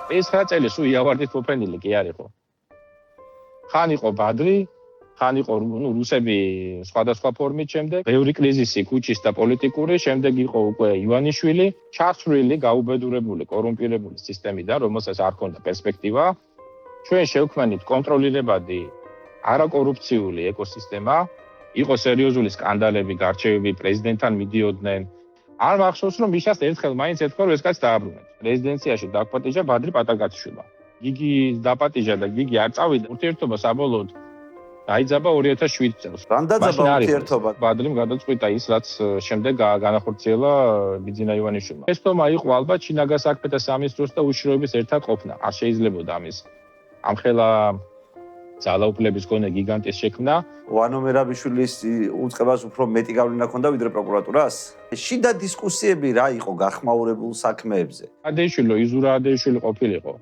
ეს 9 წელი სულ იავარდით მოფენილი კი არ იყო. ხან იყო ბადრი, ხან იყო რუსები სხვადასხვა ფორმით შემდეგ, ბევრი კრიზისი ქუჩის და პოლიტიკური, შემდეგ იყო უკვე ივანიშვილი, ჩასრული, გაუბედურებული, კორუმპირებული სისტემიდან, რომელსაც არ ჰქონდა პერსპექტივა. ჩვენ შევქმნით კონტროლირებადი არაკორუფციული ეკოსისტემა, იყო სერიოზული სკანდალები, გარჩევები პრეზიდენტთან მიდიოდნენ. არ მახსოვს რომ მიშას ერთხელ მაინც ეთქვა რომ ეს კაცი დააბრუნეთ. რეზიდენციაში დაგპატიჟა ბადრი პატარგაციშვილმა. გიგი დაპატიჟა და გიგი არ წავიდა. ურთიერთობა საბოლოოდ დაიძაბა 2007 წელს. რამდაძაბა ურთიერთობა? ბადრიმ გადაწყვიტა ის, რაც შემდეგ განახორციელა ბიძინა ივანიშვილმა. ეს თომა იყო ალბათ შინაგან საქმეთა სამინისტროს და უშიშროების ერთად ყოფნა. არ შეიძლებოდა ამის ამხელა ძალაუფლების გონე გიგანტის შექმნა. ვანო მერაბიშვილის უწყებას უფრო მეტი გავლენა ჰქონდა ვიდრე პროკურატურას? შიდა დისკუსიები რა იყო გახმაურებულ საქმეებზე? ადეიშვილი, იზურა ადეიშვილი ყოფილიყო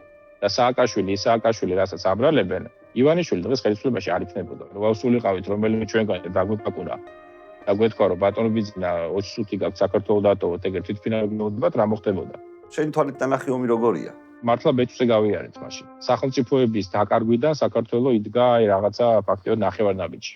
და სააკაშვილი, ისააკაშვილი, რასაც აბრალებენ, ივანიშვილი დღეს ხელისუფლებაში არ იქნებოდა. რა ვსულიყავით რომელიმე ჩვენგან დაგვეპაკურა. დაგვეთქვა რომ ბატონო ბიძინა 20 სუთი გაქვს საქართველოს დატოვოთ, ეგრე თვითფინანსებად რა მოხდებოდა? შენ თვალით ნახი ომი როგორია? მართლა ბეჭვზე გავიარეთ მაშინ. სახელმწიფოების დაკარგვიდან საქართველოს იდგა აი რაღაცა ფაქტიურად ნახევარნაბიჯი.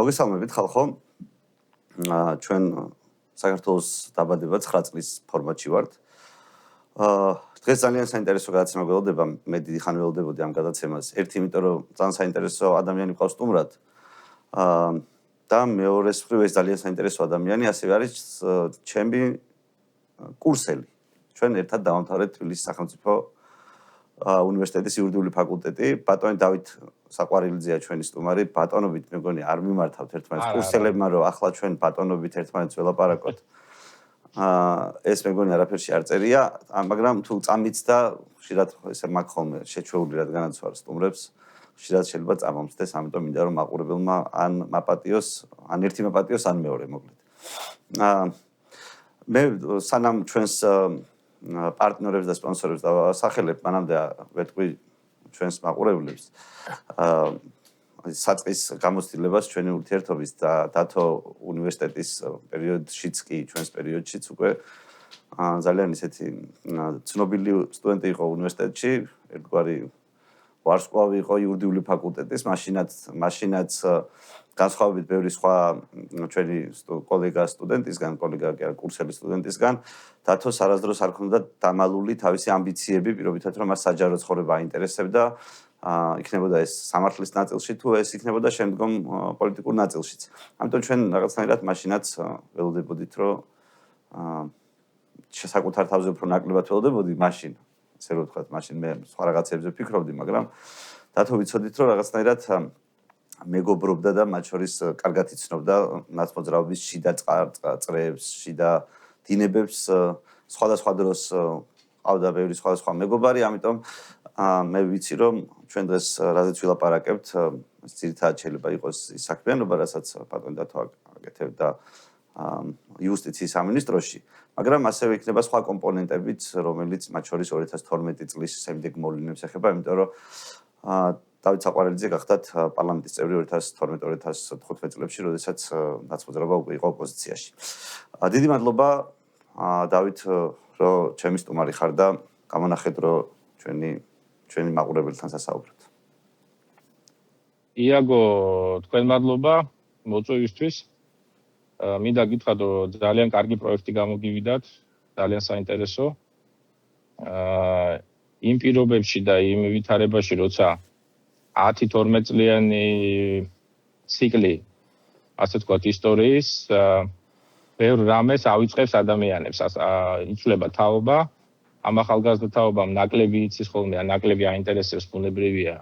მოგესალმებით ხალხო. ჩვენ საქართველოს დაბადება 9 წლის ფორმატში ვართ. დღეს ძალიან საინტერესო გადაცემა გველოდება. მე დიდი ხანი ველოდებოდი ამ გადაცემას. ერთი, იმიტომ რომ ძალიან საინტერესო ადამიანი ყავს სტუმრად. და მეორე მხრივ ეს ძალიან საინტერესო ადამიანი ასევე არის ჩემი კურსელი. ჩვენ ერთად დავამთავრეთ თბილისის სახელმწიფო უნივერსიტეტის იურიდიული ფაკულტეტი. ბატონი დავით საყვარელიძეა ჩვენი სტუმარი. ბატონობით მე მგონი არ მიმართავთ ერთმანეთს კურსელებმა, რომ ახლა ჩვენ ბატონობით ერთმანეთს ველაპარაკოთ. ეს მე მგონი არაფერში არ წერია, მაგრამ თუ წამიც და ხშირად ესე მაგ ხოლმე შეჩვეული რადგანაც ვარ სტუმრებს, ხშირად შეიძლება წამომწდეს, ამიტომ მინდა რომ მაყურებელმა ან მაპატიოს, ან ერთი მაპატიოს, ან მეორე მოკლედ. მე სანამ ჩვენს პარტნიორებს და სპონსორებს დავასახელებ, მანამდე ვეთქვი ჩვენს მაყურებლებს საწყის გამოცდილებას ჩვენი ურთიერთობის და დათო უნივერსიტეტის პერიოდშიც კი ჩვენს პერიოდშიც უკვე ძალიან ისეთი ცნობილი სტუდენტი იყო უნივერსიტეტში, ერთგვარი ვარსკვლავი იყო იურიდიული ფაკულტეტის, მაშინაც განსხვავებით ბევრი სხვა ჩვენი კოლეგა სტუდენტისგან, კოლეგა კურსელი სტუდენტისგან, დათოს არასდროს არ ჰქონდა დამალული თავისი ამბიციები, პირობითად რომ მას საჯარო ცხოვრება აინტერესებდა, იქნებოდა ეს სამართლის ნაწილში თუ ეს იქნებოდა შემდგომ პოლიტიკურ ნაწილშიც. ამიტომ ჩვენ რაღაცნაირად მაშინაც ველოდებოდით, რომ საკუთარ თავზე უფრო ნაკლებად ველოდებოდი მაშინ, ესე რომ ვთქვათ, მაშინ მე სხვა რაღაცებზე ვფიქრობდი, მაგრამ დათო ვიცოდით, რომ რაღაცნაირად მეგობრობდა და მათ შორის კარგად იცნობდა ნაცმოძრაობის შიდა წრეებს, შიდა დინებებს, სხვადასხვა დროს ყავდა ბევრი სხვადასხვა მეგობარი, ამიტომ მე ვიცი რომ ჩვენ დღეს რაზეც ვილაპარაკებთ, ძირითადად შეიძლება იყოს ის საქმიანობა, რასაც ბატონი დათო აკეთებდა იუსტიციის სამინისტროში, მაგრამ ასევე იქნება სხვა კომპონენტებიც, რომელიც მათ შორის 2012 წლის შემდეგ მოვლენებს ეხება, იმიტომ რომ დავით საყვარელიძე გახდათ პარლამენტის წევრი 2012-2015 წლებში, როდესაც ნაცმოძრაობა უკვე იყო ოპოზიციაში. დიდი მადლობა დავით, რომ ჩემი სტუმარი ხარ და გამონახეთ, რომ ჩვენი მაყურებელთან სასაუბროთ. იაგო, თქვენ მადლობა მოწვევისთვის. მინდა გითხრათ, რომ ძალიან კარგი პროექტი გამოგივიდათ, ძალიან საინტერესო. იმ პირობებში და იმ ვითარებაში, როცა 10-12 წლიანი ციკლი, ასე ვთქვათ, ისტორიის ბევრ რამეს ავიწყებს ადამიანებს, იცვლება თაობა, ამ ახალგაზრდა თაობამ ნაკლები იცის ხოლმე, ნაკლები აინტერესებს ბუნებრივია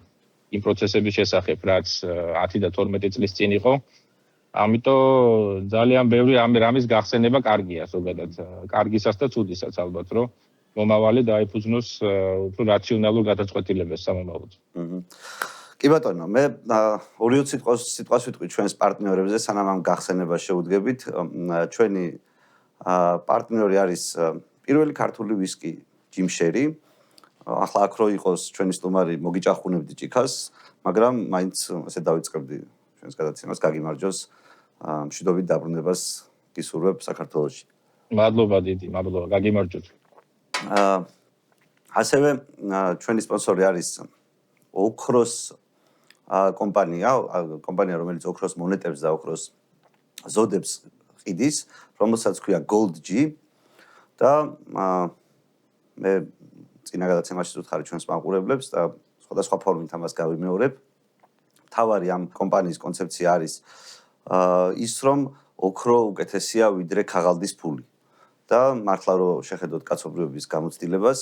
იმ პროცესების შესახებ, რაც 10 და 12 წლის წინ იყო. ამიტომ ძალიან ბევრი რამის გახსენება კარგია ზოგადად. კარგისას და ცუდისას ალბათ, რომ მომავალი დაიფუძნოს უფრო რაციონალურ გადაწყვეტილებებს სამომავლოდ. კი ბატონო, მე 2 სიტყვას ვიტყვი ჩვენს პარტნიორებზე, სანამ ამ გახსენებას შევუდგებით. ჩვენი პარტნიორი არის პირველი ქართული ვისკი ჯიმშერი. ახლა აქ რო იყოს ჩვენი სტუმარი მოგიჭახუნებდი ჭიქას, მაგრამ მაინც ასე დავიწყებდი ჩვენს გადაცემას, გაგიმარჯოს. მშვიდობით დაბრუნებას გისურვებ საქართველოში. მადლობა დიდი, მადლობა, გაგიმარჯოთ. ასევე ჩვენი სპონსორი არის ოქროს კომპანია, რომელიც ოქროს მონეტებს და ოქროს ზოდებს ყიდის, რომელსაც ქვია Gold G და მე წინა გადაცემაში ვუთხარი ჩვენს მაყურებლებს და სხვადასხვა ფორმით ამას გავიმეორებ. მთავარი ამ კომპანიის კონცეფცია არის ის, რომ ოქრო უკეთესია ვიდრე ქაღალდის ფული. და მართლა რომ შეხედოთ კაცობრიობის გამოცდილებას,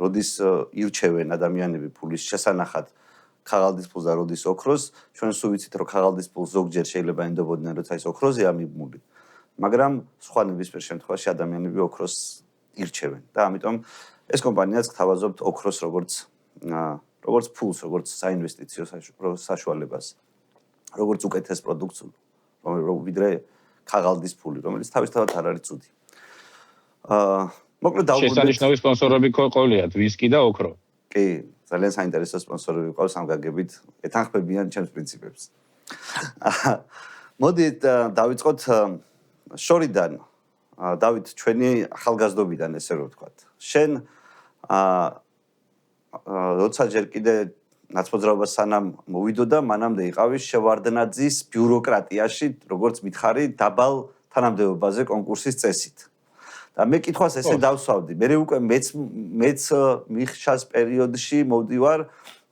როდის ირჩევენ ადამიანები ფულის შესანახად ქაღალდის ფულს და როდის ოქროს, ჩვენ სულ ვიცით, რომ ქაღალდის ფულს ზოგჯერ შეიძლება ენდობოდნენ, როცა ის ოქროზეა მიბმული. მაგრამ სხვა ნებისმიერ შემთხვევაში ადამიანები ოქროს ირჩევენ და ამიტომ ეს კომპანიაც გთავაზობთ ოქროს როგორც ფულს, როგორც საინვესტიციო საშუალებას, როგორც უკეთეს პროდუქტს, ვიდრე ქაღალდის ფული, რომელიც თავისთავად არ არის ცუდი. მოკლედ დავუბრუნდეთ. შესანიშნავი სპონსორები ყოლიათ, ვისკი და ოქრო. კი, ძალიან საინტერესო სპონსორები ყავს ამ გაგებით, ეთანხმებიან ჩემს პრინციპებს. მოდით დავიწყოთ შორიდან. დავით, ჩვენი ახალგაზრდობიდან ესე რომ ვთქვათ. შენ როცა ჯერ კიდე ნაცმოძრაობა სანამ მოვიდოდა, მანამდე იყავი შევარდნაძის ბიუროკრატიაში, როგორც მითხარი, დაბალ თანამდებობაზე კონკურსის წესით. და მე კითხვას ესე დავსვავდი. მე უკვე მეც მიხშას პერიოდში მოვდივარ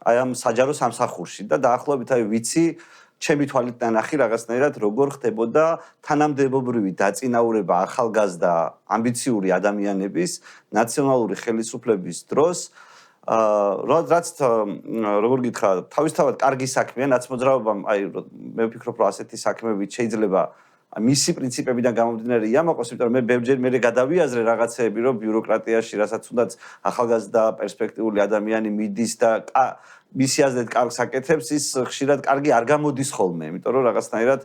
აი ამ საჯარო სამსახურში და დაახლოებით აი ვიცი ჩემი თვალით ნახი რაღაცნაირად როგორ ხდებოდა თანამდებობრივი დაწინაურება ახალგაზრდა ამბიციური ადამიანების ნაციონალური ხელისუფლების დროს რაც როგორ გითხრა თავისთავად კარგი საქმეა ნაცმოძრაობამ აი მე ვფიქრობ რომ ასეთი საქმეებით შეიძლება მისი პრინციპებიდან გამომდინარე იამაყოს, იმიტომ რომ მე ბევრჯერ მე გადავიაზრე რაღაცეები, რომ ბიუროკრატიაში, რასაც თუნდაც ახალგაზრდა პერსპექტიული ადამიანი მიდის და მისი აზრით კარგს აკეთებს, ის ხშირად კარგი არ გამოდის ხოლმე, იმიტომ რომ რაღაცნაირად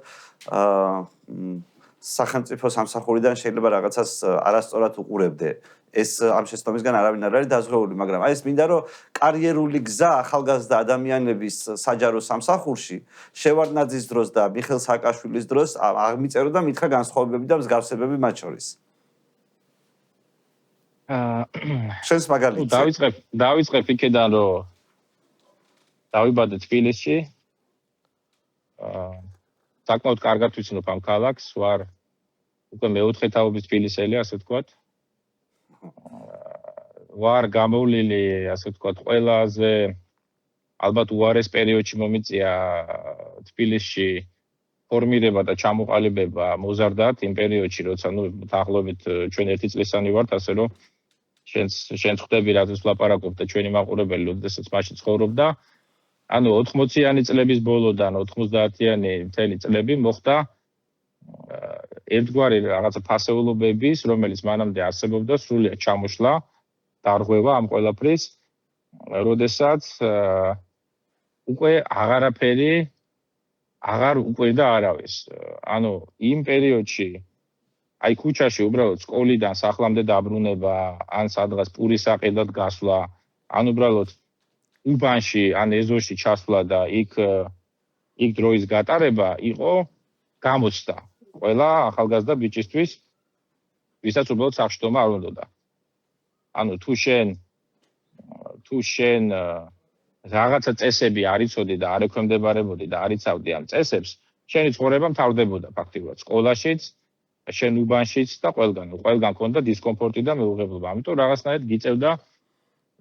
სახელმწიფო სამსახურიდან შეიძლება რაღაცას არასწორად უყურებდე. ეს ამ შეცდომისგან არავინ არ არის დაზღვეული, მაგრამ აი ეს მინდა რომ კარიერული გზა ახალგაზრდა ადამიანების საჯარო სამსახურში შევარდნაძის დროს და მიხეილ სააკაშვილის დროს აღმიწერო და მითხრა განსხვავებები და მსგავსებები მათ შორის. შენს მაგალითზე დავიწყებ იქედან რომ დავიბადე თბილისში. საკმაოდ კარგად ვიცნობ ამ ქალაქს, ვარ უკვე მეოთხე თაობის თბილისელი, ასე ვთქვათ. ვარ გამოვლილი, ასე ვთქვათ, ყველაზე ალბათ უარეს პერიოდში მომიწია თბილისში ფორმირება და ჩამოყალიბება მოზარდად იმ პერიოდში, როცა დაახლოებით ჩვენ 1 წლისანი ვართ, ასე რომ შენ ხვდები რაზეც ვლაპარაკობ და ჩვენი მაყურებელი როდესაც მაშინ ცხოვრობდა. ანუ 80-იანი წლების ბოლოდან 90-იანი მთელი წლები მოხდა ერთგვარი რაღაცა ფასეულობების, რომელიც მანამდე არსებობდა, სრულიად ჩამოშლა, დარღვევა ამ ყველაფრის, როდესაც უკვე აღარაფერი აღარ უკვირდა არავის. ანუ იმ პერიოდში აი ქუჩაში უბრალოდ სკოლიდან სახლამდე დაბრუნება, ან სადღაც პურის საყიდად გასვლა, ან უბრალოდ უბანში ან ეზოში ჩასვლა და იქ დროის გატარება იყო გამოცდა ყველა ახალგაზრდა ბიჭისთვის, ვისაც უბრალოდ სახლშტომა არ უნდოდა. ანუ თუ შენ რაღაცა წესები არ იცოდი და არ ექვემდებარებოდი და არ იცავდი ამ წესებს, შენი ცხოვრება მთავრდებოდა ფაქტიურად სკოლაშიც, შენ უბანშიც და ყველგან ჰქონდა დისკომფორტი და მეუღებლობა. ამიტომ რაღაცნაირად გიწევდა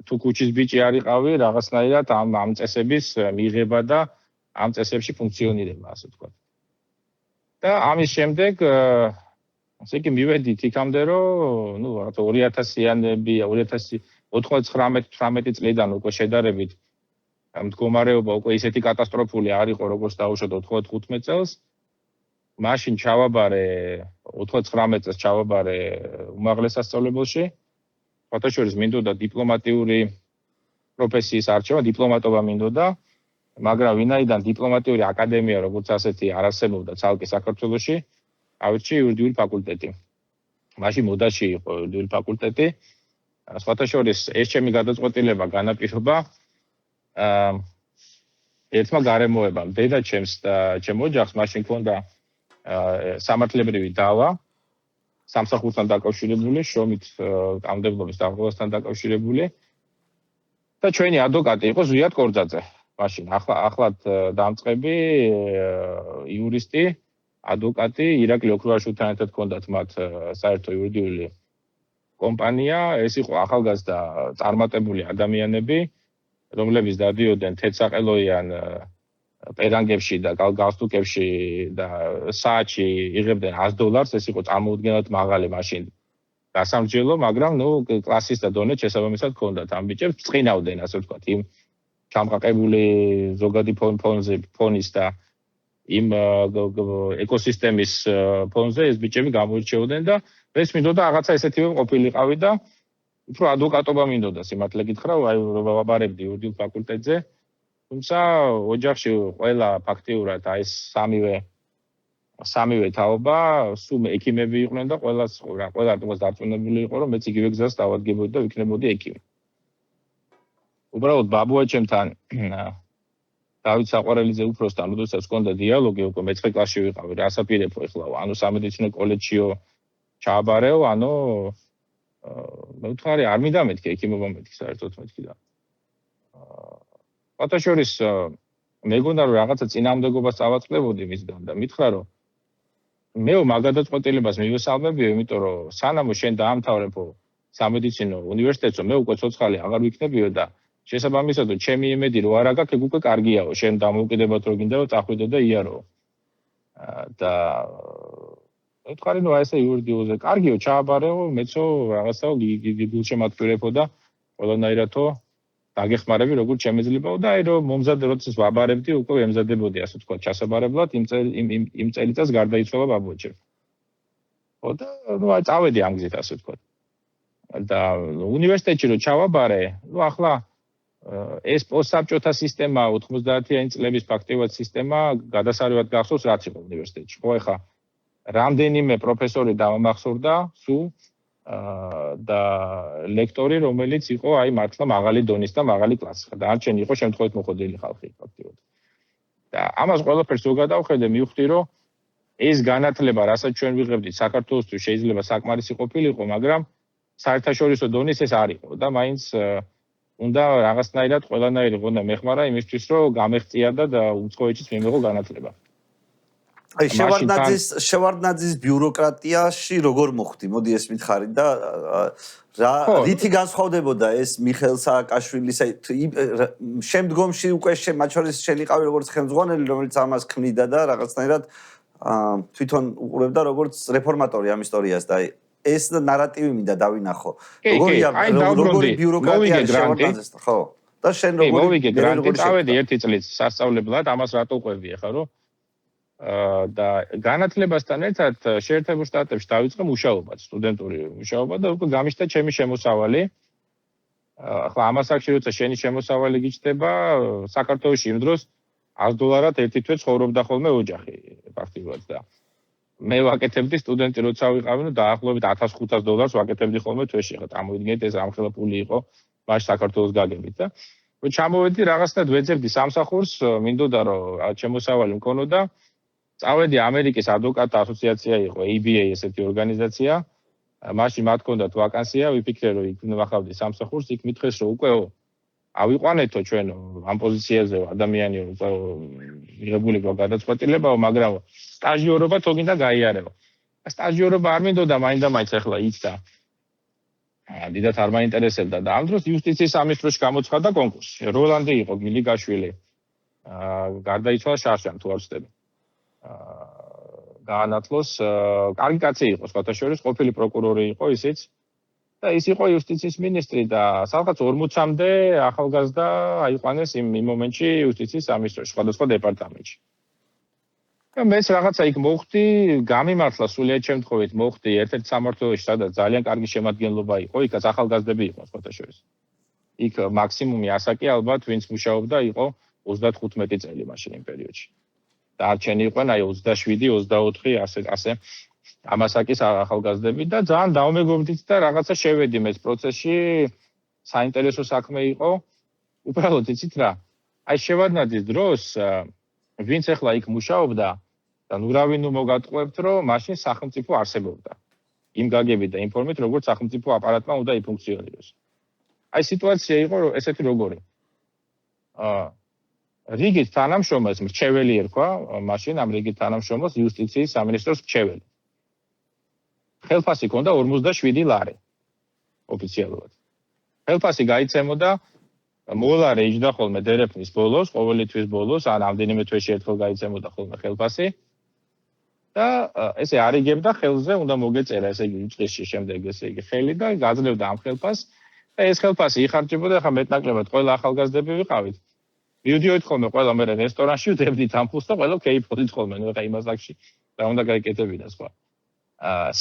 თუ ქუჩის ბიჭი არ იყავი, რაღაცნაირად ამ წესების მიღება და ამ წესებში ფუნქციონირება, ასე ვთქვათ. და ამის შემდეგ ასე იგი მივედით იქამდე, რომ ნუ რაღაც 2000-იანები, 2019-18 წლიდან უკვე შედარებით მდგომარეობა უკვე ისეთი კატასტროფული არ იყო, როგორც დაუშვათ 95 წელს. მაშინ ჩავაბარე 99 წელს ჩავაბარე უმაღლეს სასწავლებელში. ფოტოშორის მინდოდა დიპლომატიური პროფესიის არჩევა, დიპლომატობა მინდოდა, მაგრამ ვინაიდან დიპლომატიური აკადემია როგორც ასეთი არ არსებობდა ცალკე საქართველოში, ავირჩი იურიდიული ფაკულტეტი. მაშინ მოდაში იყო იურიდიული ფაკულტეტი. ფოტოშორის ეს ჩემი გადაწყვეტილება განაპირობა ერთმა გარემოებამ, დედაჩემს და ჩემ ოჯახს მაშინ ჰქონდა სამართლებრივი დავა სამსახურთან დაკავშირებული, შრომით კანონმდებლობის დაღუპვასთან დაკავშირებული და ჩვენი ადვოკატი იყო ზვიად კორძაძე. მაშინ ახლად დამწყები იურისტი, ადვოკატი ირაკლი ოქროაშვილთან ერთად ჰქონდათ მათ საერთო იურიდიული კომპანია, ეს იყო ახალგაზრდა წარმატებული ადამიანები, რომლებიც დადიოდნენ თეთრსაყელოიან პერანგებში და გალსტუკებში და საათში იღებდნენ $100, ეს იყო წარმოუდგენლად მაღალი მაშინ გასამრჯელო, მაგრამ კლასის და დონე შესაბამისად ჰქონდათ ამ ბიჭებს, წინავდნენ ასე ვთქვათ, იმ ჩამყაკებული ზოგადი ფონის და იმ ეკოსისტემის ფონზე ეს ბიჭები გამოირჩეოდნენ და ეს მინდოდა რაღაცა ესეთივე ყოფილიყავი და უფრო ადვოკატობა მინდოდა სიმართლე გითხრა, აი ვაბარებდი იურიდიულ ფაკულტეტზე. თუმცა ოჯახში ყველა ფაქტიურად აი ეს სამივე თაობა სულ ექიმები იყვნენ და ყველა რატომაც დარწმუნებული იყო, რომ მეც იგივე გზას დავადგებოდი და ვიქნებოდი ექიმი. უბრალოდ ბაბუაჩემთან დავით საყვარელიძე უფროსთან, როდესაც ჰქონდა დიალოგი, უკვე მე-9 კლასში ვიყავი, რასაპირებო ეხლა, ანუ სამედიცინო კოლეჯშიო ჩააბარეო, ანუ მე ვთქვი, არ მინდა მეთქი ექიმობა მეთქი საერთოდ მეთქი და ფოტოშორის მეგონა რომ რაღაცა წინამდებობას წავაწყდებოდი მისგან და მითხრა რომ მე მაგადაწყვეტილებას მივესალმებიო, იმიტომ რომ სანამ შენ დაამთავრებო სამედიცინო უნივერსიტეტსო, მე უკვე ცოცხალი აღარ ვიქნებიო და შესაბამისად ჩემი იმედი რო არ აქვს, ეგ უკვე კარგიაო, შენ დამოუკიდებლად რო გინდა რომ წახვიდო და იარო. და ვთქვი, ნუ აი ესე იურიდიულზე კარგიო, ჩააბარეო, მეცო რაღაცაო გულშემატკივრებო და ყველანაირადო დაგეხმარები როგორ შემეძლებაო და აი რომ მომზადე როდესაც ვაბარებდი, უკვე ემზადებოდი ასე ვთქვათ, ჩასაბარებლად იმ წელიწადს გარდაიცვალა ბაბუაჩემ. და ნუ აი წავედი ამ გზით ასე ვთქვათ. და უნივერსიტეტში რო ჩავაბარე, ნუ ახლა ეს პოსტსაბჭოთა სისტემა 90-იანი წლების ფაქტიურად სისტემა გადასარევად გახსოვს რაც იყო უნივერსიტეტში. ხო ეხა რამდენიმე პროფესორი დამამახსოვრდა სულ და ლექტორი, რომელიც იყო აი მართლა მაღალი დონის და მაღალი კლასის. დანარჩენი იყო შემთხვევით მოხდილი ხალხი ფაქტიურად. და ამას ყველაფერს რო გადავხედე, მივხვდი რომ ეს განათლება, რასაც ჩვენ ვიღებდით საქართველოსთვის შეიძლება საკმარისი ყოფილიყო, მაგრამ საერთაშორისო დონის ეს არ იყო და მაინც უნდა რაღაცნაირად ყველანაირი უნდა მეხმარა იმისთვის, რომ გამეღწიადა და უცხოეთშიც მიიღო განათლება. აი შევარდნაძის ბიუროკრატიაში როგორ მოხდი? მოდი ეს მითხარი და რა რითი განსხვავდებოდა ეს მიხეილ სააკაშვილის შემდგომში უკვე მათ შორის შენიყავი როგორც ხელმძღვანელი, რომელიც ამას ქმნიდა და რაღაცნაირად თვითონ უყურებდა როგორც რეფორმატორი ამ ისტორიას და ეს ნარატივი მინდა დავინახო. როგორი ბიუროკრატია შევარდნაძეს, ხო? და შენ როგორი მოვიგე გრანტი, წავედი 1 წლით სასწავლებლად, ამას რატო ყვევი ახლა რომ და განათლებასთან ერთად შეერთებულ შტატებში დავიწყე მუშაობაც, სტუდენტური მუშაობა და უკვე გამიშთა ჩემი შემოსავალი. ახლა ამას აქ როცა შენი შემოსავალი გიჩნდება, საქართველოში იმ დროს $100 ერთი თვე ცხოვრობდა ხოლმე ოჯახი ფაქტიურად და მე ვაკეთებდი სტუდენტი როცა ვიყავი, ნუ დაახლოებით $1500 ვაკეთებდი ხოლმე თვეში. ახლა წარმოიდგინეთ ეს რამხელა პული იყო მაშინ საქართველოს გაგებით და რო ჩამოვედი რაღაცნაირად ვეძებდი სამსახურს, მინდოდა რომ შემოსავალი მქონოდა. წავედი ამერიკის ადვოკატთა ასოციაცია იყო, ABA ესეთი ორგანიზაცია. მაშინ მათ ჰქონდათ ვაკანსია, ვიფიქრე რომ იქ ვახავდი სამსახურს, იქ მითხეს რომ უკვე ავიყვანეთო ჩვენო ამ პოზიციაზე ადამიანი მიღებული გადაწყვეტილებაო, მაგრამ სტაჟიორობა თო გინდა გაიარებო. სტაჟიორობა არ მინდოდა მაინდა-მაინც ახლა იქ და დიდათ არ მაინტერესებდა და ამ დროს იუსტიციის სამინისტროში გამოცხადდა კონკურსი. როლანდი იყო გილიგაშვილი. გარდაიცვალა შარშან თუ არ ვცდები. გაანათლოს, კარგი კაცი იყო, სხვათა შორის ყოფილი პროკურორი იყო ისიც და ის იყო იუსტიციის მინისტრი და სადღაც 40-მდე ახალგაზრდა აიყვანეს იმ მომენტში იუსტიციის სამინისტროში, სხვადასხვა დეპარტამენტში. და მეც რაღაცა იქ მოხდი, გამიმართლა სულიად შემთხვევით მოხდი ერთ-ერთ სამმართველოში, სადაც ძალიან კარგი შემადგენლობა იყო, იქაც ახალგაზრდები იყვნენ სხვათაშორის. იქ მაქსიმუმი ასაკი ალბათ ვინც მუშაობდა იყო 35 წელი მაშინ იმ პერიოდში. დარჩენი იყვნენ აი 27, 24 ასე ამასაკის ახალგაზრდები და ძალიან დავმეგობრდით და რაღაცა შევედი მეც პროცესში, საინტერესო საქმე იყო. უბრალოდ იცით რა, აი შევადნადის დროს ვინც ახლა იქ მუშაობდა და ნურავინ მოგატყუებთ რომ მაშინ სახელმწიფო არსებობდა. იმ გაგებით და ინფორმით როგორც სახელმწიფო აპარატმა უნდა იფუნქციონიროს. აი სიტუაცია იყო ესეთი როგორი. რიგით თანამშრომელს მრჩეველი ერქვა, მაშინ ამ რიგით თანამშრომელს იუსტიციის სამინისტროს მრჩეველი. ხელფასი ჰქონდა 47 ლარი ოფიციალურად. ხელფასი გაიცემოდა მოლარე იჯდა ხოლმე დერეფნის ბოლოს, ყოველი თვის ბოლოს, ან ამდენიმე თვეში ერთხელ გაიცემოდა ხოლმე ხელფასი. და ესე არიგებდა ხელზე უნდა მოგეწერა ესე იგი უწყისში შემდეგ ესე იგი ხელი და გაძლევდა ამ ხელფასს. და ეს ხელფასი იხარჯებოდა, ხა მეტნაკლებად ყველა ახალგაზრდები ვიყავით. მივდიოდით ხოლმე ყველა მე რესტორანში ვდებდით ამ ფულს და ყველა კეიფოდით ხოლმე, ნუ ხა იმას აქში რა უნდა გაიკეთებინა სხვა.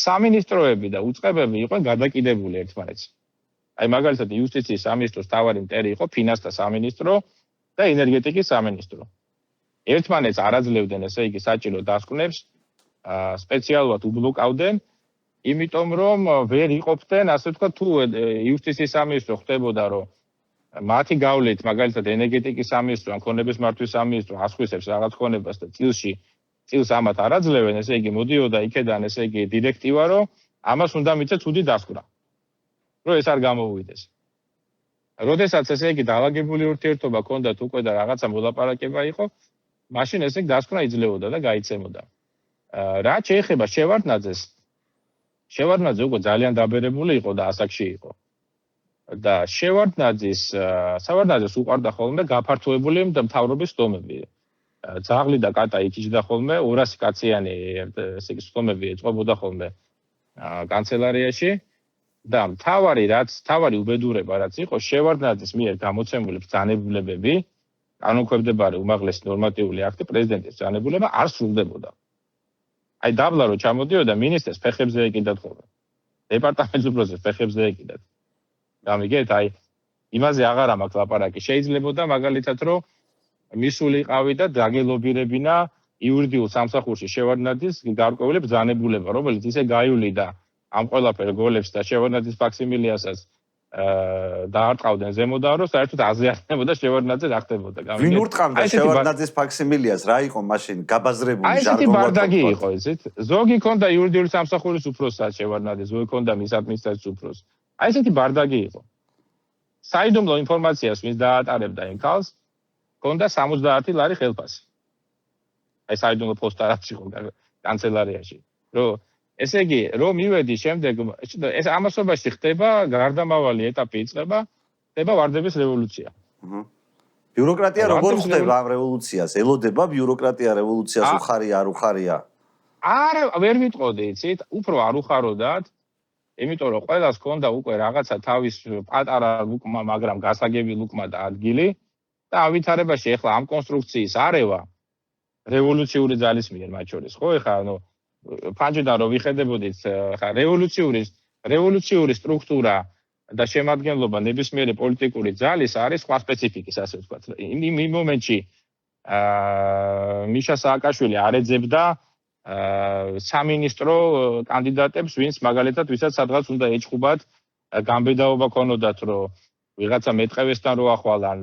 სამინისტროები და უწყებები იყვნენ გადაკიდებული ერთმანეთს. აი მაგალითად იუსტიციის სამინისტროს თავარი მტერი იყო ფინანსთა სამინისტრო და ენერგეტიკის სამინისტრო. ერთმანეთს არაძლევდნენ ესე იგი საჭირო დასკვნებს, სპეციალურად უბლოკავდნენ, იმიტომ რომ ვერ იყოფდნენ, ასე ვთქვათ, თუ იუსტიციის სამინისტრო ხდებოდა, რომ მათი გავლით, მაგალითად ენერგეტიკის სამინისტრო, ან ქონების მართვის სამინისტრო ასხვისებს რაღაც ქონებას და წილს ამათ არაძლევენ, ესე იგი მოდიოდა იქედან ესე იგი დირექტივა, რომ ამას უნდა მიწეს ცუდი დასკვნა. რომ ეს არ გამოუვიდეს. როდესაც ესე იგი დაალაგებული ურთიერთობა ჰქონდათ უკვე და რაღაცა მოლაპარაკება იყო, მაშინ ესე იგი დასკვნა იძლეოდა და გაიცემოდა. რა შეეხება შევარდნაძეს? შევარდნაძე უკვე ძალიან დაბერებული იყო და ასაკში იყო. და შევარდნაძეს უყვარდა ხოლმე გაფართოებული მთავრობის სტომები. ძაღლი და კატა იქიჯდა ხოლმე 200 კაციანი ესე იგი სტომები ეწყობოდა ხოლმე კანცელარიაში. და თავარი უბედურება რაც იყო შევარდნაძის მიერ გამოცემული ბრძანებულებები, კანონქვემდებარე უმაღლესი ნორმატიული აქტი პრეზიდენტის ბრძანებულება არ სრულდებოდა. აი დაბლა რო ჩამოდიოდა მინისტრს ფეხებზე ეკიდათ ხოლმე. დეპარტამენტის უფროსებს ფეხებზე ეკიდათ. გამიგეთ, აი იმაზე აღარ ამაქვს ლაპარაკი. შეიძლებოდა მაგალითად რომ მისულიყავი და დაგელობირებინა იურიდიულ სამსახურში შევარდნაძის გარკვეული ბრძანებულება, რომელიც ისე გაივლიდა ამ ყველაფერ გოლებს და შევარდნაძის ფაქსიმილიასაც დაარტყავდნენ ზემოდან, რომ საერთოდ აზიარდებოდა შევარდნაძე რა ხდებოდა. ვინ ურტყამდა შევარდნაძის ფაქსიმილიას? რა იყო მაშინ გაბაზრებული ჟარგონი? აი ბარდაგი იყო, იცით? ზოგი ქონდა იურიდიული სამსახურის უფროსსაც შევარდნაძე, ზოგი ქონდა მის ადმინისტრაციის უფროს. აი ესეთი ბარდაგი იყო. საიდუმლო ინფორმაციას ვინც დაატარებდა იმ ქალს, ქონდა 70 ლარი ხელფასი. აი საიდუმლო პოსტარაში ხო კანცელარიაში. რომ ესე იგი, რომ მივედი შემდეგ, ეს ამასობაში ხდება გარდამავალი ეტაპი იწყება, ხდება ვარდების რევოლუცია. ბიუროკრატია როგორ ხდება ამ რევოლუციას? ელოდება ბიუროკრატია რევოლუციას უხარია, არ უხარია? არა, ვერ ვიტყოდი, იცით, უფრო არ უხაროდათ, იმიტომ რომ ყველას ჰქონდა უკვე რაღაცა თავის პატარა ლუკმა, მაგრამ გასაგები ლუკმა და ადგილი და ავითარებაში ეხლა ამ კონსტრუქციის არევა რევოლუციური ძალის მიერ მათ შორის, ხო, ეხლა ანუ ფანჯიდან რომ ვიხედებოდით, ხა რევოლუციური სტრუქტურა და შემადგენლობა ნებისმიერი პოლიტიკური ძალის არის სხვა სპეციფიკის, ასე ვთქვათ. იმ მომენტში მიშა სააკაშვილი არ ეძებდა სამინისტრო კანდიდატებს, ვინც მაგალითად ვისაც სადღაც უნდა ეჭხუბათ, გამბედაობა ქონოდათ, რომ ვიღაცა მეტყევესთან რო ახვალან,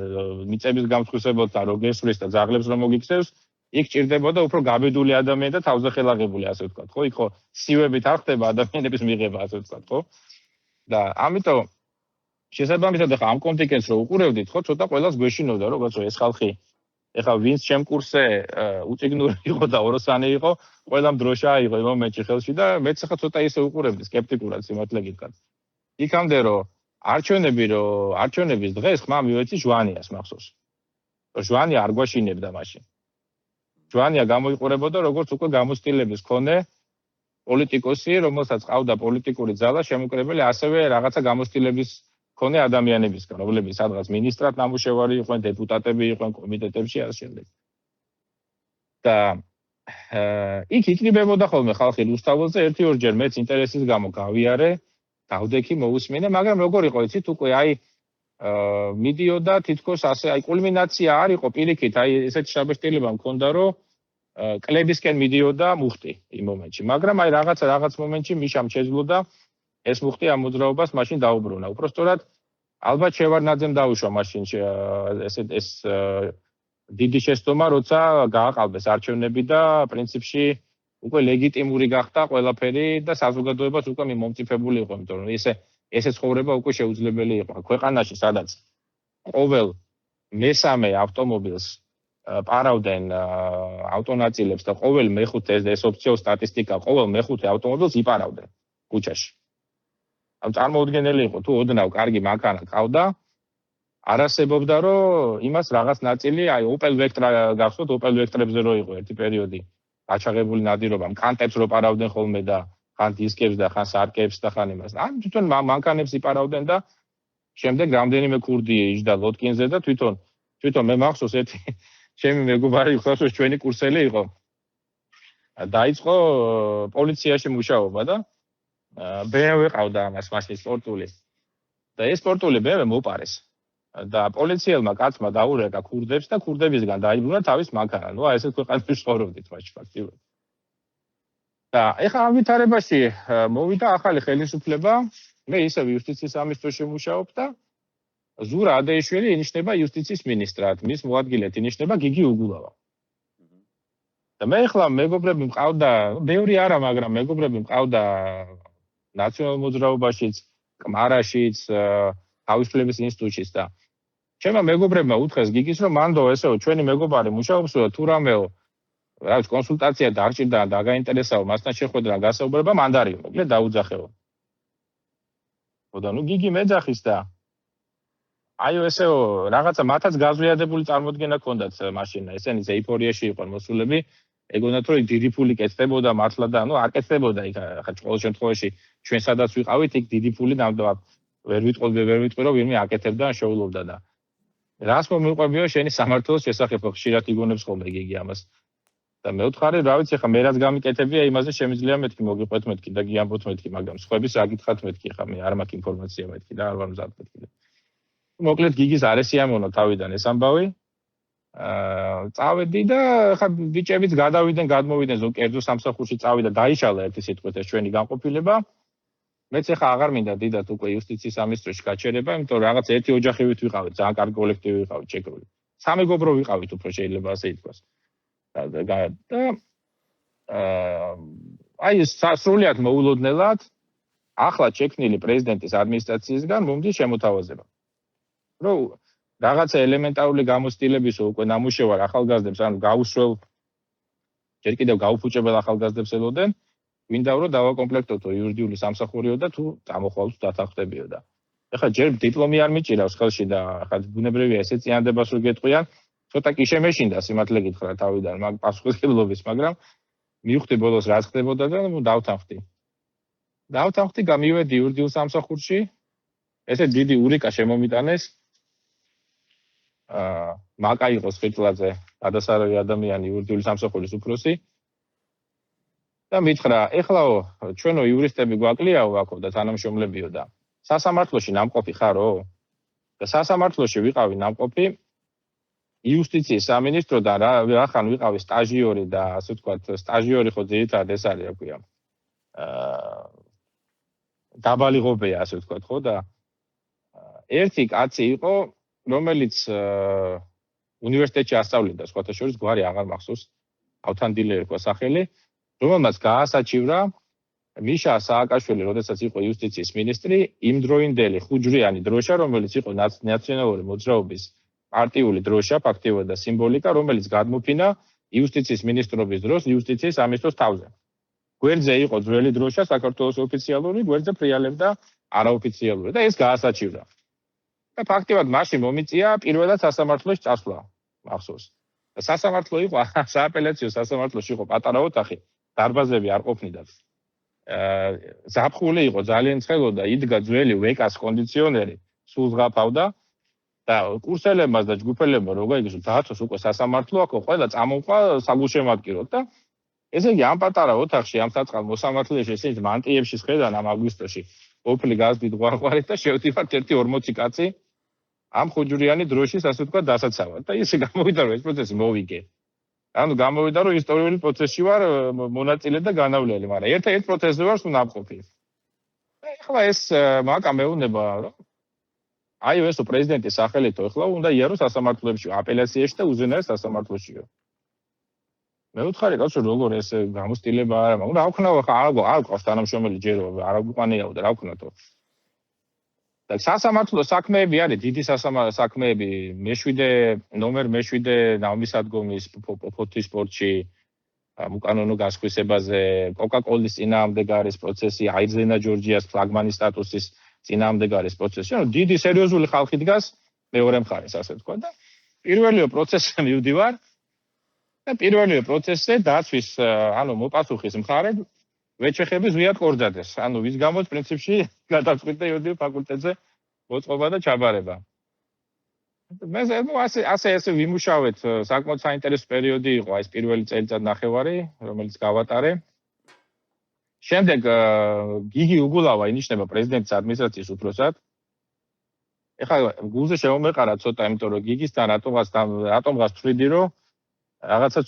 მიწების გამსხვილებელთან რო გესვლის და ძაღლებს რომ მოგიქცევს, იქ ჭირდებოდა უფრო გაბედული ადამიანი და თავზე ხელაღებული, ასე ვთქვათ, ხო? იქ ხო სივებით არ ხდება ადამიანების მიღება, ასე ვთქვათ, ხო? და ამიტომ შესაბამისად ახლა ამ კონტინგენტს რო უყურებდით, ხო, ცოტა ყველას გვეშინოდა, რომ ბაცო ეს ხალხი ეხლა ვინც ჩემ კურსზე უწიგნური იყო და ოროსანი იყო, ყველამ დროშა აიღო იმ მომენტში ხელში და მეც ახლა ცოტა ისე უყურებდი სკეპტიკურად სიმართლე გითხრათ. იქამდე რომ არჩევნების დღეს ხმა მივეცი ჟვანიას მახსოვს. ჟვანია არ გვაშინებდა მაშინ. ჟვანია გამოიყურებოდა როგორც უკვე გამოცდილების მქონე პოლიტიკოსი, რომელსაც ყავდა პოლიტიკური ძალა შემოკრებილი ასევე რაღაცა გამოცდილების მქონე ადამიანებისგან, რომლებიც სადღაც მინისტრად ნამუშევარი იყვნენ, დეპუტატები იყვნენ კომიტეტებში ასე შემდეგ. და იქ იკრიბებოდა ხოლმე ხალხი რუსთაველზე ერთი-ორჯერ მეც ინტერესის გამო გავიარე, დავდექი, მოусმინე, მაგრამ როგორ იყო, იცით, უკვე აი მიდიოდა თითქოს ასე, აი კულმინაცია არ იყო პირიქით, აი ესეთი შაბეშტილება მქონდა, რომ კლებისკენ მიდიოდა მუხტი იმ მომენტში, მაგრამ აი რაღაც მომენტში მიშამ შეძლო ეს მუხტი ამ მოძრაობას მაშინ დაუბრუნა. უпростоრად ალბათ შევარნაძემ დაუშვა მაშინ ეს დიდი შეცდომა, როცა გააყალბეს არჩევნები და პრინციპში უკვე ლეგიტიმური გახდა ყველაფერი და საზოგადოებას უკვე მომწიფებული იყო, იმიტომ რომ ესე ცხოვრება უკვე შეუძლებელი იყო. ქვეყანაში, სადაც ყოველ მესამე ავტომობილს პარავდნენ ავტონაწილებს და ყოველ მეხუთე ეს ოფიციალური სტატისტიკა, ყოველ მეხუთე ავტომობილს იპარავდნენ ქუჩაში. ამ წარმოუდგენელი იყო, თუ ოდნავ კარგი მანქანა ყავდა, არ არსებობდა, რომ იმას რაღაც ნაწილი, აი Opel Vectra გახსოვთ, Opel Vectra-ებზე რო იყო ერთი პერიოდი აჩაღებული ნადირობა, კანტებს რო პარავდნენ ხოლმე და ხან დისკებს და ხან სარკებს და ხან იმას. ან თვითონ მანქანებს იპარავდნენ და შემდეგ რამდენიმე ქურდი იჯდა ლოტკინზე და თვითონ მე მახსოვს ერთი ჩემი მეგობარი ხსოვს ჩვენი კურსელი იყო. დაიწყო პოლიციაში მუშაობა და BMW ყავდა ამას მაშინ სპორტული. და ეს სპორტული BMW მოპარეს. და პოლიციელმა კაცმა დაურეკა ქურდებს და ქურდებისგან დაიბრუნა თავის მანქანა. ნუ ესეთ ქვეყანაში ცხოვრობდით მაშინ ფაქტიურად. და ეხლა ამ ვითარებაში მოვიდა ახალი ხელისუფლება, მე ისევ იუსტიციის სამინისტროში ვმუშაობ და ზურა ადეიშვილი ინიშნება იუსტიციის მინისტრად, მის მოადგილედ ინიშნება გიგი უგულავა. და მე ეხლა მეგობრები მყავდა, ბევრი არა, მაგრამ მეგობრები მყავდა ნაციონალურ მოძრაობაშიც, კმარაშიც, თავისუფლების ინსტიტუტშიც და ჩემმა მეგობრებმა უთხრეს გიგის, რომ მანდო ესეო ჩვენი მეგობარი მუშაობს და თუ რამეო რაც კონსულტაცია დარჭირდა და გაინტერესაო მასთან შეხვედრა გასაუბრება მანდარიო, მოკლედ დაუძახეო. და ნუ გიგი მეძახის და აი ესეო რაღაცა მათაც გაზვიადებული წარმოდგენა ჰქონდათ მაშინ, ესენი ზეიფორიაში იყვნენ მოსულები, ეგონათ რომ დიდი ფული კეთდებოდა მართლა და ნუ არ კეთდებოდა იქ ხა ყოველ შემთხვევაში ჩვენ სადაც ვიყავით იქ დიდი ფული ნამდვილად ვერ ვიტყვი რომ ვინმე აკეთებდა ან შეულობდა და რას მომიყვებიო შენი სამართლოს შესახებ ხშირად იგონებს ხოლმე გიგი ამას და მე ვთხარი რა ვიცი ხა მე რაც გამიკეთებია იმაზე შემიძლია მეთქი მოგიყვეთ მეთქი და გიამბოთ მეთქი მაგრამ სხვების რა გითხრათ მეთქი ხა მე არ მაქვს ინფორმაცია მეთქი და არ ვარ მზად მეთქი მოკლედ გიგის არ ესიამოვნო თავიდან ეს ამბავი წავედი და ხა ბიჭებიც გადავიდნენ გადმოვიდნენ ზოგ კერძო სამსახურში წავიდა დაიშალა ერთი სიტყვით ეს ჩვენი განყოფილება მეც ახლა აღარ მინდა დიდად უკვე იუსტიციის სამინისტროში გაჩერება, იმიტომ რომ რაღაც ერთი ოჯახივით ვიყავით, ძალიან კარგი კოლექტივი ვიყავით ჩეკრული. სამეგობრო ვიყავით უფრო შეიძლება ასე ითქვას. და აი სრულიად მოულოდნელად ახლა ჩექნილი პრეზიდენტის ადმინისტრაციისგან მომდის შემოთავაზება. რომ რაღაცა ელემენტარული გამოცდილებისო უკვე ნამუშევარ ახალგაზრდებს, ანუ გაუსროლ ჯერ კიდევ გაუფუჭებელ ახალგაზრდებს ელოდნენ. ვინდა რომ დავაკომპლექტოთო იურიდიული სამსახურიო და თუ წამოხვალოს დათანხმდებიო და ეხლა ჯერ დიპლომი არ მიჭირავს ხელში და ხა ბუნებრივია ესე წიანდებას რო გეტყვიან ცოტა კი შემეშინდა სიმართლე გითხრა თავიდან მაგ პასუხისმგებლობის მაგრამ მივხვდი ბოლოს რა ხდებოდა და დავთანხმდი გამივედი იურიდიულ სამსახურში ესე დიდი ურიკა შემომიტანეს მაკა იყო სპეციალზე გადასარევი ადამიანი იურიდიული სამსახურის უფროსი და მითხრა, ეხლაო ჩვენო იურისტები გვაკლიაო აქო და თანამშრომლებიო და სასამართლოში ნამყოფი ხარო? და სასამართლოში ვიყავი ნამყოფი იუსტიციის სამინისტროდან რახან ვიყავი სტაჟიორი და ასე ვთქვათ, სტაჟიორი ხო ძირითადად ეს არის, რა ქვია. დაბალი ღობეა, ასე ვთქვათ, ხო და ერთი კაცი იყო, რომელიც უნივერსიტეტში ასწავლიდა, სხვათა შორის გვარი აღარ მახსოვს, ავთანდილე ერქვა სახელი. რომელმაც გაასაჩივრა მიშა სააკაშვილი, როდესაც იყო იუსტიციის მინისტრი, იმდროინდელი ხუჯრიანი დროშა, რომელიც იყო ნაციონალური მოძრაობის პარტიული დროშა, ფაქტიურად და სიმბოლიკა, რომელიც გადმოფინა იუსტიციის მინისტრობის დროს იუსტიციის სამინისტროს თავზე. გვერდზე იყო ძველი დროშა, საქართველოს ოფიციალური, გვერდზე ფრიალებდა არაოფიციალური და ეს გაასაჩივრა. და ფაქტიურად მაშინ მომიწია პირველად სასამართლოში წასვლა, მახსოვს. და სასამართლო იყო სააპელაციო სასამართლოში იყო პატარა ოთახი. დარბაზები არ ყოფნიდა. ზაფხული იყო, ძალიან ცხელოდა, იდგა ძველი ვეკას კონდიციონერი, სულ ზღაფავდა და კურსელებმა და ჯგუფელებმა როგორ იგისო, დააცოს უკვე სასამართლო აქ, ყველა წამოყვა საგულშემატკივროდ და ესე იგი ამ პატარა ოთახში ამ საწყალ მოსამართლეში ესეც მანტიებში შედან ამ აგვისტოში ოფლი გაზდით ღვარღვარით და შევდივართ 1-40 კაცი ამ ხუჯურიანი დროშის ასე ვთქვათ დასაცავად და ისე გამოვიდა რომ ეს პროცესი მოვიგე. ანუ გამოვიდა რომ ისტორიული პროცესში ვარ მონაწილე და განავლელი, მაგრამ ერთ პროცესზე ვარ სულ ნამყოფი. და ეხლა ეს მაკა მეუნება რომ აი ეს პრეზიდენტის სახელითო ეხლა უნდა იაროს სასამართლოებში, აპელაციაში და უზენაეს სასამართლოშიო. მე ვთხარი კაცო როგორ ეს გამოსტილება არა, მაგრამ რა ვქნა არ ყავს თანამშრომელი ჯერო, არ გვყანიაო და რა ვქნათო. და სასამართლო საქმეები არის დიდი საქმეები, მე-7 ნავმისადგომის ფოთის სპორტში, უკანონო გასხვისებაზე, კოკა-კოლის წინააღმდეგ არის პროცესი, აიძენა ჯორჯიას ფლაგმანის სტატუსის წინააღმდეგ არის პროცესი. ანუ დიდი სერიოზული ხალხი დგას მეორე მხარეს, ასე ვთქვა და პირველიო პროცესზე მივდივარ და პირველიო პროცესზე დაცვის, ანუ მოპასუხის მხარედ ვეჩეხები ზვიად ყორძადეს. ანუ ვის გამოც პრინციპში გადავწყვიტე იურიდიულ ფაკულტეტზე მოწყობა და ჩაბარება. მე ასე ვიმუშავეთ, საკმაოდ საინტერესო პერიოდი იყო ეს პირველი წელიწად ნახევარი, რომელიც გავატარე. შემდეგ გიგი უგულავა ინიშნება პრეზიდენტის ადმინისტრაციის უფროსად. ეხლა გულზე შემომეყარა ცოტა, იმიტომ რომ გიგისთან რატომღაც ვთვლიდი, რომ რაღაცა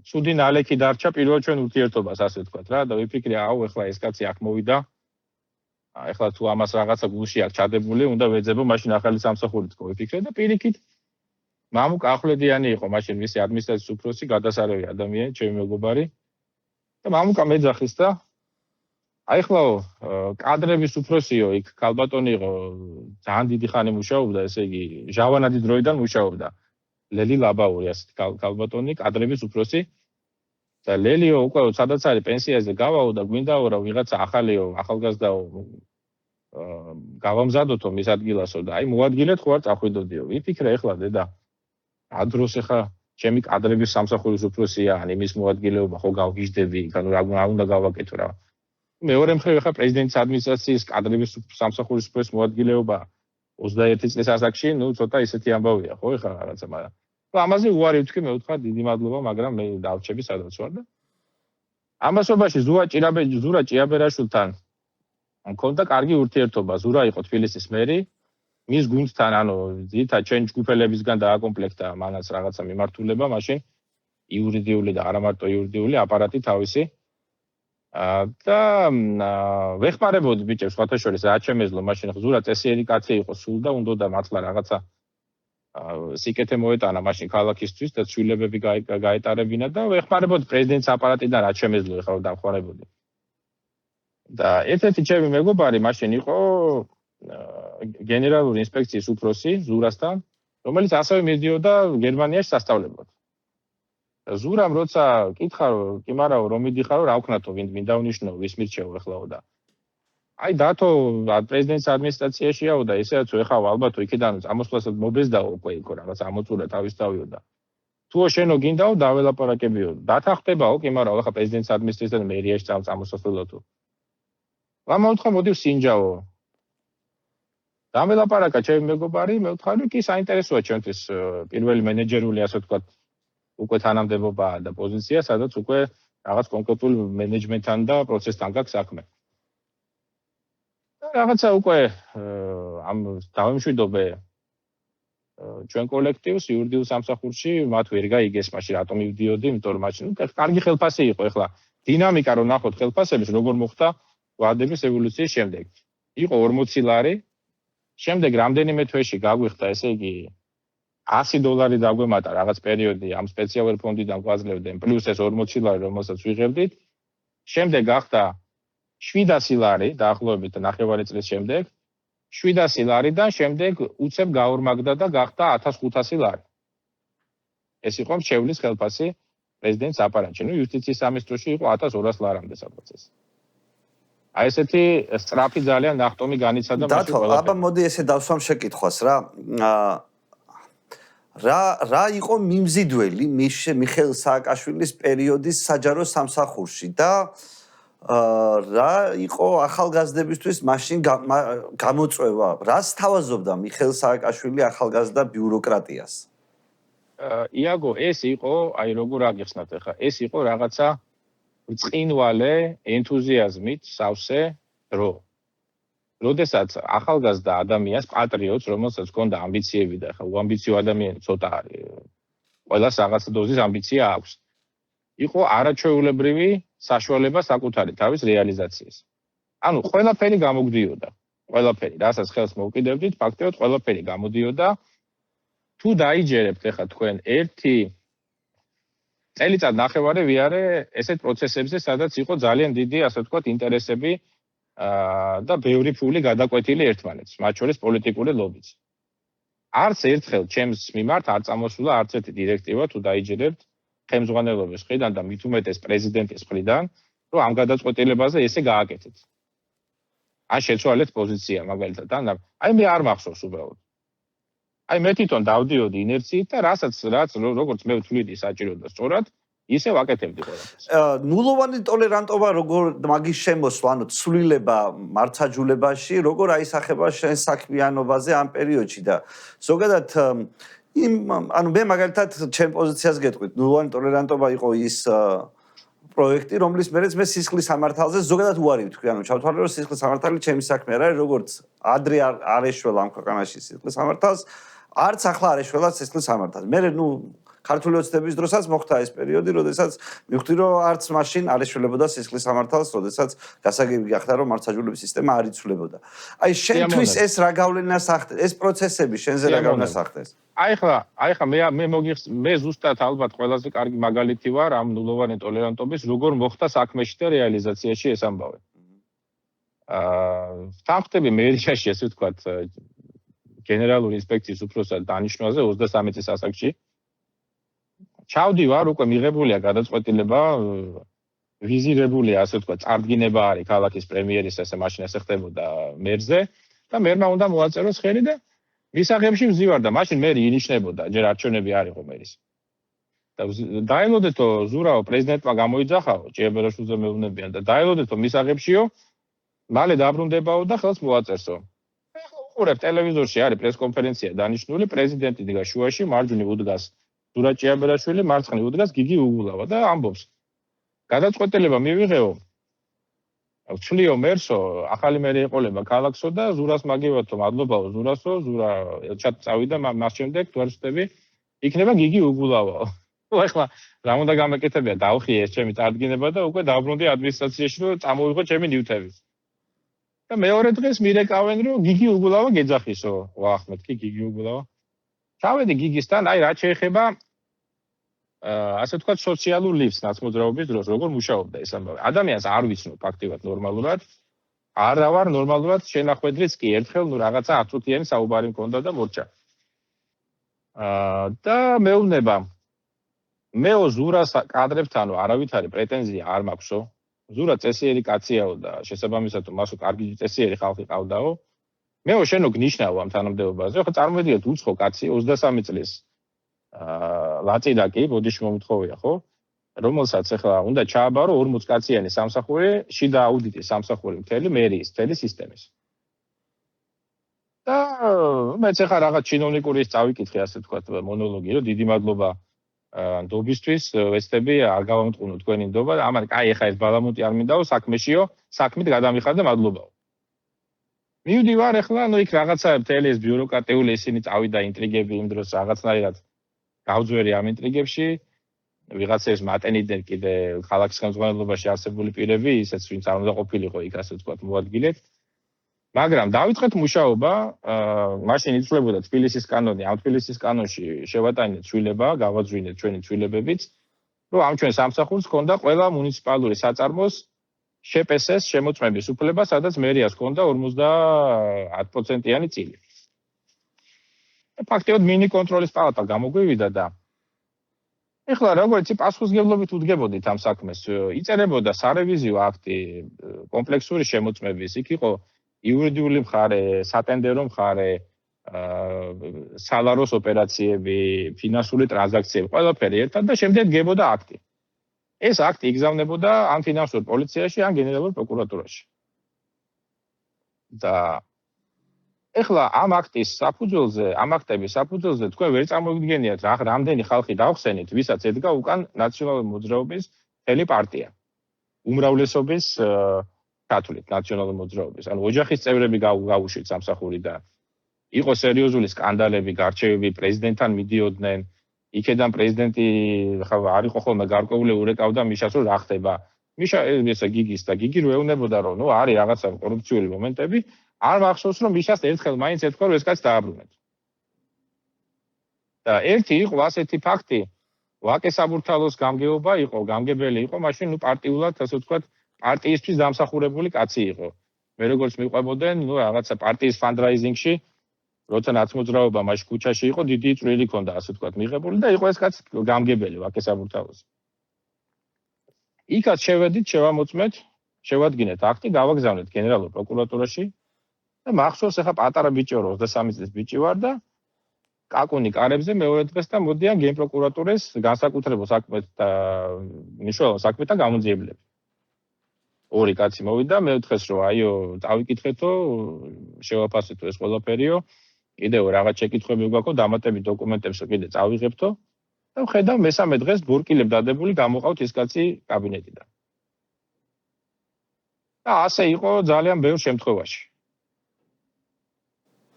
ცუდი ნალექი დარჩა პირველ ჩვენ ურთიერთობას, ასე ვთქვათ რა და ვიფიქრე, აუ, ეხლა ეს კაცი აქ მოვიდა. ეხლა თუ ამას რაღაცა გულში აქვს ჩადებული, უნდა ვეძებო მაშინ ახალი სამსახურით ვიფიქრე და პირიქით მამუკ ახვლედიანი იყო მაშინ მისი ადმინისტრაციის უფროსი, გადასარევი ადამიანი, ჩემი მეგობარი. და მამუკა მეძახის და აი ხლაო კადრების უფროსიო იქ ქალბატონი იყო, ძალიან დიდი ხანი მუშაობდა, ესე იგი ჟავანადი დროიდან მუშაობდა. ლელი ლაბაური ასეთი ქალბატონი, კადრების უფროსი. და ლელიო უკვე სადაც არის პენსიაზე გავაო და გვინდაო რა ვიღაცა ახალიო, ახალგაზრდაო გავამზადოთო მის ადგილასო და აი მოადგილეთ ხო არ წახვიდოდიო. ვიფიქრე ეხლა დედა ადროს ეხა ჩემი კადრების სამსახურის უფროსია, ან იმის მოადგილეობა ხო გავგიჟდები, ანუ რა უნდა გავაკეთო რა. მეორე მხრივ ეხა პრეზიდენტის ადმინისტრაციის კადრების სამსახურის უფროსის მოადგილეობა 21 წლის ასაკში, ნუ ცოტა ისეთი ამბავია ხო ეხა რაღაცა, მაგრამ ამაზე უარი ვთქვი, მე ვთქვა დიდი მადლობა, მაგრამ მე დავრჩები სადაც ვარ და ამასობაში ზურა ჭიაბერაშვილთან მქონდა კარგი ურთიერთობა. ზურა იყო თბილისის მერი, მის გუნდთან, ანუ ძირითადად ჩვენ ჯგუფელებისგან დააკომპლექტა მანაც რაღაცა მიმართულება, მაშინ იურიდიული და არა მარტო იურიდიული აპარატი თავისი. და ვეხმარებოდი ბიჭებს, სხვათა შორის რა ჩემეძლო, მაშინ ზურა წესიერი კაცი იყო სულ და უნდა მართლა რაღაცა სიკეთე მოეტანა მაშინ ქალაქისთვის და ცვლილებები გაეტარებინა და ვეხმარებოდი პრეზიდენტის აპარატიდან რა შემეძლო ეხლა დავხმარებოდი. და ერთ-ერთი ჩემი მეგობარი მაშინ იყო გენერალური ინსპექციის უფროსი ზურასთან, რომელიც ასევე მიდიოდა გერმანიაში სასწავლებლად. და ზურამ როცა კითხა რომ კი მარაო რომ მიდიხარო რა ვქნათო, ვინ დავნიშნო, ვის მირჩევო ეხლაო და აი დათო პრეზიდენტის ადმინისტრაციაშიაო და ესეც ეხავა ალბათ იქიდან წამოსვლასაც მობეზდაო უკვე იქ რაღაც ამოწურა თავისთავიო და თუო შენო გინდაო დაველაპარაკებიო. დათა ხდებაო კი მარაო ეხა პრეზიდენტის ადმინისტრაციიდან მერიაში წამოსვლათო. გამოვთქვა მოდი სინჯაო. დაველაპარაკა ჩემი მეგობარი, მე ვთქვი კი საინტერესოა ჩვენთვის პირველი მენეჯერული ასე ვთქვათ უკვე თანამდებობა და პოზიცია, სადაც უკვე რაღაც კონკრეტულ მენეჯმენტთან და პროცესთან გაქვს საქმე. რაღაცა უკვე ამ დავემშვიდობე ჩვენ კოლექტივს იურიდიულ სამსახურში, მათ ვერ გაიგეს მაშინ რატომ მივდიოდი, იმიტომ რომ მაშინ კარგი ხელფასი იყო, ეხლა დინამიკა რომ ნახოთ ხელფასების როგორ მოხდა ვადების ევოლუციის შემდეგ. იყო 40 ლარი, შემდეგ რამდენიმე თვეში გაგვიხდა, ესე იგი $100 დაგვემატა რაღაც პერიოდი ამ სპეციალური ფონდიდან გვაძლევდნენ, პლუს ეს 40 ლარი რომელსაც ვიღებდით. შემდეგ გახდა 700 ლარი დაახლოებით ნახევარი წლის შემდეგ, 700 ლარიდან შემდეგ უცებ გაორმაგდა და გახდა 1500 ლარი. ეს იყო მრჩევლის ხელფასი პრეზიდენტის აპარატში. ნუ იუსტიციის სამინისტროში იყო 1200 ლარამდე საპროცესო. აი ესეთი სწრაფი ძალიან ნახტომი განიცადა მაშინ ყველაფერი. აბა მოდი ესე დავსვამ შეკითხვას რა. რა იყო მიმზიდველი მიხეილ სააკაშვილის პერიოდის საჯარო სამსახურში და რა იყო ახალგაზრდებისთვის მაშინ გამოწვევა? რას თავაზობდა მიხეილ სააკაშვილი ახალგაზრდა ბიუროკრატიას? იაგო, ეს იყო, აი როგორ აღიხსნათ ახლა, ეს იყო რაღაცა ბრწყინვალე ენთუზიაზმით სავსე დრო. როდესაც ახალგაზრდა ადამიანს, პატრიოტს, რომელსაც ჰქონდა ამბიციები და ახლა უამბიციო ადამიანი ცოტა არის, ყველას რაღაცა დოზის ამბიცია აქვს. იყო არაჩვეულებრივი საშუალება საკუთარი თავის რეალიზაციას. ანუ ყველაფერი გამოგვდიოდა. ყველაფერი, რასაც ხელს მოვკიდებდით, ფაქტობრივად ყველაფერი გამოდიოდა. თუ დაიჯერებთ ახლა თქვენ ერთი წელიწად ნახევარი ვიარე ესეთ პროცესებზე, სადაც იყო ძალიან დიდი, ასე ვთქვათ, ინტერესები და ბევრი ფული გადაკვეთილი ერთმანეთს, მათ შორის პოლიტიკური ლობიც. არც ერთხელ ჩემს მიმართ არ წამოსულა არც ერთი დირექტივა თუ დაიჯერებთ ხელმძღვანელობის მხრიდან და მით უმეტეს პრეზიდენტის მხრიდან, რომ ამ გადაწყვეტილებაზე ესე გააკეთეთ. ან შეცვალეთ პოზიცია მაგალითად, აი მე არ მახსოვს უბრალოდ. აი მე თვითონ დავდიოდი ინერციით და რაც როგორც მე ვთვლიდი საჭირო და სწორად, ისე ვაკეთებდი ყველაფერს. ნულოვანი ტოლერანტობა როგორ მაგის შემოსვლა, ანუ ცვლილება მართლმსაჯულებაში, როგორ აისახება შენ საქმიანობაზე ამ პერიოდში და ზოგადად ანუ მე მაგალითად ჩემ პოზიციას გეტყვით, ნულოვანი ტოლერანტობა იყო ის პროექტი, რომლის მერეც მე სისხლის სამართალზე ზოგადად უარი ვთქვი, ანუ ჩავთვალე რომ სისხლის სამართალი ჩემი საქმე არ არის, როგორც ადრე არ ეშველა ამ ქვეყანაში სისხლის სამართალს, არც ახლა არ ეშველა სისხლის სამართალს. მე ქართული ოცნების დროსაც მოხდა ეს პერიოდი, როდესაც მივხვდი რომ არც მაშინ არ ეშველებოდა სისხლის სამართალს, როდესაც გასაგები გახდა რომ მართლმსაჯულების სისტემა არ იცვლებოდა. აი შენთვის ეს რა გავლენას ახდენს, ეს პროცესები შენზე რა გავლენას ახდენს? აი ხა მე ზუსტად ალბათ ყველაზე კარგი მაგალითი ვარ ამ ნულოვანი ტოლერანტობის, როგორ მოხდა საქმეში და რეალიზაციაში ეს ამბავი. თანხმდები მერიაში, ესე ვთქვათ, გენერალური ინსპექციის უფროსად დანიშნვაზე 23 წლის ასაკში. ჩავდივარ, უკვე მიღებულია გადაწყვეტილება, ვიზირებულია, ასე ვთქვათ, წარდგინება არის ქალაქის პრემიერის, ესე მაშინ ესე ხდებოდა მერზე და მერმა უნდა მოაწეროს ხელი და მისაღებში ვზივარ და მაშინ მერი ინიშნებოდა, ჯერ არჩევნები არ იყო მერის. და დაელოდეთო ზურაო პრეზიდენტმა გამოიძახაო, ჭიებერაშვილზე მეუბნებიან და დაელოდეთო მისაღებშიო, მალე დაბრუნდებაო და ხელს მოაწერსო. უყურებ ტელევიზორში არის პრესკონფერენცია დანიშნული, პრეზიდენტი დგას შუაში, მარჯვნივ უდგას ზურა ჭიებერაშვილი, მარცხნივ უდგას გიგი უგულავა და ამბობს. გადაწყვეტილება მივიღეო, ვცვლიო მერსო, ახალი მერი ეყოლება ქალაქსო და ზურას მაგივათო, მადლობაო ზურასო, ზურა ელჩად წავიდა, მას შემდეგ თუ არ ვწდები, იქნება გიგი უგულავაო. ახლა რა უნდა გამეკეთებია, დავხიე ეს ჩემი წარდგინება და უკვე დავბრუნდი ადმინისტრაციაში, რომ წამოვიღო ჩემი ნივთები. და მეორე დღეს მირეკავენ, რომ გიგი უგულავა გეძახისო, ვაახმეთქი გიგი უგულავა. ჩავედი გიგისთან, აი რაც შეეხება ასე ვთქვათ სოციალურ ლიფს ნაცმოძრაობის დროს, როგორ მუშაობდა ეს ამბავი. ადამიანს არ ვიცნობ ფაქტიურად ნორმალურად. არა ვარ ნორმალურად შენახვედრიც კი ერთხელ რაღაცა 10 წუთიანი საუბარი მქონდა და მორჩა. და მეუბნება მეო ზურას კადრებთანო არავითარი პრეტენზია არ მაქვსო. ზურა წესიერი კაციაო და შესაბამისად მასო კარგი წესიერი ხალხი ყავდაო. მეო შენო გნიშნავ ამ თანამდებობაზე. ხო წარმოვიდგეთ უცხო კაცი 23 წლის ლაწინაკი, ბოდიში მომთხოვია, ხო? რომელსაც ახლა უნდა ჩააბარო 40 კაციანი სამსახური, შიდა აუდიტის სამსახური მთელი მერიის, მთელი სისტემის. და მეც ახლა რაღაც ჩინოვნიკური წავიკითხე, ასე ვთქვათ, მონოლოგი, რომ დიდი მადლობა ნდობისთვის, ვესტები არ გავამტყუნო თქვენი ნდობა, ამან კაი ახლა ეს ბალამუტი არ მინდაო, საქმეშიო, საქმით გადამიხადე, მადლობაო. მივდივარ ახლა, იქ რაღაცა მთელი ეს ბიუროკრატიული ისინი წავიდა ინტრიგები იმ დროს რაღაცნაირად გავძვერი ამ ინტრიგებში, ვიღაცებს მატენიდნენ კიდე ქალაქის ხელმძღვანელობაში არსებული პირები, ისეც ვინც არ უნდა ყოფილიყო იქ, ასე ვთქვათ, მოადგილეთ. მაგრამ დავიწყეთ მუშაობა, მაშინ იცვლებოდა თბილისის კანონი, ამ თბილისის კანონში შევატანეთ ცვლილება, გავაძვინეთ ჩვენი ცვლილებებიც, რომ ამ ჩვენ სამსახურს ჰქონდა ყველა მუნიციპალური საწარმოს შეპესეს შემოწმების უფლება, სადაც მერიას ჰქონდა 50%-იანი წილი. ფაქტობრივად მინი კონტროლის პალატა გამოგვივიდა და ეხლა როგორც პასუხისმგებლობით უდგებოდით ამ საქმეს, იწერებოდა სარევიზიო აქტი, კომპლექსური შემოწმების, იქ იყო იურიდიული მხარე, სატენდერო მხარე, სალაროს ოპერაციები, ფინანსური ტრანზაქციები, ყველაფერი ერთად და შემდეგ დგებოდა აქტი. ეს აქტი იგზავნებოდა ან ფინანსურ პოლიციაში, ან გენერალურ პროკურატურაში. და ეხლა ამ აქტების საფუძველზე თქვენ ვერ წარმოგიდგენიათ რამდენი ხალხი დავხსენით, ვისაც ედგა უკან ნაციონალური მოძრაობის მთელი პარტია. უმრავლესობის ქართულით ნაციონალური მოძრაობის. ანუ ოჯახის წევრები გავუშვით სამსახურიდან. იყო სერიოზული სკანდალები, გარჩევები პრეზიდენტთან მიდიოდნენ. იქედან პრეზიდენტი არ იყო ხოლმე გარკვეული ურეკავდა მიშას რომ რა ხდება. მიშა ესა გიგის და გიგი როეუნებოდა რომ ნუ არის რაღაცა კორუფციული მომენტები. არ მახსოვს რომ მიშას ერთხელ მაინც ეთქვა რომ ეს კაცი დააბრუნეთ. და ერთი იყო ასეთი ფაქტი, ვაკე საბურთალოს გამგეობა იყო, გამგებელი იყო, მაშინ ნუ პარტიულად ასე ვთქვათ, პარტიისთვის დამსახურებული კაცი იყო. მე როგორც მიყვებოდნენ, ნუ რაღაცა პარტიის ფანდრაიზინგში, როცა ნაცმოძრაობა მაშინ ქუჩაში იყო, დიდი წვლილი ჰქონდა ასე ვთქვათ მიღებული და იყო ეს კაცი გამგებელი ვაკე საბურთალოს. იქაც შევედით, შევამოწმეთ, შევადგინეთ აქტი, გავაგზავნეთ გენერალურ პროკურატურაში. და მახსოვს ახლა პატარა ბიჭი ვარ 23 წლის ბიჭი ვარ და კაკუნი კარებზე მეორე დღეს და მოდიან გენპროკურატურის განსაკუთრებულ საქმეთა მნიშვნელოვან საქმეთა გამოძიებლები. ორი კაცი მოვიდა, მე ვთხეს რომ აიო, წავიკითხეთო, შევაფასეთო ეს ყველაფერიო, კიდევ რაღაც შეკითხვები გვაქვს, დამატებით დოკუმენტებსო კიდე წავიღებთო და ვხედავ მესამე დღეს ბურკილებ დადებული გამოყავთ ის კაცი კაბინეტიდან. და ასე იყო ძალიან ბევრ შემთხვევაში.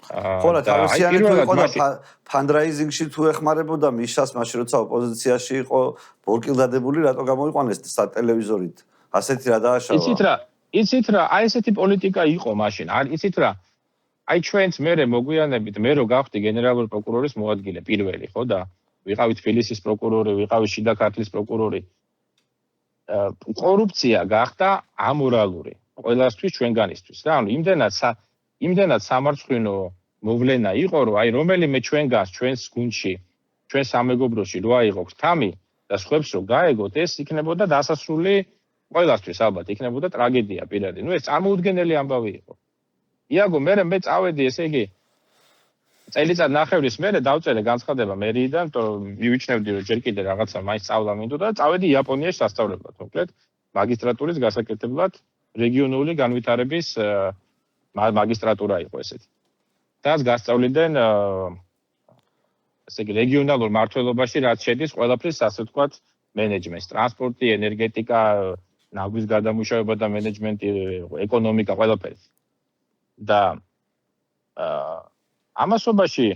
ხო რა თავისიანი თუ იყო და ფანდრაიზინგში თუ ეხმარებოდა მიშას მაშინ როცა ოპოზიციაში იყო ბორკილდადებული რატო გამოიყვანეს სატელევიზორით ასეთი რა დააშავა იცით რა აი ესეთი პოლიტიკა იყო მაშინ იცით რა აი ჩვენც მერე მოგვიანებით მე რო გავხდი გენერალური პროკურორის მოადგილე პირველი ხო და ვიყავი თბილისის პროკურორი ვიყავი შიდა ქართლის პროკურორი კორუფცია გახდა ამორალური ყველასთვის ჩვენგანისთვის რა ანუ იმდენად სამარცხვინო მოვლენა იყო რომ აი რომელიმე ჩვენგანს ჩვენს გუნდში ჩვენ სამეგობროში რო აიღო გრთამი და სხვებს რო გაეგოთ ეს იქნებოდა დასასრული ყველასთვის ალბათ იქნებოდა ტრაგედია პირადი ნუ ეს წარმოუდგენელი ამბავი იყო იაგო მე წავედი ესე იგი წელიწად ნახევრის მერე დავწერე განცხადება მერიიდან მივიჩნევდი რომ ჯერ კიდე რაღაცა მაინც სწავლა მინდოდა და წავედი იაპონიაში სასწავლებლად მოკლედ მაგისტრატურის გასაკეთებლად რეგიონული განვითარების მაგისტრატურა იყო ესეთი. და გასწავლიდან ესე იგი რეგიონალურ მმართველობაში რაც შედის ყველაფრის ასე ვთქვათ მენეჯმენტს, ტრანსპორტი, ენერგეტიკა, ნავთობის გადამუშავება და მენეჯმენტი, ეკონომიკა, ყველაფერი. და ამასობაში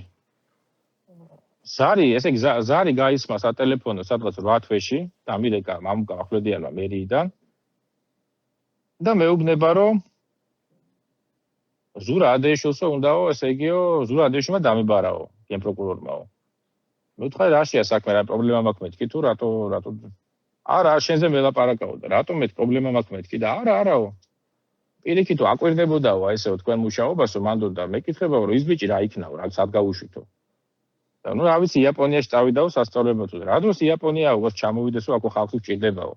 ზარი გაისმა სატელეფონო სადღაც 8 თვეში, დამირეკა მამუკა ახვლედიანმა მერიიდან. და მეუბნება რომ ზურა ადეშოსო უნდაო, ესე იგიო, ზურა ადეშომა დამიბარაო, გენპროკურორმაო. მე ვთქვა რაშია საქმე, რა პრობლემა მაქვს მეთქი თუ რატო არა, შენზე მელაპარაკაო და რატომ მე პრობლემა მაქვს მეთქი და არაო. პირიქით აკვირდებოდაო ესეო თქვენ მუშაობასო, მანდოდა მეკითხებაო რომ ის ბიჭი რა იქნაო, რა სადგაუშვითო. და ნუ რა ვიცი იაპონიაში წავიდაო სასწავლებელად. რა დროს იაპონია უგას ჩამოვიდესო, აქ ხალხი ჭირდებაო.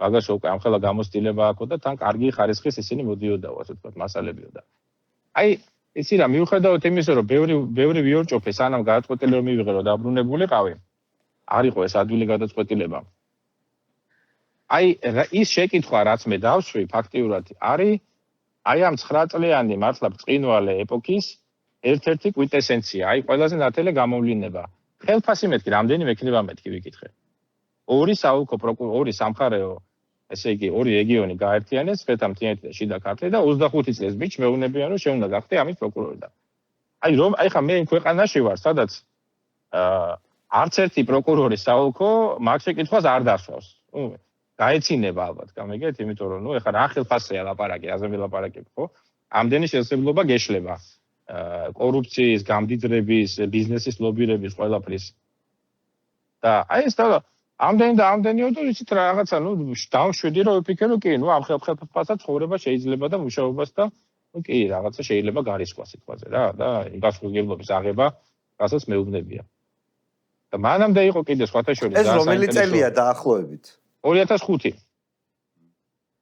მაგასო უკვე ამხელა გამოცდილება აქვს და თან კარგი ხარისხის ისინი მოდიოდაო, ასე ვთქვათ, მასალებიო და აი იცი რა მიუხედავად იმისა რომ ბევრი ვიორჭოფე სანამ გადაწყვეტილი რომ მივიღე რომ დაბრუნებულიყავი არ იყო ეს ადვილი გადაწყვეტილება აი ის შეკითხვა რაც მე დავსვი ფაქტიურად არის აი ამ 9 წლიანი მართლა ბრწყინვალე ეპოქის ერთ-ერთი კვინტესენცია აი ყველაზე ნათელი გამოვლინება ხელფასი მეთქი რამდენი მექნება მეთქი ვიკითხე ორი საოლქო პროკურორი ორი სამხარეო ესე იგი ორი რეგიონი გაერთიანეს ფეთამთიანეთი და შიდა ქართლი და 25 წელს ბიჭ მეუბნებიან რომ შეუნდა გახდე ამის პროკურორი და აი რომ აი ხა მე ქვეყანაში ვარ სადაც არც ერთი პროკურორი საოლქო მაგ შეკითხვას არ დასვავს გაეცინება ალბათ გამიგეთ იმიტომ რომ ნუ ეხა რა ხელფასია ლაპარაკი აზე ვილაპარაკებ ხო ამდენი შესაძლებლობა გეშლება კორუფციის გამდიდრების ბიზნესის ლობირების ყველაფრის და აი ეს და ამდენიო და იცით რაღაცა ნუ დავშვიდი რომ ვიფიქრე რომ კი ნუ ამ ხელფასად ცხოვრება შეიძლება და მუშაობას და ნუ კი რაღაცა შეიძლება გარისხვა სიტყვაზე რა და გასაგებობის აღება რასაც მეუბნებია და მანამდე იყო კიდე სხვათა შორის ეს რომელი წელია დაახლოებით 2005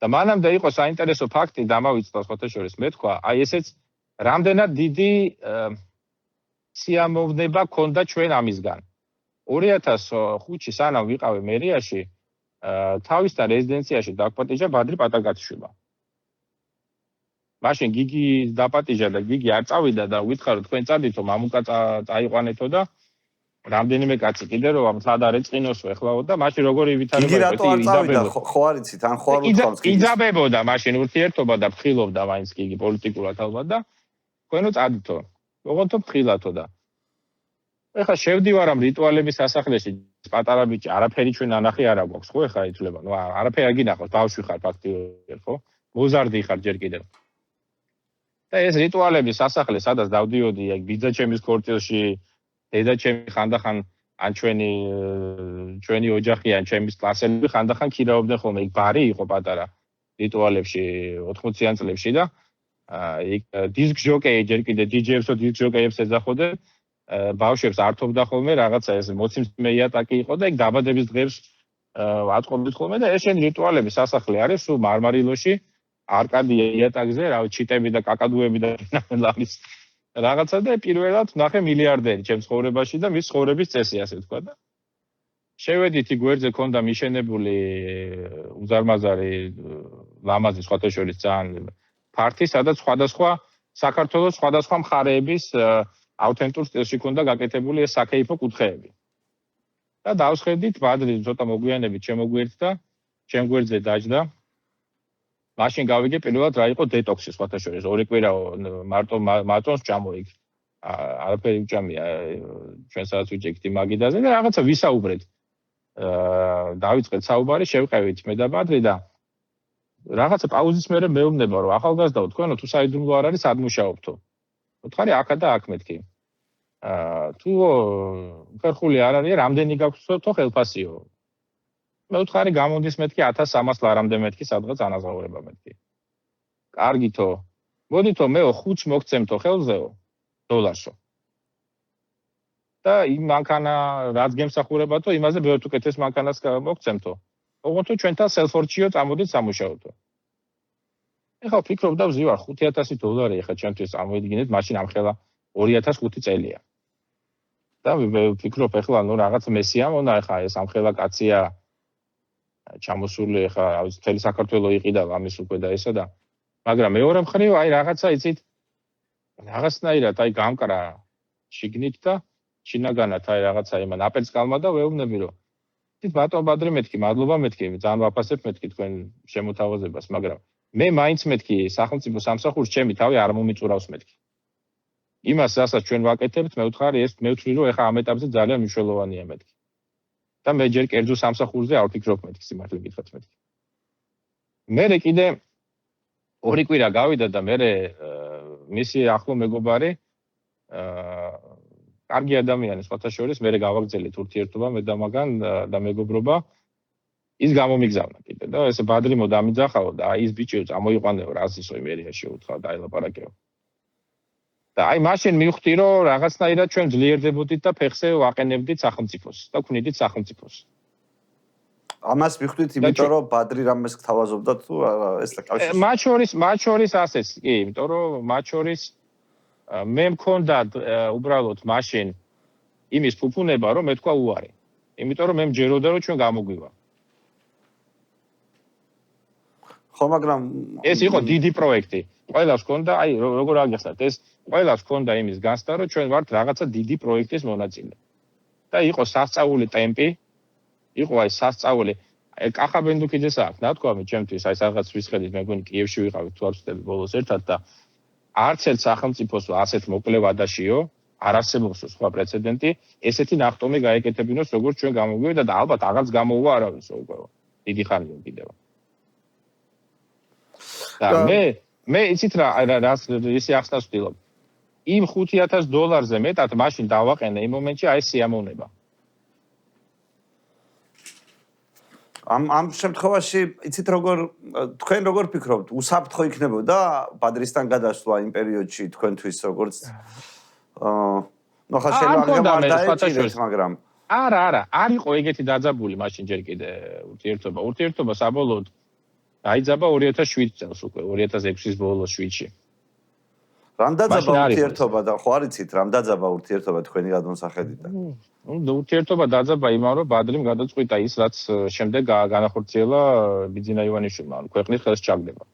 და მანამდე იყო საინტერესო ფაქტი დამავიწყდა სხვათა შორის მე თქვა აი ესეც რამდენად დიდი სიამოვნება ქონდა ჩვენ ამისგან 2005-ში სანამ ვიყავი მერიაში თავისთან რეზიდენციაში დაგვპატიჟა ბადრი პატარგათიშვილმა. მაშინ გიგის დაპატიჟა და გიგი არ წავიდა და ვითხარო თქვენ წადითო მამუკა წაიყვანეთო და რამდენიმე კაცი კიდე რომ სად არ ეწყინოსო ეხლაო და მაშინ როგორი ვითარება გიგი რატო არ წავიდა ხო არ იცით ან ხო არ უთქვამს გიგის იძაბებოდა მაშინ ურთიერთობა და ფხილობდა მაინც გიგი პოლიტიკურად ალბათ და თქვენო წადითო ოღონდ ფხილათო და ეხლა შევდივარ ამ რიტუალების სასახლეში პატარა ბიჭი არაფერი ჩვენ ანახი არ აქვს ხო ეხლა ითვლება ნუ არაფერი არ გინახავს ბავშვი ხარ ფაქტიურად ხო მოზარდი ხარ ჯერ კიდევ და ეს რიტუალების სასახლე სადაც დავდიოდი ეგ ბიძაჩემის ქორწილში დედაჩემი ხანდახან ან ჩვენი ოჯახი ან ჩემის კლასელები ხანდახან ქირაობდნენ ხოლმე იქ ბარი იყო პატარა რიტუალებში 80-იან წლებში და იქ დისკ ჟოკეი ჯერ კიდე დიჯეებსო დისკ ჟოკეებს ეძახოდნენ ბავშვებს ართობდა ხოლმე რაღაცა ეს მოციმსმე იატაკი იყო და იქ დაბადების დღეებს აწყობდით ხოლმე და ეს შენ რიტუალების სასახლე არის სულ მარმარილოში არკადია იატაკზე რავი ჩიტები და კაკადუები და ლალის რაღაცა და პირველად ნახე მილიარდერი ჩემს ცხოვრებაში და მის ცხოვრების წესი ასე ვთქვა და შევედით გვერდზე ქონდა მიშენებული უზარმაზარი ლამაზი სხვათა შორის ძალიან ფართი სადაც სხვადასხვა საქართველოს სხვადასხვა მხარეების აუთენტურ სტილში ქონდა გაკეთებული ეს საკეიფო კუთხეები და დავსხედით ბადრი ცოტა მოგვიანებით შემოგვერდა ჩემ გვერდზე დაჯდა მაშინ გავიგე პირველად რა იყო დეტოქსი სხვათა შორის ორი კვირა მარტო მაწონს ჭამოიგ არაფერი უჭამია ჩვენ სადაც ვიჭიქით მაგიდაზე და რაღაცა ვისაუბრეთ დავიწყეთ საუბარი შევყევით მე და ბადრი და რაღაცა პაუზის მერე მეუბნება რომ ახალგაზრდაო თქვენო თუ საიდუმლო არ არის ადმუშაობთო ვთქარი აქა და აქ მეთქი თუ ხერხული არ არის რამდენი გაქვს თო ხელფასიო მე ვთქარი გამონდის მეთქი 1300 ლარამდე მეთქი სადღაც ანაზღაურება მეთქი კარგითო მოდითო მეო 5 მოგცემთო ხელზეო დოლარსო და იმ მანქანა რაც გემსახურებათო იმაზე ბევრ უკეთეს მანქანას მოგცემთო ოღონდ თუ ჩვენთან სელფორჩიო წამოდით სამუშაოთო ეხლა ვფიქრობ და ვზივარ $5000 ეხლა ჩემთვის წარმოიდგინეთ მაშინ ამხელა 2005 წელია და ვფიქრობ ეხლა ნუ რაღაც მესია მონა ეხლა ეს ამხელა კაცია ჩამოსული ეხლა რავი მთელი საქართველოს იყიდა ამის უკვე და ესა და მაგრამ მეორე მხრივ აი რაღაცა იცით რაღაცნაირად აი გამკრა შიგნით და შინაგანად აი რაღაცა იმან აპერწკალმა და ვეუბნები რომ თით ბატონ ბადრი მეთქი მადლობა მეთქი ძალიან ვაფასებ მეთქი თქვენ შემოთავაზებას მაგრამ მე მაინც მეთქი სახელმწიფო სამსახურს ჩემი თავი არ მომიწურავს მეთქი იმას რასაც ჩვენ ვაკეთებთ მე ვთხარი ეს მე ვთვლი რომ ეხა ამ ეტაპზე ძალიან მნიშვნელოვანია მეთქი და მე ჯერ კერძო სამსახურზე არ ვფიქრობ მეთქი სიმართლე გითხრათ მეთქი მე კიდე ორი კვირა გავიდა და მე მისი ახლო მეგობარი კარგი ადამიანი სხვათა შორის მე გავაგრძელეთ ურთიერთობა მე და მაგან და მეგობრობა ის გამომიგზავნა კიდე და ესე ბადრი მოდამიძახაო და აი ის ბიჭი წამოიყვანეო რაზისო იმერიაში უთხრა და აილაპარაკეო და აი მაშინ მივხვდი რომ რაღაცნაირად ჩვენ ძლიერდებოდით და ფეხზე ვაყენებდით სახელმწიფოს და ვქნიდით სახელმწიფოს ამას მივხვდით იმიტომ რომ ბადრი რამეს გთავაზობდა თუ ეს კავშირი მათ შორის ასეც კი იმიტომ რომ მათ შორის მე მქონდა უბრალოდ მაშინ იმის ფუფუნება რომ მე თქვა უარი იმიტომ რომ მე მჯეროდა რომ ჩვენ გამოგვივა ხო მაგრამ ეს იყო დიდი პროექტი ყველას ჰქონდა აი როგორ აგიხსნათ ეს ყველას ჰქონდა იმის განცდა რომ ჩვენ ვართ რაღაცა დიდი პროექტის მონაწილე და იყო სასწაული ტემპი იყო აი სასწაული კახაბენდუკიძეს აქვს ნათქვამი ჩემთვის აი რაღაც ვისხედით მე გონი კიევში ვიყავით თუ არ ვცდები ბოლოს ერთად და არც ერთ სახელმწიფოს ასეთ მოკლე ვადაშიო არ არსებობს სხვა პრეცედენტი ესეთი ნახტომი გაეკეთებინოს როგორც ჩვენ გამოგვივიდა და ალბათ აღარც გამოუვა არავის უკვე დიდი ხანია კიდევ და მე იცით რა ისე ახსნას ვთილობ იმ $5000 მეტად მაშინ დავაყენე იმ მომენტში აი სიამოვნება ამ შემთხვევაში იცით თქვენ როგორ ფიქრობთ უსაფრთხო იქნებოდა ბადრისთან გადასვლა იმ პერიოდში თქვენთვის როგორც ნახა შეიძლება არ დაეჭირეთ მაგრამ არა არ იყო ეგეთი დაძაბული მაშინ ჯერ კიდე ურთიერთობა საბოლოოდ დაიძაბა 2007 წელს უკვე 2006-ის ბოლოს 7-ში რამ დაძაბა ურთიერთობა და ხო არ იცით რამ დაძაბა ურთიერთობა თქვენი გადმოსახედიდან ურთიერთობა დაძაბა იმან რომ ბადრიმ გადაწყვიტა ის რაც შემდეგ განახორციელა ბიძინა ივანიშვილმა ქვეყნის ხელს ჩაგდება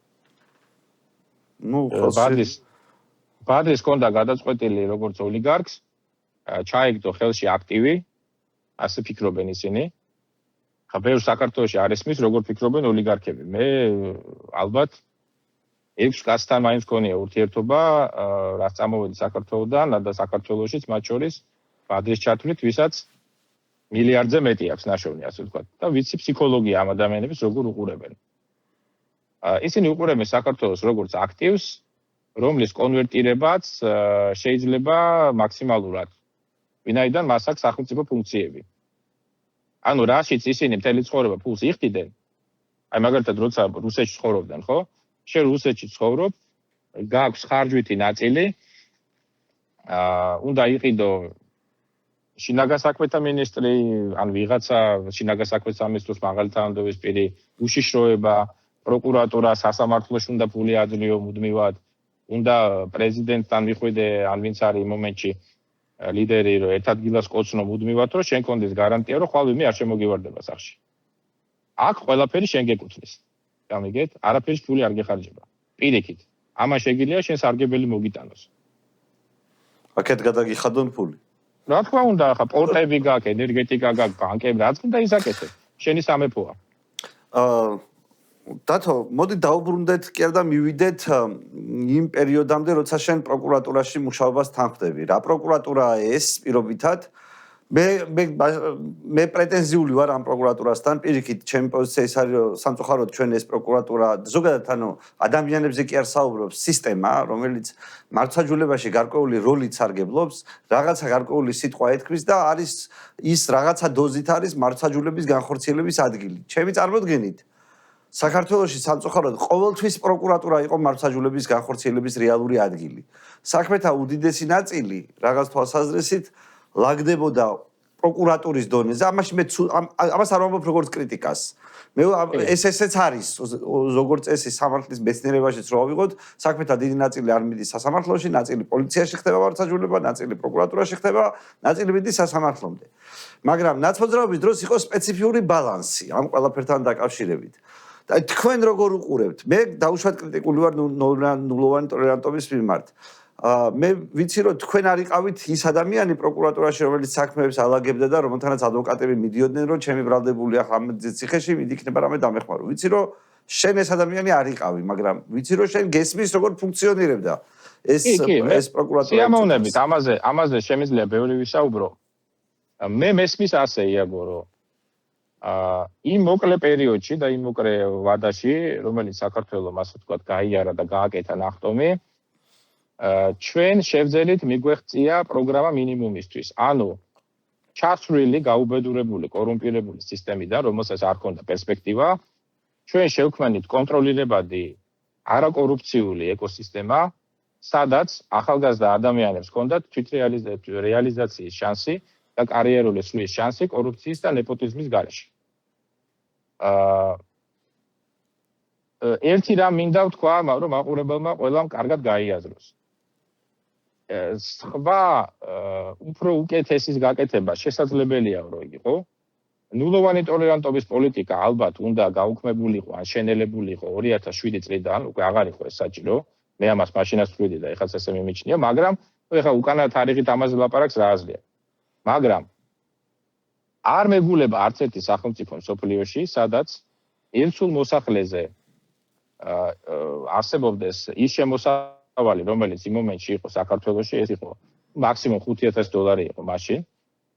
ბადრის ჰქონდა გადაწყვეტილი როგორც ოლიგარქს, ჩაიგდო ხელში აქტივი, ასე ფიქრობენ ისინი. ხა ბევრ საქართველოში არ ესმის, როგორ ფიქრობენ ოლიგარქები. მე ალბათ 6 კაცთან მაინც მქონია ურთიერთობა, რაც წამოვედი საქართველოდან და საქართველოშიც მათ შორის ბადრის ჩათვლით, ვისაც მილიარდზე მეტი აქვს ნაშოვნი, ასე ვთქვათ. და ვიცი ფსიქოლოგია ამ ადამიანების როგორ უყურებენ. ისინი უყურებენ საქართველოს როგორც აქტივს, რომლის კონვერტირებაც შეიძლება მაქსიმალურად. ვინაიდან მას აქვს სახელმწიფო ფუნქციები. ანუ რაშიც ისინი მთელი ცხოვრება ფულს იხდიდნენ, აი მაგალითად როცა რუსეთში ცხოვრობდნენ, ხო? შენ რუსეთში ცხოვრობ, გაქვს ხარჯვითი ნაწილი, უნდა იყიდო შინაგან საქმეთა მინისტრი, ან ვიღაცა შინაგან საქმეთა სამინისტროს მაღალი თანამდებობის უშიშროება, პროკურატურა, სასამართლოში უნდა ფული აძლიო მუდმივად, უნდა პრეზიდენტთან მიხვიდე, ან ვინც არის იმ მომენტში ლიდერი, რომ ერთ ადგილას ყოცნო მუდმივად, რომ შენ კონდეს გარანტია, რომ ხვალ ვინმე არ შემოგივარდება სახში. აქ ყველაფერი შენ გეკუთვნის. გამიგეთ? არაფერს ფული არ გეხარჯება. პირიქით. ამან შეგიძლია შენ სარგებელი მოგიტანოს. აქეთ გადაგიხადონ ფული. რა თქმა უნდა, ხა პორტები გაქვს, ენერგეტიკა გაქვს, ბანკები, რაც უნდა ისაკეთე. შენი სამეფოა. დათო, მოდი დაუბრუნდეთ კი არა და მივიდეთ იმ პერიოდამდე, როცა შენ პროკურატურაში მუშაობას თანხმდები. რა პროკურატურაა ეს პირობითად? მე პრეტენზიული ვარ ამ პროკურატურასთან, პირიქით, ჩემი პოზიცია ის არის, რომ სამწუხაროდ ჩვენ ეს პროკურატურა ზოგადად ადამიანებზე კი არ საუბრობს, სისტემა, რომელიც მართლმსაჯულებაში გარკვეული როლით სარგებლობს, რაღაცა გარკვეული სიტყვა ეთქმის და არის ის რაღაცა დოზით არის მართლმსაჯულების განხორციელების ადგილი. ჩემი წარმოდგენით საქართველოში სამწუხაროდ ყოველთვის პროკურატურა იყო მართლმსაჯულების განხორციელების რეალური ადგილი. საქმეთა უდიდესი ნაწილი რაღაც თვალსაზრისით ლაგდებოდა პროკურატურის დონეზე. ამას არ ვამბობ როგორც კრიტიკას. ესეც არის როგორც წესი სამართლის მეცნიერებაშიც რო ავიღოთ, საქმეთა დიდი ნაწილი არ მიდის სასამართლოში, ნაწილი პოლიციაში ხდება მართლმსაჯულება, ნაწილი პროკურატურაში ხდება, ნაწილი მიდის სასამართლომდე. მაგრამ ნაცვალწლების დროს იყო სპეციფიური ბალანსი ამ ყველაფერთან დაკავშირებით. და თქვენ როგორ უყურებთ? მე დაუშვათ კრიტიკული ვარ ნულოვანი ტოლერანტობის მიმართ. მე ვიცი რომ თქვენ არიყავით ის ადამიანი პროკურატურაში, რომელიც საქმეებს ალაგებდა და რომელთანაც ადვოკატები მიდიოდნენ, რომ ჩემი ბრალდებული ახლა ამ ციხეში მიდიქნება რამე დამეხმარო. ვიცი რომ შენ ეს ადამიანი არიყავი, მაგრამ ვიცი რომ შენ გესმის როგორ ფუნქციონირებდა ეს პროკურატურა. სიამოვნებით, ამაზე შემიძლია ბევრი ვისაუბრო. მე მესმის ასე იაგო, რომ იმ მოკლე პერიოდში და იმ მოკლე ვადაში, რომელიც საქართველოს ასე ვთქვათ, გაიარა და გააკეთა ნახტომი, ჩვენ შევძელით მიგვეღწია პროგრამა მინიმუმისთვის. ანუ ჩასვლილი, გაუბედურებული, კორუმპირებული სისტემიდან, რომელსაც არ ჰქონდა პერსპექტივა, ჩვენ შევქმნით კონტროლირებადი არაკორუფციული ეკოსისტემა, სადაც ახალგაზრდა ადამიანებს ჰქონდათ თვითრეალიზაციის შანსი და კარიერული სვლის შანსი კორუფციის და ნეპოტიზმის გარეშე. ერთი რამ მინდა ვთქვა, რომ მაყურებელმა ყველამ კარგად გაიაზროს. სხვა უფრო უკეთესის გაკეთება შესაძლებელია რომ იყო. ნულოვანი ტოლერანტობის პოლიტიკა ალბათ უნდა გაუქმებულიყო, ან შენელებულიყო 2007 წლიდან, უკვე აღარ იყო ეს საჭირო. მე ამას მაშინაც ვთვლიდი და ეხლაც ესე მიმიჩნია, მაგრამ ეხლა უკანა თარიღით ამაზე ლაპარაკს რა აზრია. მაგრამ არ მეგულება არც ერთი სახელმწიფო მსოფლიოში, სადაც ერთსულ მოსახლეზე არსებობდეს ის შემოსავალი, რომელიც იმ მომენტში იყო საქართველოში, ეს იყო მაქსიმუმ $5,000 იყო მაშინ,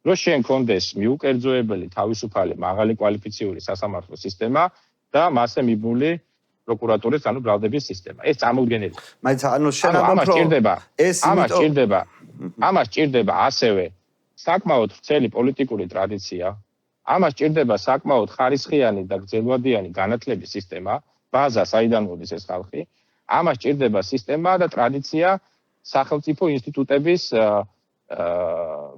რომ შენ კონდეს მიუკერძოებელი, თავისუფალი, მაღალი კვალიფიციური სასამართლო სისტემა და მასზე მიბული პროკურატურის, ანუ ბრალდების სისტემა. ეს წარმოუდგენელია. მაინც ანუ შენ ამას ჭირდება ასევე საკმაოდ ვრცელი პოლიტიკური ტრადიცია, ამას ჭირდება საკმაოდ ხარისხიანი და გრძელვადიანი განათლების სისტემა, ბაზა, საიდან მოდის ეს ხალხი, ამას ჭირდება სისტემა და ტრადიცია სახელმწიფო ინსტიტუტების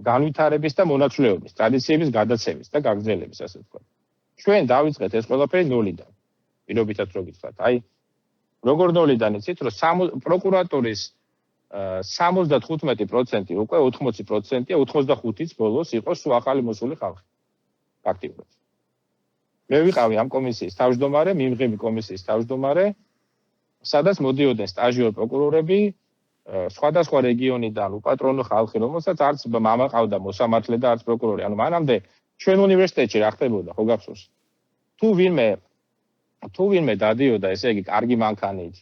განვითარების და მონაცვლეობის, ტრადიციების გადაცემის და გაგრძელების, ასე ვთქვათ. ჩვენ დავიწყეთ ეს ყველაფერი ნოლიდან. პირობითად რო გითხრათ, აი როგორ ნოლიდან იცით, რომ პროკურატურის 75% უკვე 80%-ია, 85-იც ბოლოს იყო სულ ახალი მოსული ხალხი. ფაქტიურად. მე ვიყავი ამ კომისიის თავმჯდომარე, მიმღები კომისიის თავმჯდომარე სადაც მოდიოდნენ სტაჟიორ პროკურორები სხვადასხვა რეგიონიდან უპატრონო ხალხი, რომელსაც არც მამა ყავდა მოსამართლე და არც პროკურორი. ანუ მანამდე ჩვენ უნივერსიტეტში რა ხდებოდა, ხო გახსოვს? თუ ვინმე დადიოდა, ესე იგი, კარგი მანქანით.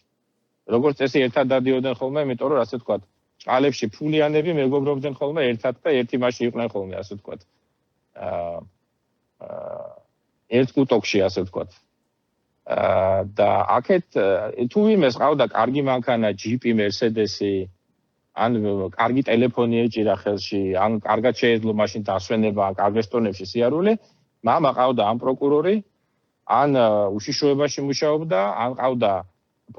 როგორც წესი ერთად დადიოდნენ ხოლმე, იმიტომ რომ ასე ვთქვათ, ჭალებში ფულიანები მეგობრობდნენ ხოლმე ერთად და ერთი მასში იყვნენ ხოლმე, ასე ვთქვათ. ერთ კუტოქში, ასე ვთქვათ. და აქეთ თუ ვინმეს ყავდა კარგი მანქანა, ჯიპი, მერსედესი, ან კარგი ტელეფონი ეჭირა ხელში, ან კარგად შეეძლო მაშინ დასვენება, კარგ რესტორნებში სიარული, მამა ყავდა ან პროკურორი, ან უშიშროებაში მუშაობდა, ან ყავდა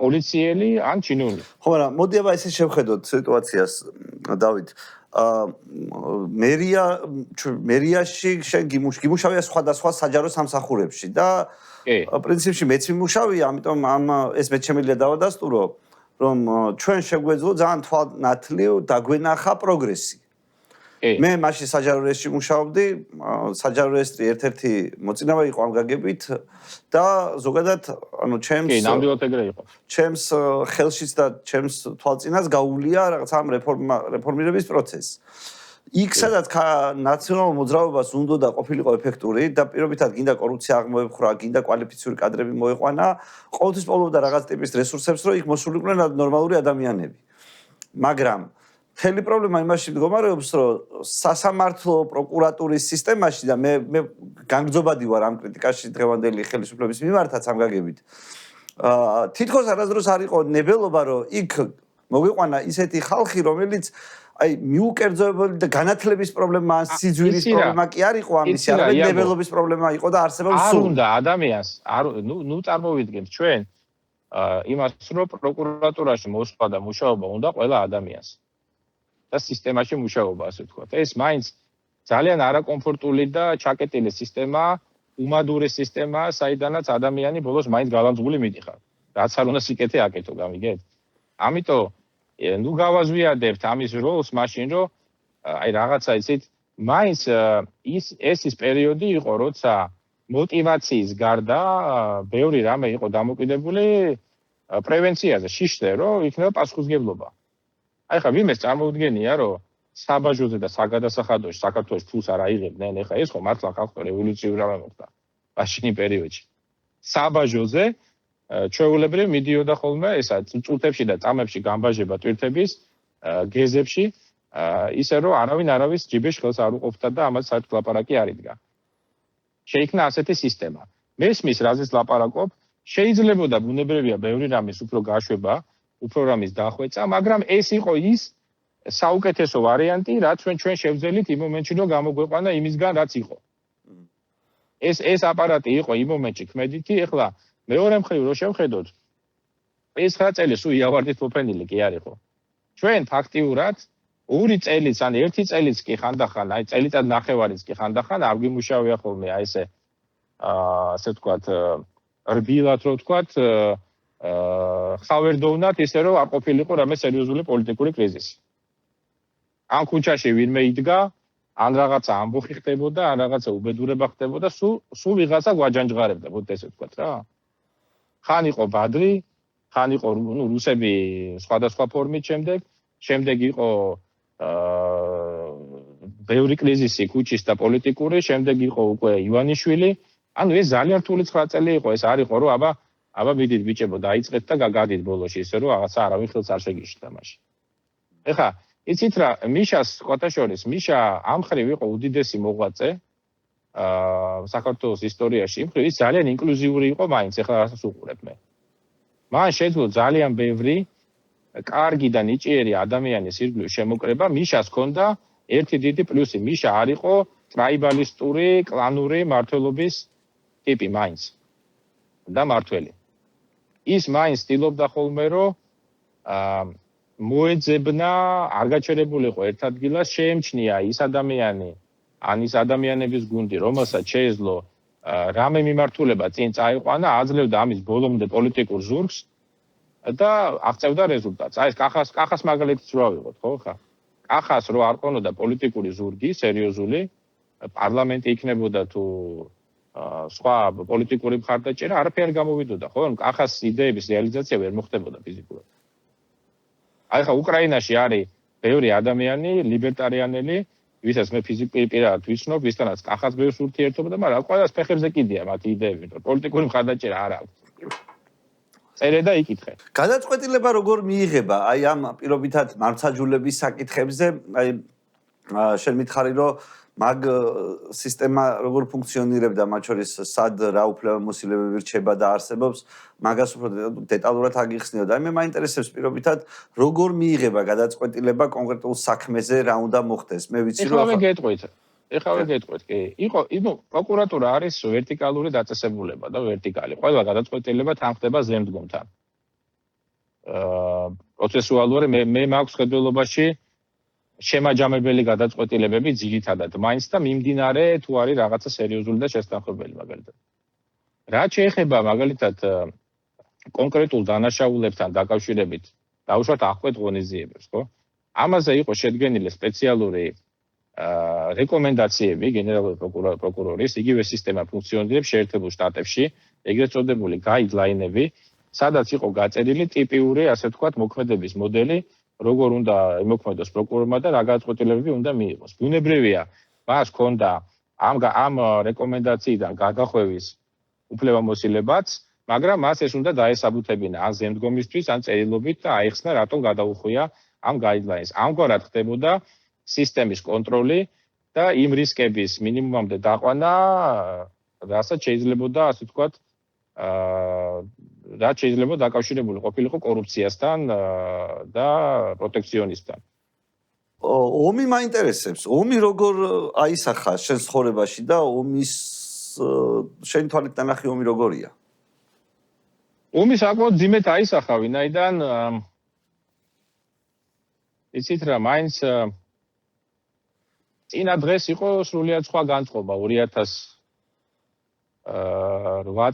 პოლიციელი, ან ჩინოვნიკი. ხო, მაგრამ მოდი აბა ესე შევხედოთ სიტუაციას, დავით. მერიაში შენ გიმუშავია სხვადასხვა საჯარო სამსახურებში და პრინციპში მეც მიმუშავია, ამიტომ ეს მეც შემიძლია დავადასტურო, რომ ჩვენ შეგვეძლო ძალიან თვალნათლივ დაგვენახა პროგრესი. მე მაშინ საჯარო რეესტრში მუშაობდი, საჯარო რეესტრი ერთ-ერთი მოწინავე იყო ამ გაგებით და ზოგადად, ანუ ნამდვილად ეგრე იყო. ჩემს ხელშიც და ჩემს თვალწინას გაუვლია რაღაც ამ რეფორმირების პროცესი. იქ სადაც ნაციონალურ მოძრაობას უნდა ყოფილიყო ეფექტური და პირობითად გინდა კორუფცია აღმოეხრა, გინდა კვალიფიციური კადრები მოეყვანა, ყოველთვის პოულობდა რაღაც ტიპის რესურსებს, რომ იქ მოსულიყვნენ ნორმალური ადამიანები. მაგრამ მთელი პრობლემა იმაში მდგომარეობს, რომ სასამართლო პროკურატურის სისტემაში და მე განგრძობადი ვარ ამ კრიტიკაში დღევანდელი ხელისუფლების მიმართაც ამ გაგებით. თითქოს არასდროს არ იყო ნებელობა, რომ იქ მოგვიყვანა ისეთი ხალხი, რომელიც აი მიუკერძოებული და განათლების პრობლემა, სიძვირის პრობლემა კი არ იყო ამისი, არამედ ნებელობის პრობლემა იყო და არსებობს სულ. არ უნდა ადამიანს, ნუ წარმოვიდგენთ ჩვენ იმას, რომ პროკურატურაში მოსვლა და მუშაობა უნდა ყველა ადამიანს. და სისტემაში მუშაობა, ასე ვთქვათ. ეს მაინც ძალიან არაკომფორტული და ჩაკეტილი სისტემაა, უმადური სისტემაა, საიდანაც ადამიანი ბოლოს მაინც გალანძღული მიდიხარ. რაც არ უნდა სიკეთე აკეთო, გამიგეთ? ამიტომ ნუ გავაზვიადებთ ამის როლს მაშინ, რომ აი რაღაცა იცით, მაინც ეს პერიოდი იყო, როცა мотиваციის გარდა ბევრი რამე იყო დამოკიდებული პრევენციაზე, შიშზე, რომ იქნება პასუხისმგებლობა. აი ხა ვინმეს წარმოვიდგენია, რომ საბაჟოზე და საგადასახადოში საქართველოს ფულს არ აიღებდნენ, ეხა ეს ხო მართლა ხალხო რევოლუციური რამე მოხდა მაშინი პერიოდში. საბაჟოზე ჩვეულებრივ მიდიოდა ხოლმე ესა წუთებში და წამებში გამბაჟება ტვირთების გეზებში, ისე რომ არავის ჯიბეში ხელს არ უყოფდა და ამას საერთოდ ლაპარაკი არ იდგა. შეიქმნა ასეთი სისტემა. მესმის რაზეც ლაპარაკობ, შეიძლებოდა ბუნებრივია ბევრი რამის უფრო გაშვება, უფრო რამის დახვეწა, მაგრამ ეს იყო ის საუკეთესო ვარიანტი, რაც ჩვენ შევძელით იმ მომენტში, რომ გამოგვეყვანა იმისგან, რაც იყო. ეს აპარატი იყო იმ მომენტში ქმედითი, ეხლა მეორე მხრივ რო შევხედოთ, ეს 9 წელი სულ იავარდით მოფენილი კი არ იყო. ჩვენ ფაქტიურად 2 წელიც, ან 1 წელიც კი ხანდახან, აი წელიწად ნახევარიც კი ხანდახან არ გვიმუშავია ხოლმე აი ესე ასე ვთქვათ, რბილად რო ვთქვათ, ხავერდოვნად ისე რომ არ ყოფილიყო რამე სერიოზული პოლიტიკური კრიზისი. ან ქუჩაში ვინმე იდგა, ან რაღაცა ამბოხი ხდებოდა, ან რაღაცა უბედურება ხდებოდა, სულ ვიღაცა გვაჯანჯღარებდა, ბოდით ესე ვთქვათ რა. ხან იყო ბადრი, ხან იყო რუსები სხვადასხვა ფორმით შემდეგ იყო ბევრი კრიზისი ქუჩის და პოლიტიკური, შემდეგ იყო უკვე ივანიშვილი. ანუ ეს ძალიან რთული 9 წელი იყო, ეს არ იყო რომ აბა მიდით ბიჭებო დაიწყეთ და გაგადით ბოლოში, ისე რომ რაღაცა არავინ ხელს არ შეგიშლდა მაშინ. ეხა იცით რა, მიშას ყოთაშორის, მიშა ამ ხრივ იყო უდიდესი მოღვაწე საქართველოს ისტორიაში, იმ ხრივ ის ძალიან ინკლუზიური იყო მაინც, ეხლა რასაც უყურებ მე. მან შეძლო ძალიან ბევრი კარგი და ნიჭიერი ადამიანის ირგვლივ შემოკრება, მიშას ჰქონდა ერთი დიდი პლუსი, მიშა არ იყო ტრაიბალისტური, კლანური მმართველობის ტიპი მაინც და მმართველი. ის მაინც ცდილობდა ხოლმე, რომ მოეძებნა, არ გაჩერებულიყო ერთ ადგილას, შეემჩნია ის ადამიანი, ან ის ადამიანების გუნდი, რომელსაც შეეძლო რამე მიმართულება წინ წაიყვანა, აძლევდა ამის ბოლომდე პოლიტიკურ ზურგს და აღწევდა რეზულტატს. აი ეს კახას მაგალითიც რო ავიღოთ, ხო ხა? კახას რო არ ყონოდა პოლიტიკური ზურგი, სერიოზული, პარლამენტი იქნებოდა თუ სხვა პოლიტიკური მხარდაჭერა არაფერი არ გამოვიდოდა, ხო? ახას იდეების რეალიზაცია ვერ მოხდებოდა ფიზიკურად. აი ხა უკრაინაში არის ბევრი ადამიანი, ლიბერტარიანელი, ვისაც მე ფიზიკურად ვიცნობ, ვისთანაც ახაც ბევრს ურთიერთობა და მაგრამ ყველას ფეხებზე კიდია მათი იდეები, იმიტომ პოლიტიკური მხარდაჭერა არ აქვს. წერე და იკითხე. გადაწყვეტილება როგორ მიიღება აი ამ პირობითად მართლმსაჯულების საკითხებზე, აი შენ მითხარი რომ მაგ სისტემა როგორ ფუნქციონირებდა, მათ შორის სად რა უფლებამოსილებები რჩება და არსებობს, მაგას უფრო დეტალურად აგიხსნიო და აი მე მაინტერესებს პირობითად როგორ მიიღება გადაწყვეტილება კონკრეტულ საქმეზე რა უნდა მოხდეს. მე ვიცი რომ ეხლა გეტყვით, კი. ნუ პროკურატურა არის ვერტიკალური დაწესებულება და ვერტიკალი. ყველა გადაწყვეტილება თან ხდება ზემდგომთან. პროცესუალური მე მაქვს ხედველობაში შემაჯამებელი გადაწყვეტილებები ძირითადად მაინც და მიმდინარე თუ არის რაღაცა სერიოზული და შესაძლებელი მაგალითად. რაც შეეხება მაგალითად კონკრეტულ დანაშაულებთან დაკავშირებით დაუშვათ აღკვეთ ღონისძიებებს, ხო? ამაზე იყო შედგენილი სპეციალური რეკომენდაციები გენერალური პროკურორის, იგივე სისტემა ფუნქციონირებს შეერთებულ შტატებში, ეგრეთ წოდებული გაიდლაინები, სადაც იყო გაწერილი ტიპიური, ასე ვთქვათ, მოქმედების მოდელი, როგორ უნდა იმოქმედოს პროკურორმა და რა გადაწყვეტილებები უნდა მიიღოს. ბუნებრივია, მას ჰქონდა ამ რეკომენდაციიდან გადახვევის უფლებამოსილებაც, მაგრამ მას ეს უნდა დაესაბუთებინა ან ზემდგომისთვის, ან წერილობით და აიხსნა, რატომ გადაუხვია ამ გაიდლაინს. ამგვარად ხდებოდა სისტემის კონტროლი და იმ რისკების მინიმუმამდე დაყვანა, რასაც შეიძლებოდა, ასე ვთქვათ, რაც შეიძლება დაკავშირებული ყოფილიყო კორუფციასთან და პროტექციონიზმთან. ომი მაინტერესებს. ომი როგორ აისახა შენ ცხოვრებაში და ომის შენ თვალით ნახი ომი როგორია? ომი საკმაოდ ძიმედ აისახა, ვინაიდან იცით რა, მაინც წინა დღეს იყო სრულიად სხვა განწყობა 2008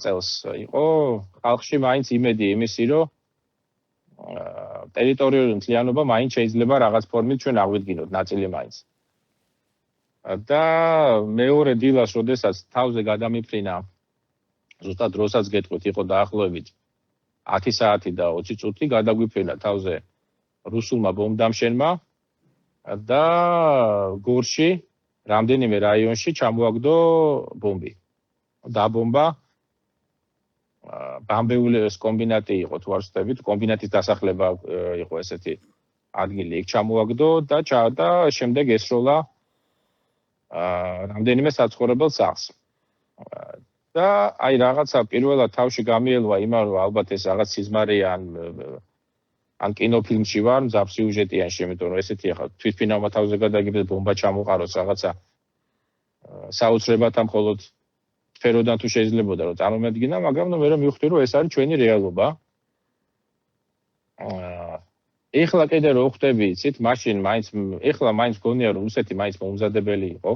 წელს იყო ხალხში მაინც იმედი იმისი, რომ ტერიტორიული მთლიანობა მაინც შეიძლება რაღაც ფორმით ჩვენ აღვიდგინოთ ნაწილი მაინც. და მეორე დილას, როდესაც თავზე გადამიფრინა, ზუსტად დროსაც გეტყვით, იყო დაახლოებით 10 საათი და 20 წუთი გადაგვიფრინა თავზე რუსულმა ბომბდამშენმა და გორში რამდენიმე რაიონში ჩამოაგდო ბომბი. დაბომბა ბამბეულის კომბინატი იყო თუ არ ვცდებით, კომბინატის დასახლება იყო ესეთი ადგილი, იქ ჩამოაგდო და შემდეგ ესროლა რამდენიმე საცხოვრებელ სახლს. და აი რაღაცა პირველად თავში გამიელვა იმან, რომ ალბათ ეს რაღაც სიზმარია ან კინოფილმში ვარ, მძაფ სიუჟეტიანში, იმიტომ რომ ესეთი ახლა თვითფრინავმა თავზე გადაგიბეს ბომბა ჩამოყაროს რაღაცა საოცრებათა მხოლოდ სფეროდან თუ შეიძლებოდა რომ წარმომედგინა, მაგრამ მე მივხვდი რომ ეს არის ჩვენი რეალობა. ეხლა კიდე რო ხვდები, იცით, მაშინ ეხლა მაინც გონია რომ რუსეთი მაინც მომზადებელი იყო.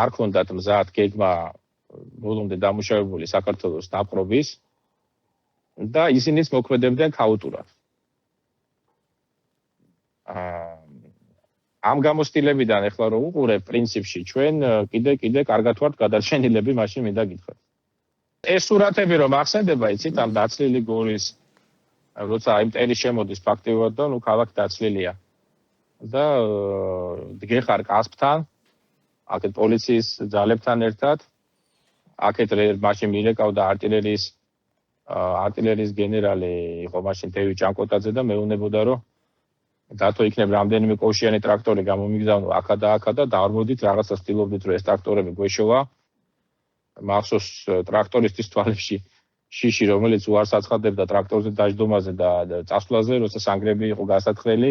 არ ქონდათ მზად გეგმა ბოლომდე დამუშავებული საქართველოს დაპყრობის და ისინიც მოქმედებდნენ ქაოტურად. ამ გამოცდილებიდან ეხლა რო უყურებ პრინციპში ჩვენ კიდე კარგად ვართ გადარჩენილები, მაშინ მინდა გითხრათ. ეს სურათები რომ ახსენდება, იცით, ამ დაცლილი გორის, როცა აი მტერი შემოდის ფაქტიურად და ნუ ქალაქი დაცლილია. და დგეხარ კასპთან, აქეთ პოლიციის ძალებთან ერთად, აქეთ მაშინ მირეკავდა артиллерიის გენერალი იყო მაშინ თევი ჭანკოტაძე და მეუბნებოდა რომ დათო იქნებ რამდენიმე კოშიანი ტრაქტორი გამომიგზავნო აქა და დაარმოდით რაღაცა სტილობდით რომ ეს ტრაქტორები გვეშოვა. მახსოვს ტრაქტორისტის თვალებში შიში რომელიც უარს აცხადებდა ტრაქტორზე დაждომაზე და წასვლაზე, როცა სანგრები იყო გასათხრელი.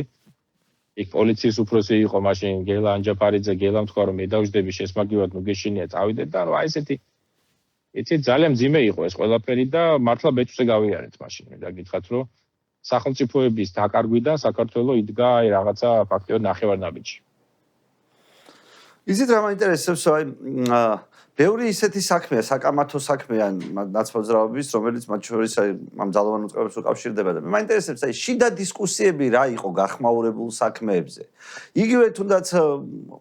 იქ პოლიციის უფროსი იყო მაშინ გელა ანჯაფარიძე, გელამ თქვა რომ მე დავждები შესმაგივად ნუ გეშინია წავიდეთ და აი ესეთი იცით ძალიან ძიმე იყო ეს ყველაფერი და მართლა ბეჭვზე გავიარეთ მაშინ. მინდა გითხრათ რომ სახელმწიფოების დაკარგვიდან საქართველოს იდგა აი რაღაცა ფაქტიურად ნახევარნაბიჯი. იზით რა მაინტერესებს, აი ბევრი ისეთი საქმეა, საკამათო საქმეა ნაცმოძრაობის, რომელიც მათ შორის აი ამ ძალოვან უწყებებს უკავშირდება და მე მაინტერესებს, აი შიდა დისკუსიები რა იყო გახმაურებულ საქმეებზე. იგივე თუნდაც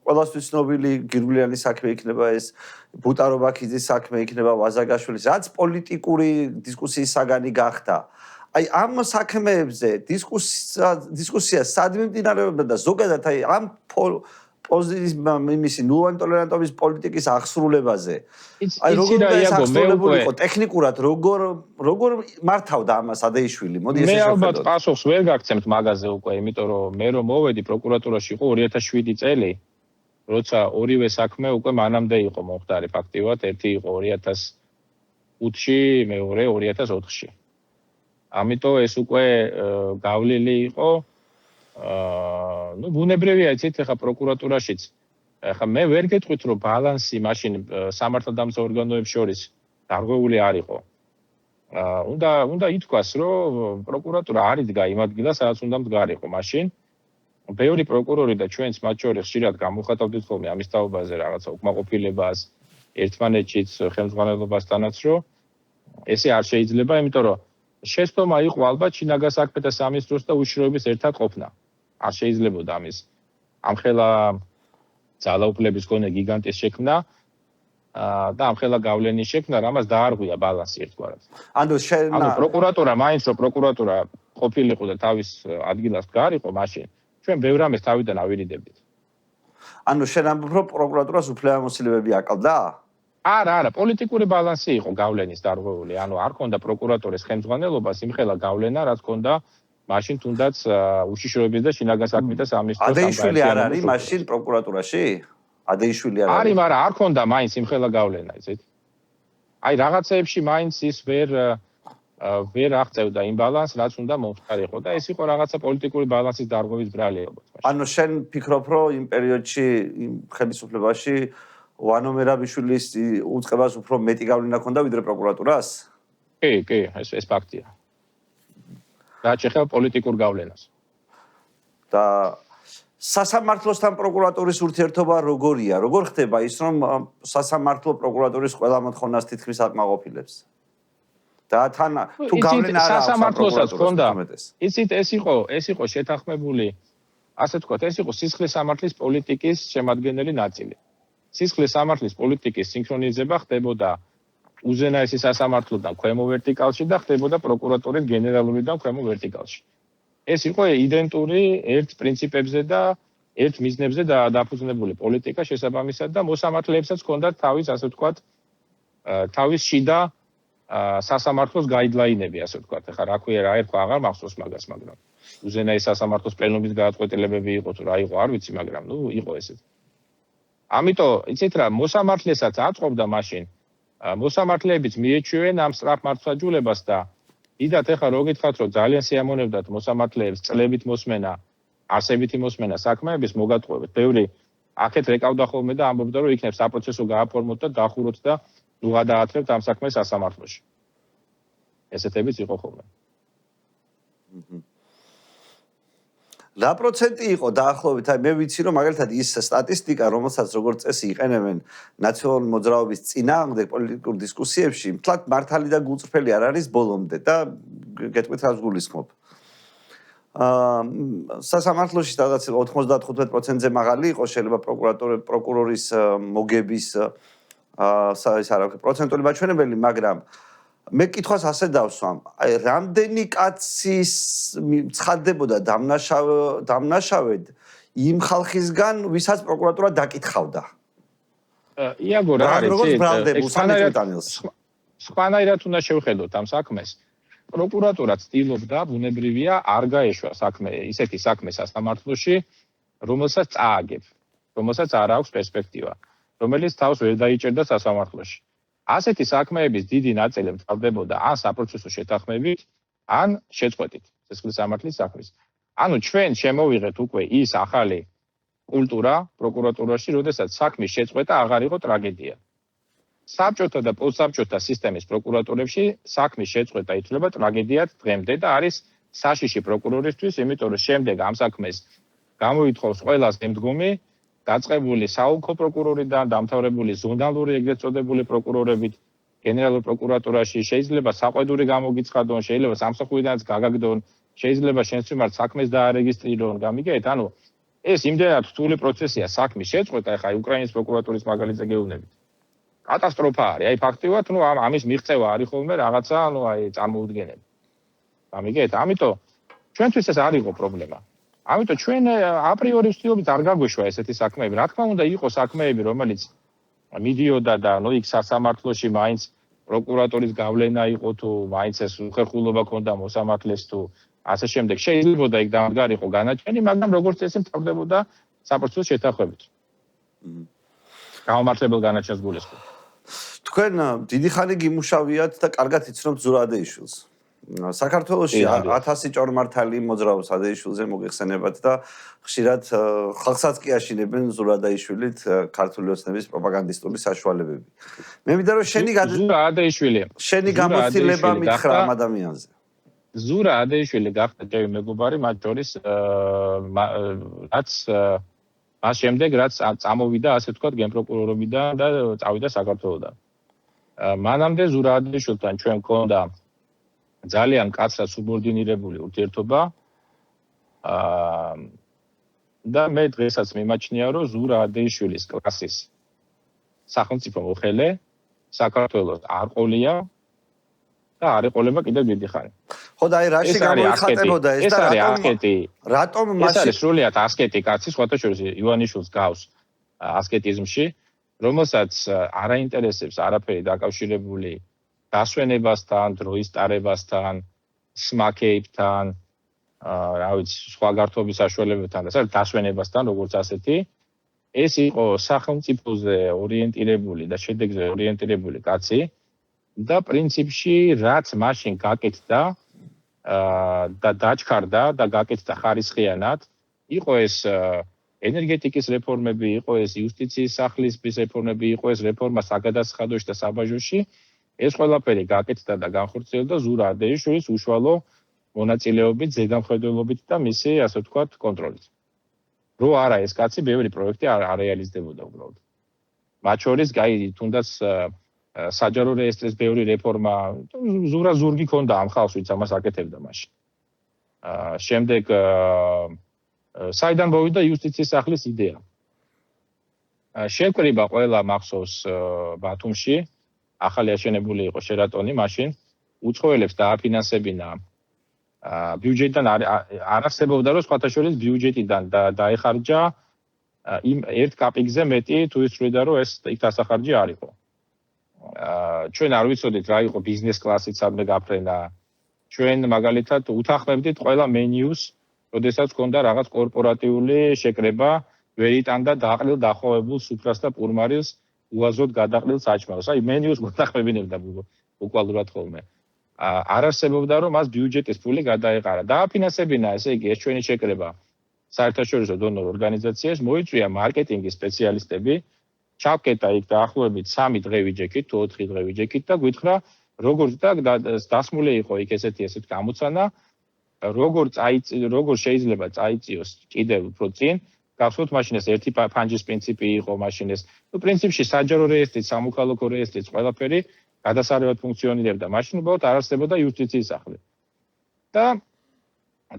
ყველასთვის ცნობილი გირგვლიანი საქმე იქნება ეს ბუტარო ბაქიძის საქმე იქნება ვაზაგაშვილის, რაც პოლიტიკური დისკუსიის საგანი გახდა. აი ამ საქმეებზე დისკუსია სად მიმდინარეობდა და ზოგადად აი ამ იმისი ნულოვანი ტოლერანტობის პოლიტიკის აღსრულებაზე. აი როგორ და ეს აღსრულებული იყო ტექნიკურად, როგორ მართავდა ამას ადეიშვილი? მოდი ესე შევხედოთ. მე ალბათ პასუხს ვერ გაგცემთ მაგაზე უკვე, იმიტომ რომ მე რომ მოვედი პროკურატურაში იყო 2007 წელი, როცა ორივე საქმე უკვე მანამდე იყო მომხდარი ფაქტიურად, ერთი იყო 2005-ში, მეორე 2004-ში. ამიტომ ეს უკვე გავლილი იყო ბუნებრივია იცით ახლა პროკურატურაშიც ახლა მე ვერ გეტყვით რომ ბალანსი მაშინ სამართალდამცავ ორგანოებს შორის დარღვეული არ იყო. უნდა ითქვას რომ პროკურატურა არ იდგა იმ ადგილას სადაც უნდა მდგარიყო მაშინ. ბევრი პროკურორი და ჩვენც მათ შორის ხშირად გამოხატავდით ხოლმე ამის თაობაზე რაღაცა უკმაყოფილებას ერთმანეთშიც ხელმძღვანელობასთანაც რომ ესე არ შეიძლება, იმიტომ რომ შეცდომა იყო ალბათ შინაგან საქმეთა სამინისტროს და უშიშროების ერთად ყოფნა. არ შეიძლებოდა ამის ამხელა ძალაუფლების გონე გიგანტის შექმნა და ამხელა გავლენის შექმნა, რამაც დაარღვია ბალანსი ერთგვარად. ანუ პროკურატურა მაინც რომ პროკურატურა ყოფილიყო და თავის ადგილას მდგარიყო მაშინ ჩვენ ბევრ ამას თავიდან ავირიდებდით. ანუ შენ ამბობ რომ პროკურატურას უფლებამოსილებები აკავდა? არა, პოლიტიკური ბალანსი იყო გავლენის დარღვეული. ანუ არ ქონდა პროკურატურის ხელმძღვანელობას იმხელა გავლენა, რაც ქონდა მაშინ თუნდაც უშიშროების და შინაგან საქმეთა სამინისტროს ადეიშვილი არ არის მაშინ პროკურატურაში? ადეიშვილი არ არის, მაგრამ არ ქონდა მაინც იმხელა გავლენა, იცით? აი რაღაცეებში მაინც ის ვერ აღწევდა იმ ბალანსს, რაც უნდა მომხდარიყო და ეს იყო რაღაცა პოლიტიკური ბალანსის დარღვევის ბრალია. ანუ შენ ფიქრობ, რომ იმ პერიოდში იმ ხელისუფლებაში ვანო მერაბიშვილის უწყებას უფრო მეტი გავლენა ჰქონდა ვიდრე პროკურატურას? კი, ეს ფაქტია. რაც ეხება პოლიტიკურ გავლენას. და სასამართლოსთან პროკურატურის ურთიერთობა როგორია? როგორ ხდება ის, რომ სასამართლო პროკურატურის ყველა მოთხოვნას თითქმის აკმაყოფილებს? და თან თუ გავლენა არ აქვს სასამართლოსაც ჰქონდა. იცით, ეს იყო შეთანხმებული, ასე ვთქვათ, ეს იყო სისხლის სამართლის პოლიტიკის შემადგენელი ნაწილი. სისხლის სამართლის პოლიტიკის სინქრონიზება ხდებოდა უზენაესი სასამართლოდან ქვემო ვერტიკალში და ხდებოდა პროკურატურის გენერალურიდან ქვემო ვერტიკალში. ეს იყო იდენტური ერთ პრინციპებზე და ერთ მიზნებზე დაფუძნებული პოლიტიკა შესაბამისად და მოსამართლეებსაც ჰქონდათ თავის, ასე ვთქვათ, თავის შიდა სასამართლოს გაიდლაინები, ასე ვთქვათ. ახლა რა ქვია, რა ერქვა, აღარ მახსოვს მაგას, მაგრამ უზენაესი სასამართლოს პლენუმის გადაწყვეტილებები იყო თუ რა იყო, არ ვიცი, მაგრამ იყო ესეთი. ამიტომ იცით რა, მოსამართლესაც აწყობდა მაშინ მოსამართლეებიც მიეჩვევენ ამ სწრაფმართლმსაჯულებას და დიდად ახლა რო გითხრათ რომ ძალიან სიამოვნებდათ მოსამართლეებს წლებით მოსმენა, არსებითი მოსმენა საქმეების მოგატყუებით. ბევრი აქეთ რეკავდა ხოლმე და ამბობდა რომ იქნებ საპროცესო გააფორმოთ და დახუროთ და ნუ გადაათრებთ ამ საქმეს სასამართლოში. ესეთებიც იყო ხოლმე. რა პროცენტი იყო დაახლოებით? აი მე ვიცი რომ მაგალითად ის სტატისტიკა, რომელსაც როგორც წესი იყენებენ ნაციონალური მოძრაობის წინააღმდეგ პოლიტიკურ დისკუსიებში, მთლად მართალი და გულწრფელი არ არის ბოლომდე და გეტყვით რას გულისხმობ. სასამართლოში სადაც 95%-ზე მაღალი იყო, შეიძლება პროკურორის მოგების ეს არა პროცენტული მაჩვენებელი, მაგრამ მე კითხვას ასე დავსვამ, აი რამდენი კაცის ცხადდებოდა დამნაშავედ იმ ხალხისგან, ვისაც პროკურატურა დაკითხავდა? იაგო რა არის? როგორც ბრალდებულ სამეწვეტანილს. სხვანაირად უნდა შევხედოთ ამ საქმეს. პროკურატურა ცდილობდა, ბუნებრივია, არ გაეშვა საქმე, ისეთი საქმე სასამართლოში, რომელსაც წააგებ, რომელსაც არ აქვს პერსპექტივა, რომელიც თავს ვერ დაიჭერდა სასამართლოში. ასეთი საქმეების დიდი ნაწილი მთავრდებოდა ან საპროცესო შეთანხმებით, ან შეწყვეტით სისხლის სამართლის საქმის. ანუ ჩვენ შემოვიღეთ უკვე ის ახალი კულტურა პროკურატურაში, როდესაც საქმის შეწყვეტა აღარ იყო ტრაგედია. საბჭოთა და პოსტსაბჭოთა სისტემის პროკურატურებში საქმის შეწყვეტა ითვლება ტრაგედიად დღემდე და არის საშიში პროკურორისთვის, იმიტომ რომ შემდეგ ამ საქმეს გამოითხოვს ყველას მდგომი დაწყებული საოლქო პროკურორიდან დამთავრებული ზონალური ეგრეთ წოდებული პროკურორებით გენერალურ პროკურატურაში შეიძლება საყვედური გამოგიცხადონ, შეიძლება სამსახურიდანაც გაგაგდონ, შეიძლება შენს მიმართ საქმეს დაარეგისტრირონ, გამიგეთ? ანუ ეს იმდენად რთული პროცესია საქმის შეწყვეტა, ეხლა უკრაინის პროკურატურის მაგალითზე გეუბნებით. კატასტროფა არის, აი ფაქტიურად, ამის მიღწევა არის ხოლმე რაღაცა, წარმოუდგენელი. გამიგეთ? ამიტომ ჩვენთვის ეს არ იყო პრობლემა. ამიტომ ჩვენ აპრიორი ვცდილობთ არ გაგვეშვა ესეთი საქმეები. რა თქმა უნდა, იყო საქმეები, რომელიც მიდიოდა და იქ სასამართლოში მაინც პროკურატურის გავლენა იყო თუ მაინც ეს უხერხულობა ქონდა მოსამართლეს თუ ასე შემდეგ. შეიძლება იქ დამდგარიყო განაჩენი, მაგრამ როგორც წესი მთავრდებოდა საპროცესო შეთანხმებით. გამომართლებელ განაჩენს გულისხმობ. თქვენ დიდი ხანი გიმუშავიათ და კარგად იცნობთ ზურაბ ადეიშვილს. საქართველოში 1000 ჭორმართალი მოძრაობს ადეიშვილზე მოგეხსენებათ და ხშირად ხალხსაც კი აშინებენ ზურაბ ადეიშვილით ქართული ოცნების პროპაგანდისტული საშუალებები. მე მინდა რომ ზურაბ ადეიშვილი შენი გამოცდილება მითხრა ამ ადამიანზე. ზურაბ ადეიშვილი გახდა ჯერ მეგობარი მათ შორის რაც მას შემდეგ რაც წამოვიდა ასე ვთქვათ გენპროკურორობიდან და წავიდა საქართველოდან. მანამდე ზურაბ ადეიშვილთან ჩვენ გქონდა ძალიან კაცრად სუბორდინირებული ურთიერთობა და მე დღესაც მიმაჩნია რომ ზურაბ ადეიშვილის კლასის სახელმწიფო მოხელე საქართველოს არ ყოლია და არ ეყოლება კიდევ დიდი ხანი. ხო და აი რაში გამოიხატებოდა ეს და რატომ ეს არის სრულიად ასკეტი კაცი, სხვათა შორის ივანიშვილს გავს ასკეტიზმში, რომელსაც არ აინტერესებს არაფერი დაკავშირებული დასვენებასთან, დროის ტარებასთან, სმაქეებთან, რა ვიცი, სხვა გართობის საშუალებებთან და დასვენებასთან, როგორც ასეთი. ეს იყო სახელმწიფოზე ორიენტირებული და შედეგზე ორიენტირებული კაცი და პრინციპში რაც მაშინ გაკეთდა და დაჩქარდა და გაკეთდა ხარისხიანად, იყო ეს ენერგეტიკის რეფორმები, იყო ეს იუსტიციის სახლის რეფორმები, იყო ეს რეფორმა საგადასახადოში და საბაჟოში. ეს ყველაფერი გაკეთდა და განხორციელდა ზურაბ ადეიშვილის უშუალო მონაწილეობით, ზედამხედველობით და მისი, ასე ვთქვათ, კონტროლით. რო არა ეს კაცი, ბევრი პროექტი არ რეალიზდებოდა უბრალოდ. მათ შორის, თუნდაც საჯარო რეესტრის ბევრი რეფორმა, ზურგი ქონდა ამ ხალხს, ვინც ამას აკეთებდა მაშინ. შემდეგ საიდან მოვიდა იუსტიციის სახლის იდეა. შეკრიბა ყველა მახსოვს ბათუმში. ახალი აშენებული იყო შერატონი მაშინ უცხოელებს დააფინანსებინა ბიუჯეტიდან არ არსებობდა რომ სხვათა შორის ბიუჯეტიდან დაეხარჯა იმ ერთ კაპიკზე მეტი თუ ისწრიდა რომ ეს იქ დასახარჯი არ იყო. ჩვენ არ ვიცოდით რა იყო ბიზნეს კლასით სადმე გაფრენა. ჩვენ მაგალითად უთანხმებდით ყველა მენიუს, როდესაც ჰქონდა რაღაც კორპორატიული შეკრება, ვერიტანდა დაყრილ დახოვებულ სუფრას და პურმარის უაზროდ გადაყრილ საჭმელს. აი მენიუს გუთანხმებინებდა ბუკვალურად ხოლმე. არ არსებობდა რომ მას ბიუჯეტის ფული გადაეყარა. დააფინანსებინა, ესე იგი, ეს ჩვენი შეკრება საერთაშორისო დონორ ორგანიზაციას, მოიწვია მარკეტინგის სპეციალისტები, ჩავკეტა იქ დაახლოებით 3 დღე ვიჯექით, თუ 4 დღე ვიჯექით და გითხრა, როგორ დასმული იყო იქ ესეთ გამოცანა, როგორ შეიძლება წაიწიოს კიდევ უფრო წინ. გახსოვთ მაშინ ეს ერთი ფანჯის პრინციპი იყო მაშინ ეს. პრინციპში საჯარო რეესტრიც, სამოქალაქო რეესტრიც ყველაფერი გადასარევად ფუნქციონირებდა. მაშინ უბრალოდ არ არსებობდა იუსტიციის სახლი. და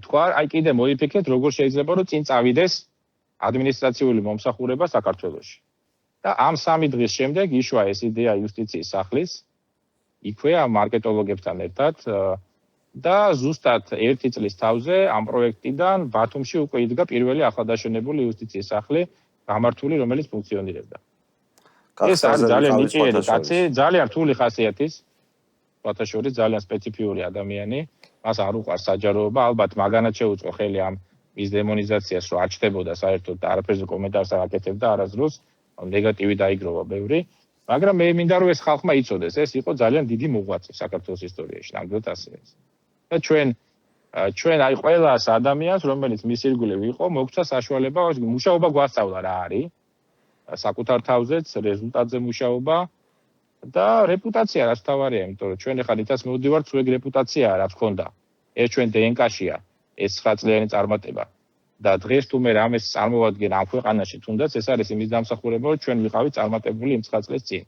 თქვა, აი კიდე მოიფიქრეთ, როგორ შეიძლება რომ წინ წავიდეს ადმინისტრაციული მომსახურება საქართველოში. და ამ 3 დღის შემდეგ იშვა ეს იდეა იუსტიციის სახლის. იქვე ამ მარკეტოლოგებთან ერთად და ზუსტად 1 წლის თავზე ამ პროექტიდან ბათუმში უკვე იდგა პირველი ახალდაშენებული იუსტიციის სახლი გამართული, რომელიც ფუნქციონირებდა. ეს არის ძალიან ნიჭიერი კაცი, ძალიან რთული ხასიათის, სხვათა შორის ძალიან სპეციფიური ადამიანი, მას არ უყვარს საჯაროობა, ალბათ მაგანაც შეუწყო ხელი ამ მის დემონიზაციას, რომ არ ჩდებოდა საერთოდ და არაფერზე კომენტარს არ აკეთებდა არასდროს, ნეგატივი დაიგროვა ბევრი, მაგრამ მე მინდა რომ ეს ხალხმა იცოდეს, ეს იყო ძალიან დიდი მოღვაწე საქართველოს ისტორიაში, ნამდვილად ასე არის. და ჩვენ აი ყველას ადამიანს, რომელიც მის ირგვლივ იყო, მოგცა საშუალება მუშაობა გვასწავლა რა არის, საკუთარ თავზეც, რეზულტატზე მუშაობა და რეპუტაცია რაც თავარია, იმიტომ რომ ჩვენ ახლა ითაც მოვდივართ, სულ ეგ რეპუტაციაა რაც ქონდა. ეს ჩვენ დნკ-შია, ეს 9 წლიანი წარმატება. და დღეს თუ მე რამეს წარმოვადგენ ამ ქვეყანაში, თუნდაც ეს არის იმის დამსახურება, რომ ჩვენ ვიყავით წარმატებული იმ 9 წელს წინ.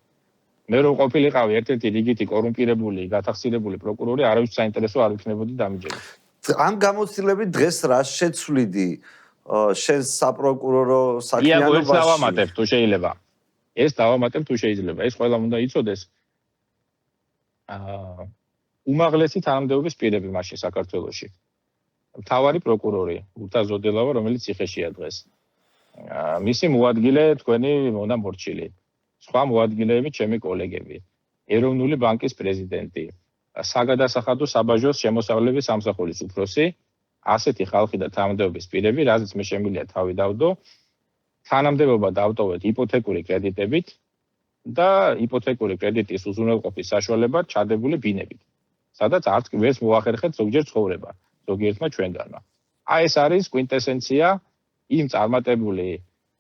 მე რომ ყოფილიყავი ერთ-ერთი რიგითი კორუმპირებული, გათახსირებული პროკურორი, არავის საინტერესო არ იქნებოდი დამიჯერე. ამ გამოცდილებით დღეს რა შეცვლიდი შენ საპროკურორო საქმიანობაში? ეს დავამატებ თუ შეიძლება. ეს დავამატებ თუ შეიძლება. ეს ყველამ უნდა იცოდეს. უმაღლესი თანამდებობის პირები მაშინ საქართველოში. მთავარი პროკურორი უტა ზოდელავა, რომელიც ციხეშია დღეს. მისი მოადგილე თქვენი მონა მორჩილი. სხვა მოადგილეები ჩემი კოლეგები. ეროვნული ბანკის პრეზიდენტი. საგადასახადო საბაჟოს შემოსავლების სამსახურის უფროსი, ასეთი ხალხი და თანამდებობის პირები, რაზეც მე შემიძლია თავი დავდო, თანამდებობა დავტოვეთ იპოთეკური კრედიტებით და იპოთეკური კრედიტის უზრუნველყოფის საშუალებად ჩადებული ბინებით. სადაც არც ვერც მოახერხეთ ზოგჯერ ცხოვრება, ზოგიერთმა ჩვენგანმა. აი ეს არის კვინტესენცია იმ წარმატებული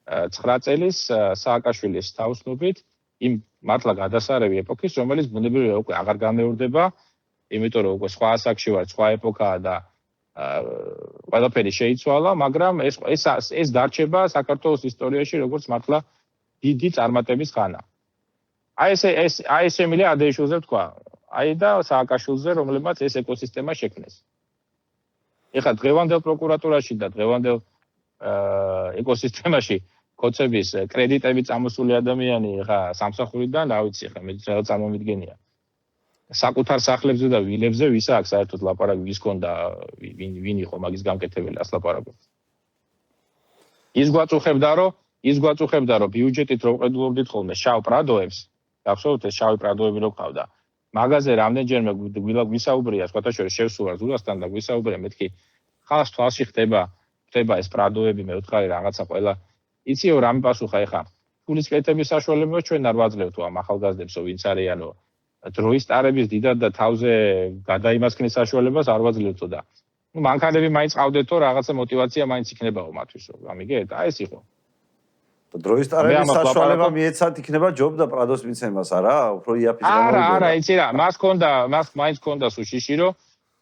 9 წელის სააკაშვილის თავსნობით, იმ მართლა გადასარევი ეპოქის, რომელიც ბუნებრივია უკვე აღარ განმეორდება, იმიტომ რომ უკვე სხვა ასაკში ვარ, სხვა ეპოქაა და ყველაფერი შეიცვალა, მაგრამ ეს დარჩება საქართველოს ისტორიაში როგორც მართლა დიდი წარმატების ხანა. აი ეს შემიძლია ადეიშვილზე ვთქვა. აი და სააკაშვილზე, რომლებმაც ეს ეკოსისტემა შექმნეს. ეხლა დღევანდელ პროკურატურაში და დღევანდელ ეკოსისტემაში კოცების კრედიტები წამოსული ადამიანი ეხლა სამსახურიდან, რა ვიცი, ეხლა მე რა წარმომიდგენია. საკუთარ სახლებზე და ვილებზე ვისა აქვს საერთოდ ლაპარაკი, ვის ქონდა, ვინ იყო მაგის გამკეთებელი ასლაპარაკო. ის გვაწუხებდა, რომ ბიუჯეტით რო ვყიდულობდით ხოლმე შავ პრადოებს, გახსოვთ ეს შავი პრადოები რო ყავდა. მაგაზე რამდენჯერმე გვისაუბრია, სხვათა შორის შევსულა ზურასთან და გვისაუბრია, მეთქი ხალხს თვალში ხდება ეს პრადოები, მე ვთხარი რაღაცა ყველა. იციო რა მიპასუხა ეხა. ფულის კეთების საშუალებაა ჩვენ არ ვაძლევთო ამ ახალგაზრდებსო, ვინც არიანო. დროის ტარების დიდად და თავზე გადაიმასქნის საშუალებას არ ვაძლევთო და მანქანები მაინც ყავდეთო, რაღაცა мотиваცია მაინც იქნებაო მათთვის, გამიგეთ? აი ეს იყო. დროის ტარების საშუალება მიეცათ იქნება ჯობ და პრადოს მიცემას, არა? უფრო იაფის გამოვიდა. არა, იცი რა, მას მაინც ჰქონდა სუშიში, რომ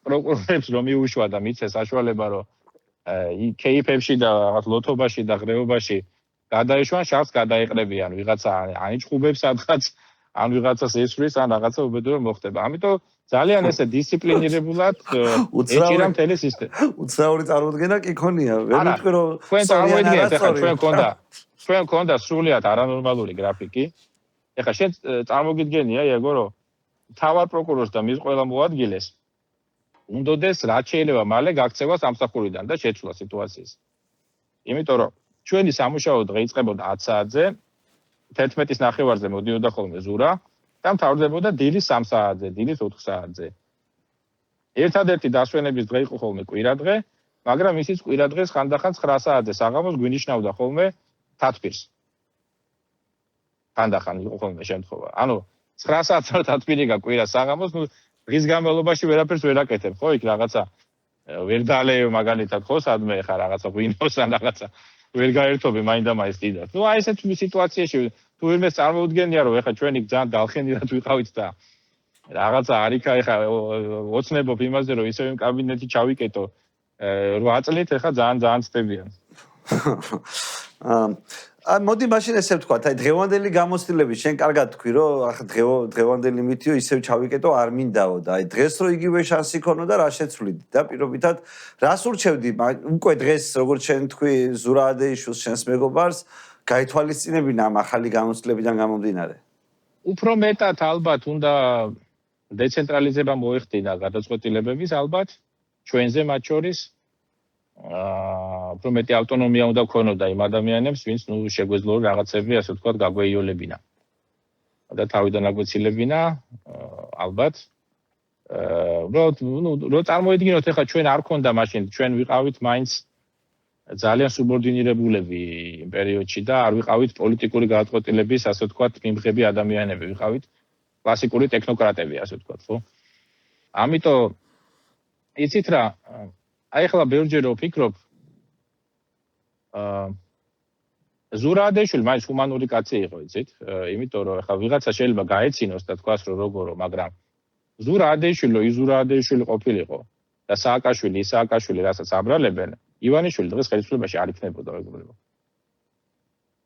პროკურორებს რომ მიუშვა და მიცე საშუალება, რომ KPF-ში და რაღაც ლოთობაში და ღრეობაში გადაეშვან, შარს გადაეყრებიან ვიღაცა ანიჭხუბებს სადღაც, ან ვიღაცას ესვრის, ან რაღაცა უბედური მოხდება. ამიტომ ძალიან ესე დისციპლინირებულად ეჭირა მთელი სისტემა. უცნაური წარმოდგენა კი ქონია. ვერ მიტყვი რომ ჩვენ გქონდა სრულიად არანორმალური გრაფიკი. ეხლა შენ წარმოგიდგენია, იეგო, რომ მთავარ პროკურორს და მის ყველა მოადგილეს უნდოდეს რაც შეიძლება მალე გაქცევა სამსახურიდან და შეცვლა სიტუაციის. იმიტომ რომ ჩვენი სამუშაო დღე იწყებოდა 10 საათზე, 11-ის ნახევარზე მოდიოდა ხოლმე ზურა და მთავრდებოდა დილის 3 საათზე, დილის 4 საათზე. ერთადერთი დასვენების დღე იყო ხოლმე კვირადღე, მაგრამ ისიც კვირადღეს ხანდახან 9 საათზე საღამოს გვინიშნავდა ხოლმე თათბირს. ხანდახან იყო ხოლმე შემთხვევა. ანუ 9 საათზე თათბირი გაკვირა საღამოს, ნუ დღის განმავლობაში ვერაფერს ვერ აკეთებ, ხო, იქ რაღაცა ვერ დალეო მაგალითად, ხო, სადმე ხარ რაღაცა ღვინოს ან რაღაცა ვერ გაერთობე მაინდა-მაინც დიდად. ნუ აი ესეთ სიტუაციაში თუ ვინმე წარმოუდგენია, რომ ეხა ჩვენი ძალიან დალხენილად ვიყავით და რაღაცა არიქა ეხა ოცნებობ იმაზე, რომ ისევ იმ კაბინეტში ჩავიკეტო 8 წლით, ეხა ძალიან ცდებიან. მოდი მაშინ ესე ვთქვათ, აი დღევანდელი გამოცდილები შენ კარგად თქვი, რომ ახლა დღევანდელი მითიო ისევ ჩავიკეტო არ მინდაო და აი დღეს რო იგივე შანსი ქონოდა რა შეცვლიდი და პირობითად რას ურჩევდი უკვე დღეს როგორც შენ თქვი ზურაადეიშვილს შენს მეგობარს გაითვალისწინებინა ამ ახალი გამოცდილებიდან გამომდინარე. უფრო მეტად ალბათ უნდა დეცენტრალიზება მოეხდინა გადაწყვეტილებების ალბათ ჩვენზე მათ შორის უფრო მეტი ავტონომია უნდა ქონოდა იმ ადამიანებს, ვინც შეგვეძლო რაღაცები, ასე ვთქვათ, გაგვეიოლებინა. და თავიდან აგვეცილებინა, ალბათ. რო წარმოიდგინოთ, ეხლა ჩვენ არ ქონდა მაშინ, ჩვენ ვიყავით მაინც ძალიან სუბორდინირებულები იმ პერიოდში და არ ვიყავით პოლიტიკური გადაწყვეტილების, ასე ვთქვათ, მიმღები ადამიანები ვიყავით, კლასიკური ტექნოკრატები, ასე ვთქვათ, ხო? ამიტომ იცით რა, აი ახლა ბევრჯერ ვფიქრობ ზურაადეიშვილი მაინც ჰუმანური კაცი იყო, იცით? იმიტომ რომ ახლა ვიღაცა შეიძლება გაეცინოს და თქვას რომ როგორო, მაგრამ ზურაადეიშვილი ყოფილიყო და სააკაშვილი, რასაც აბრალებენ, ივანიშვილი დღეს ხელისუფლებაში არ იქნებოდა მეგობრებო.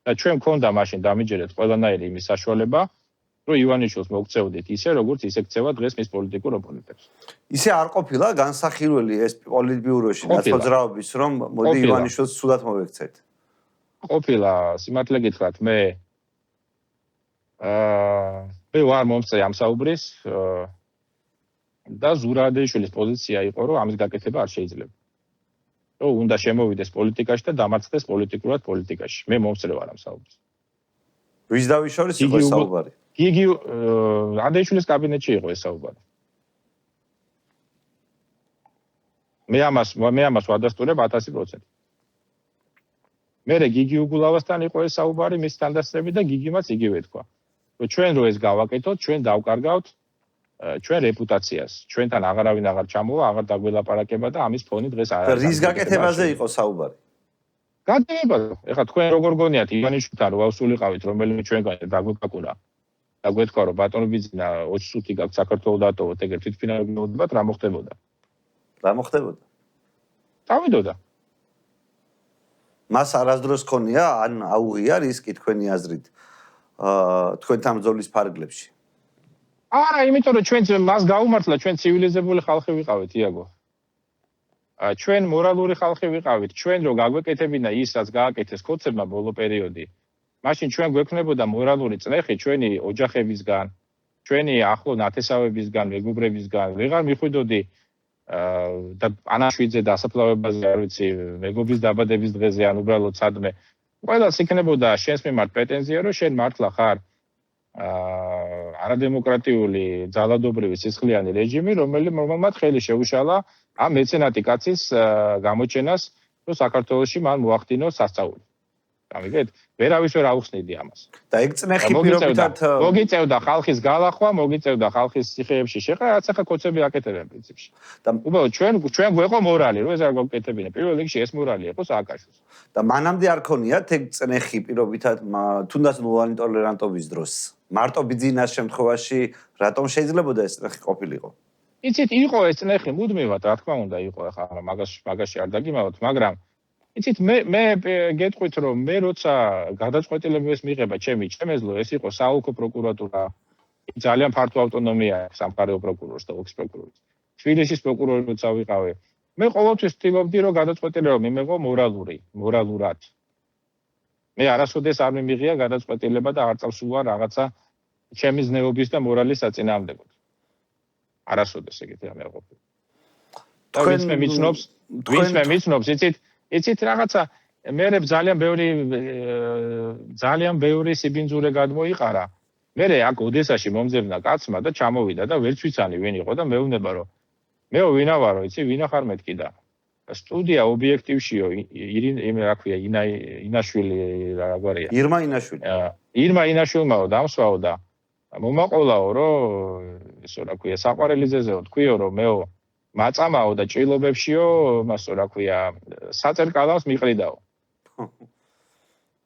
და ჩვენ მქონდა მაშინ დამიჯერეთ ყველანაირი იმის საშუალება, რომ ივანიშვილს მოგწევდით ისე, როგორც ისე ქცევა დღეს მის პოლიტიკურ ოპონენტებს. ისე არ ყოფილა განსახილველი ეს პოლიტბიუროში ნაცოძრაობის, რომ მოდი ივანიშვილს სულად მოვექცეთ. ყოფილა, სიმართლე გითხრათ, მე ვარ მომწე ამ საუბრის და ზურაბაშვილის პოზიცია იყო, რომ ამის გაკეთება არ შეიძლება. რომ უნდა შემოვიდეს პოლიტიკაში და დამარცხდეს პოლიტიკურად პოლიტიკაში. მე მომწრე ვარ ამ საუბრის. ვის დავიშორის იყო ეს საუბარი? გიგი ანდეიშვილის კაბინეტში იყო ეს საუბარი. მე ამას ვადასტურებ 1000%. მერე გიგი უგულავასთან იყო ეს საუბარი, მის თანდასწრები და გიგიმაც იგივე თქვა. რომ ჩვენ რო ეს გავაკეთოთ, ჩვენ დავკარგავთ ჩვენ რეპუტაციას. ჩვენთან აღარავინ აღარ ჩამოვა, აღარ დაგველაპარაკება და ამის ფონი დღეს არ არის. რის გაკეთებაზე იყო საუბარი? გაკეთებაზე. ეხლა თქვენ როგორ გონიათ ივანიშვილთან რო ავსულიყავით, რომელიმე ჩვენგან დაგვეკაკურა. და გვეთქვა რომ ბატონო ბიძინა 20 წუთი გაქვს საქართველოს დატოვოთ, ეგრე თვითფინანსებად რა მოხდებოდა? რა მოხდებოდა? დავიდოდა. მას არასდროს ქონია ან აუღია რისკი თქვენი აზრით თქვენთან ბრძოლის ფარგლებში? არა, იმიტომ რომ ჩვენ მას გაუმართლა, ჩვენ ცივილიზებული ხალხი ვიყავით, იაგო. ჩვენ მორალური ხალხი ვიყავით, ჩვენ რო გაგვეკეთებინა ის, რაც გააკეთეს ქოცებმა ბოლო პერიოდი. მაშინ ჩვენ გვექნებოდა მორალური წნეხი ჩვენი ოჯახებისგან, ჩვენი ახლო ნათესავებისგან, მეგობრებისგან. ვეღარ მიხვიდოდი და ანაშვიძე დასაფლავებაზე, არ ვიცი, მეგობის დაბადების დღეზე ან უბრალოდ სადმე. ყველას იქნებოდა შენს მიმართ პრეტენზია, რომ შენ მართლა ხარ არადემოკრატიული, ძალადობრივი სისხლიანი რეჟიმი, რომელმაც ხელი შეუშალა ამ მეცენატი კაცის გამოჩენას, რომ საქართველოში მან მოახდინოს სასწაული. გამიგეთ? ვერავის ვერ აუხსნიდი ამას. და ეგ წნეხი პირობითად მოგიწევდა ხალხის გალახვა, მოგიწევდა ხალხის ციხეებში შეყრა, რაც ახლა კოცები აკეთებენ პრინციპში. და უბრალოდ ჩვენ გვეყო მორალი, რომ ეს არ გვაკეთებინა. პირველ რიგში ეს მორალი იყო სააკაშვილს. და მანამდე არ ქონიათ ეგ წნეხი პირობითად თუნდაც ნულოვანი ტოლერანტობის დროს. მარტო ბიძინას შემთხვევაში რატომ შეიძლებოდა ეს წნეხი ყოფილიყო? იცით, იყო ეს წნეხი მუდმივად, რა თქმა უნდა, იყო ახლა მაგაში არ დაგიმავთ, მაგრამ იცით, მე გეტყვით, რომ მე როცა გადაწყვეტილებებს მიღება ჩემეძლო, ეს იყო საოლქო პროკურატურა, ძალიან ფართო ავტონომია აქვს სამხარეო პროკურორს და ოლქის პროკურორს. თბილისის პროკურორი როცა ვიყავი, მე ყოველთვის ვთქვი, რომ გადაწყვეტილება მიმეღო მორალურად. მე არასოდეს არ მიმიღია გადაწყვეტილება და არ წავსულა რაღაცა ჩემი ზნეობის და მორალის საწინააღმდეგოდ. არასოდეს ეგეთი რამე არ ყოფილა. თქვენ მე მიცნობს, იცით რაღაცა მერე ძალიან ბევრი სიბინძურე გადმოიყარა. მერე აქ ოდესაში მომძებნა კაცმა და ჩამოვიდა და ვერც ვიცანი ვინ იყო და მეუბნება რომ მეო ვინა ვარო, იცი ვინა ხარ მეთქი და სტუდია ობიექტივშიო რა ქვია ინაშვილი რა გვარია. ირმა ინაშვილი. ირმა ინაშვილმაო დამსვაო და მომაყოლაო რომ ესო რა ქვია საყვარელიძეზეო თქვიო რომ მეო მაწამაო და ჭრილობებშიო მასო რა ქვია საწერკალავს მიყრიდაო.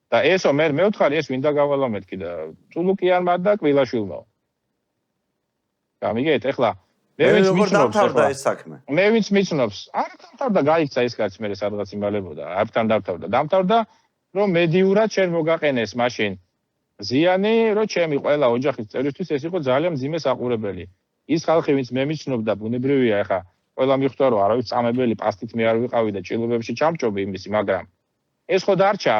და ესო მე ვთხარი ეს ვინდა გავალა მეთქი და წულუკიანმა და კვილაშვილმაო. გამიგეთ, ეხლა მე ვინც მიცნობს ეს საქმე. მე ვინც მიცნობს, არ დამთავრდა, გაიქცა ეს კაცი მე სადღაც იმალებოდა, ართან დამთავრდა. დამთავრდა, რომ მედიურად შენ მოგაყენეს მაშინ ზიანი, რომ ჩემი ყველა ოჯახის წევრისთვის ეს იყო ძალიან მძიმე საყურებელი. ის ხალხი ვინც მე მიცნობდა, ბუნებრივია, ეხლა ყველა მიხვდა რომ არავის წამებელი პასტით მე არ ვიყავი და ჭილობებში ჩამჭობი იმისი, მაგრამ ეს ხო დარჩა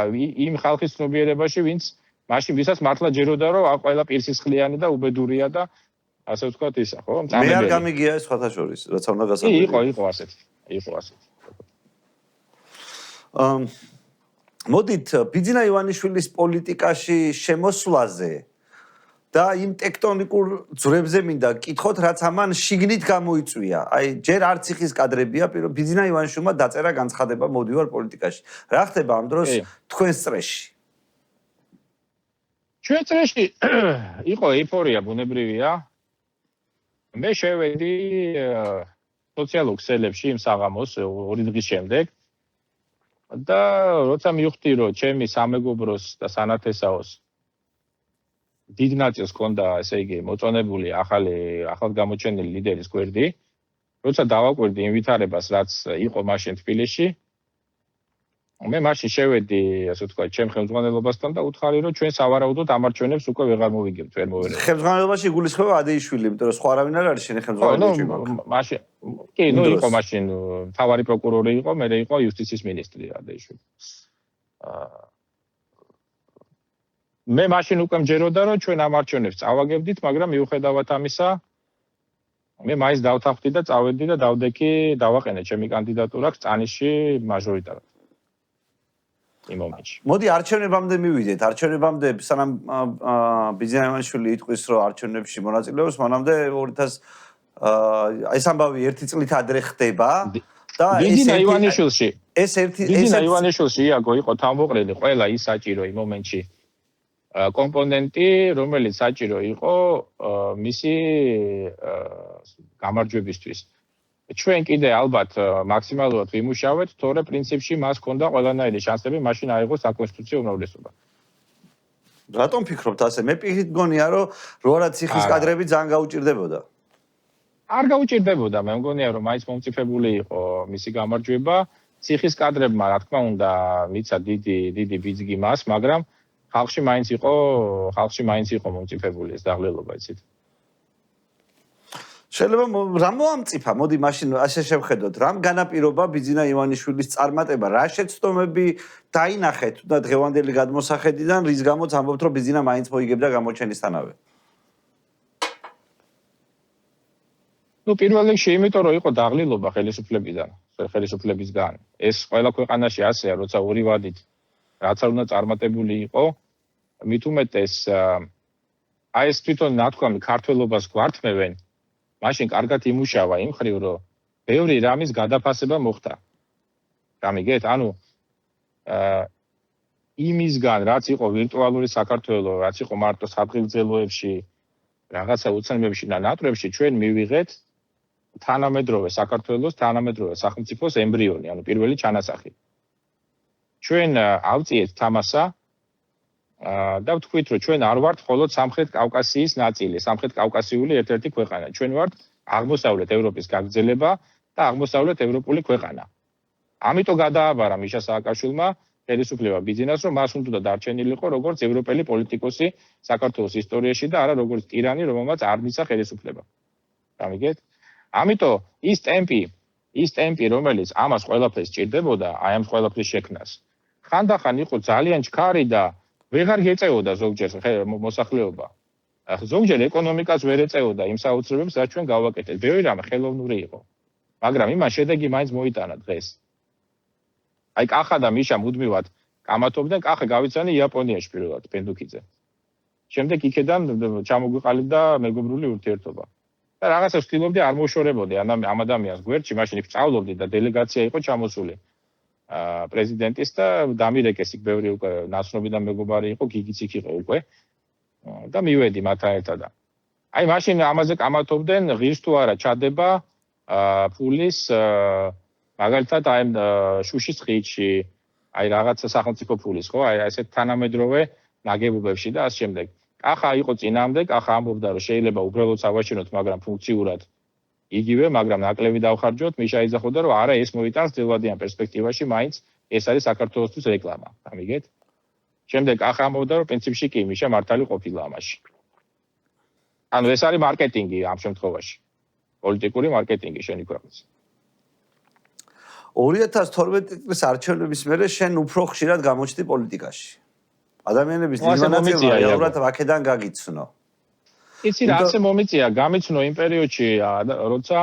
იმ ხალხის ცნობიერებაში, ვინც მაშინ ვისაც მართლა ჯეროდა რომ ყველა პირსისხლიანი და უბედურია და ასე ვთქვათ ისა, ხო? მე არ გამიგია ეს სხვათა შორის, რაც უნდა გასაგებია. იყო ასეთი. მოდით ბიძინა ივანიშვილის პოლიტიკაში შემოსვლაზე და იმ ტექტონიკურ ძვრებზე მინდა გკითხოთ, რაც ამან შიგნით გამოიწვია. აი, ჯერ არც იხის კადრებია, ბიძინა ივანიშვილმა დაწერა განცხადება მოდივარ პოლიტიკაში. რა ხდება ამ დროს თქვენს წრეში? ჩვენ წრეში იყო ეიფორია ბუნებრივია. მე შევედი სოციალურ ქსელებში იმ საღამოს 2 დღის შემდეგ და როცა მივხვდი რომ ჩემი სამეგობროს და სანათესაოს დიდ ნაწილს ჰქონდა ესე იგი მოწონებული ახალ გამოჩენილი ლიდერის გვერდი, როცა დავაკვირდი იმ ვითარებას, რაც იყო მაშინ თბილისში, მე მაშინ შევედი, ასე ვთქვათ, ჩემ ხელმძღვანელობასთან და უთხარი, რომ ჩვენ სავარაუდოდ ამარჩევნებს უკვე ვეღარ მოვიგებთ, ვერ მოვერევთ. ხელმძღვანელობაში იგულისხმება ადეიშვილი, იმიტომ რომ სხვა არავინ არ არის შენი ხელმძღვანელი ჭიმაკ. მაშინ კი, იყო მაშინ მთავარი პროკურორი იყო, მერე იყო იუსტიციის მინისტრი ადეიშვილი. მე მაშინ უკვე მჯეროდა, რომ ჩვენ ამარჩევნებს წავაგებდით, მაგრამ მიუხედავად ამისა, მე მაინც დავთანხმდი და წავედი და დავდექი, დავაყენე ჩემი კანდიდატურა წანიში მაჟორიტარად. იმ მომენტში. მოდი არჩევნებამდე მივიდეთ. არჩევნებამდე სანამ ბიძინა ივანიშვილი იტყვის, რომ არჩევნებში მონაწილეობს, მანამდე 2000 ეს ამბავი ერთი წლით ადრე ხდება და ბიძინა ივანიშვილში ეს ერთი ბიძინა ივანიშვილში იაგო იყო თავმოყრილი ყველა ის საჭირო იმ მომენტში კომპონენტი, რომელიც საჭირო იყო მისი გამარჯვებისთვის. ჩვენ კიდე ალბათ მაქსიმალურად ვიმუშავეთ, თორე პრინციპში მას ჰქონდა ყველანაირი შანსები მაშინ აიღოს საკონსტიტუციო უმრავლესობა. რატომ ფიქრობთ ასე? მე პირით მგონია, რომ როარა ციხის კადრები ძალიან გაუჭირდებოდა. არ გაუჭირდებოდა, მე მგონია, რომ მაინც მომწიფებული იყო მისი გამარჯვება. ციხის კადრებმა, რა თქმა უნდა, მიცა დიდი ბიძგი მას, მაგრამ ხალხში მაინც იყო მომწიფებული ეს დაღლილობა, იცით? შეიძლება რა მოამწიფა? მოდი მაშინ ასე შევხედოთ, რამ განაპირობა ბიძინა ივანიშვილის წარმატება? რა შეცდომები დაინახეთ და დღევანდელი გადმოსახედიდან, რის გამოც ამბობთ, რომ ბიძინა მაინც მოიგებდა გამოჩენისთანავე? პირველ რიგში იმიტომ, რომ იყო დაღლილობა ხელისუფლებისგან. ეს ყველა ქვეყანაში ასეა, როცა ორი ვადით რაც არ უნდა წარმატებული იყო, მით უმეტეს აი ეს თვითონ ნათქვამი ქართველობას გვართმევენ, მაშინ კარგად იმუშავა იმ ხრივ, რომ ბევრი რამის გადაფასება მოხდა. გამიგეთ? ანუ იმისგან, რაც იყო ვირტუალური საქართველო, რაც იყო მარტო საფრთხილძელოებში, რაღაცა უცნაურებში და ნატრებში, ჩვენ მივიღეთ თანამედროვე საქართველოს, თანამედროვე სახელმწიფოს ემბრიონი, ანუ პირველი ჩანასახი. ჩვენ ავწიეთ თამასა და ვთქვით, რომ ჩვენ არ ვართ მხოლოდ სამხრეთ კავკასიის ნაწილი, სამხრეთ კავკასიული ერთ-ერთი ქვეყანა. ჩვენ ვართ აღმოსავლეთ ევროპის გაგრძელება და აღმოსავლეთ ევროპული ქვეყანა. ამიტომ გადააბარა მიშა სააკაშვილმა ხელისუფლება ბიძინას, რომ მას უნდა დარჩენილიყო როგორც ევროპელი პოლიტიკოსი საქართველოს ისტორიაში და არა როგორც ტირანი, რომელმაც არ მისცა ხელისუფლება. გამიგეთ? ამიტომ ის ტემპი, რომელიც ამას ყველაფერს სჭირდებოდა, აი ამ ყველაფრის შექმნას, ხანდახან იყო ძალიან ჩქარი და ვეღარ გეწეოდა ზოგჯერ მოსახლეობა. ზოგჯერ ეკონომიკას ვერ ეწეოდა იმ საოცრებებს, რაც ჩვენ გავაკეთეთ. ბევრი რამე ხელოვნური იყო. მაგრამ იმას შედეგი მაინც მოიტანა დღეს. აი კახა და მიშა მუდმივად კამათობდნენ, კახა გავიცანი იაპონიაში პირველად პენდუქიძე. შემდეგ იქედან ჩამოგვიყალიბდა მეგობრული ურთიერთობა. და რაღაცა ვცდილობდი არ მოშორებოდი ამ ადამიანს გვერდში, მაშინ იქ სწავლობდი და დელეგაცია იყო ჩამოსული. პრეზიდენტის და დამირეკეს იქ ბევრი უკვე ნაცნობი და მეგობარი იყო, გიგიც იქ იყო უკვე. და მივედი მათთან ერთად. აი მაშინ ამაზე კამათობდნენ, ღირს თუ არა ჩადება ფულის მაგალითად აი შუშის ხიდში, აი რაღაცა სახელმწიფო ფულის, ხო? აი ესეთ თანამედროვე ნაგებობებში და ასე შემდეგ. კახა იყო წინამდე, კახა ამბობდა, რომ შეიძლება უბრალოდ ავაჩინოთ, მაგრამ ფუნქციურად იგივე, მაგრამ ნაკლები დავხარჯოთ, მიშა იძახოდა, რომ არა, ეს მოიტანს ძელვადიან პერსპექტივაში, მაინც ეს არის საქართველოსთვის რეკლამა. გამიგეთ? შემდეგ კახა ამბობდა, რომ პრინციპში კი მიშა მართალი ყოფილა ამაში. ანუ ეს არის მარკეტინგი ამ შემთხვევაში. პოლიტიკური მარკეტინგი შენი ქვეყნის. 2012 წლის არჩევნების მერე შენ უფრო ხშირად გამოჩნდი პოლიტიკაში. ადამიანების დიმანაცია რეალურად აქედან გაგიცნო. იცი რა ასე მომიწია, გამიცნო იმ პერიოდში, როცა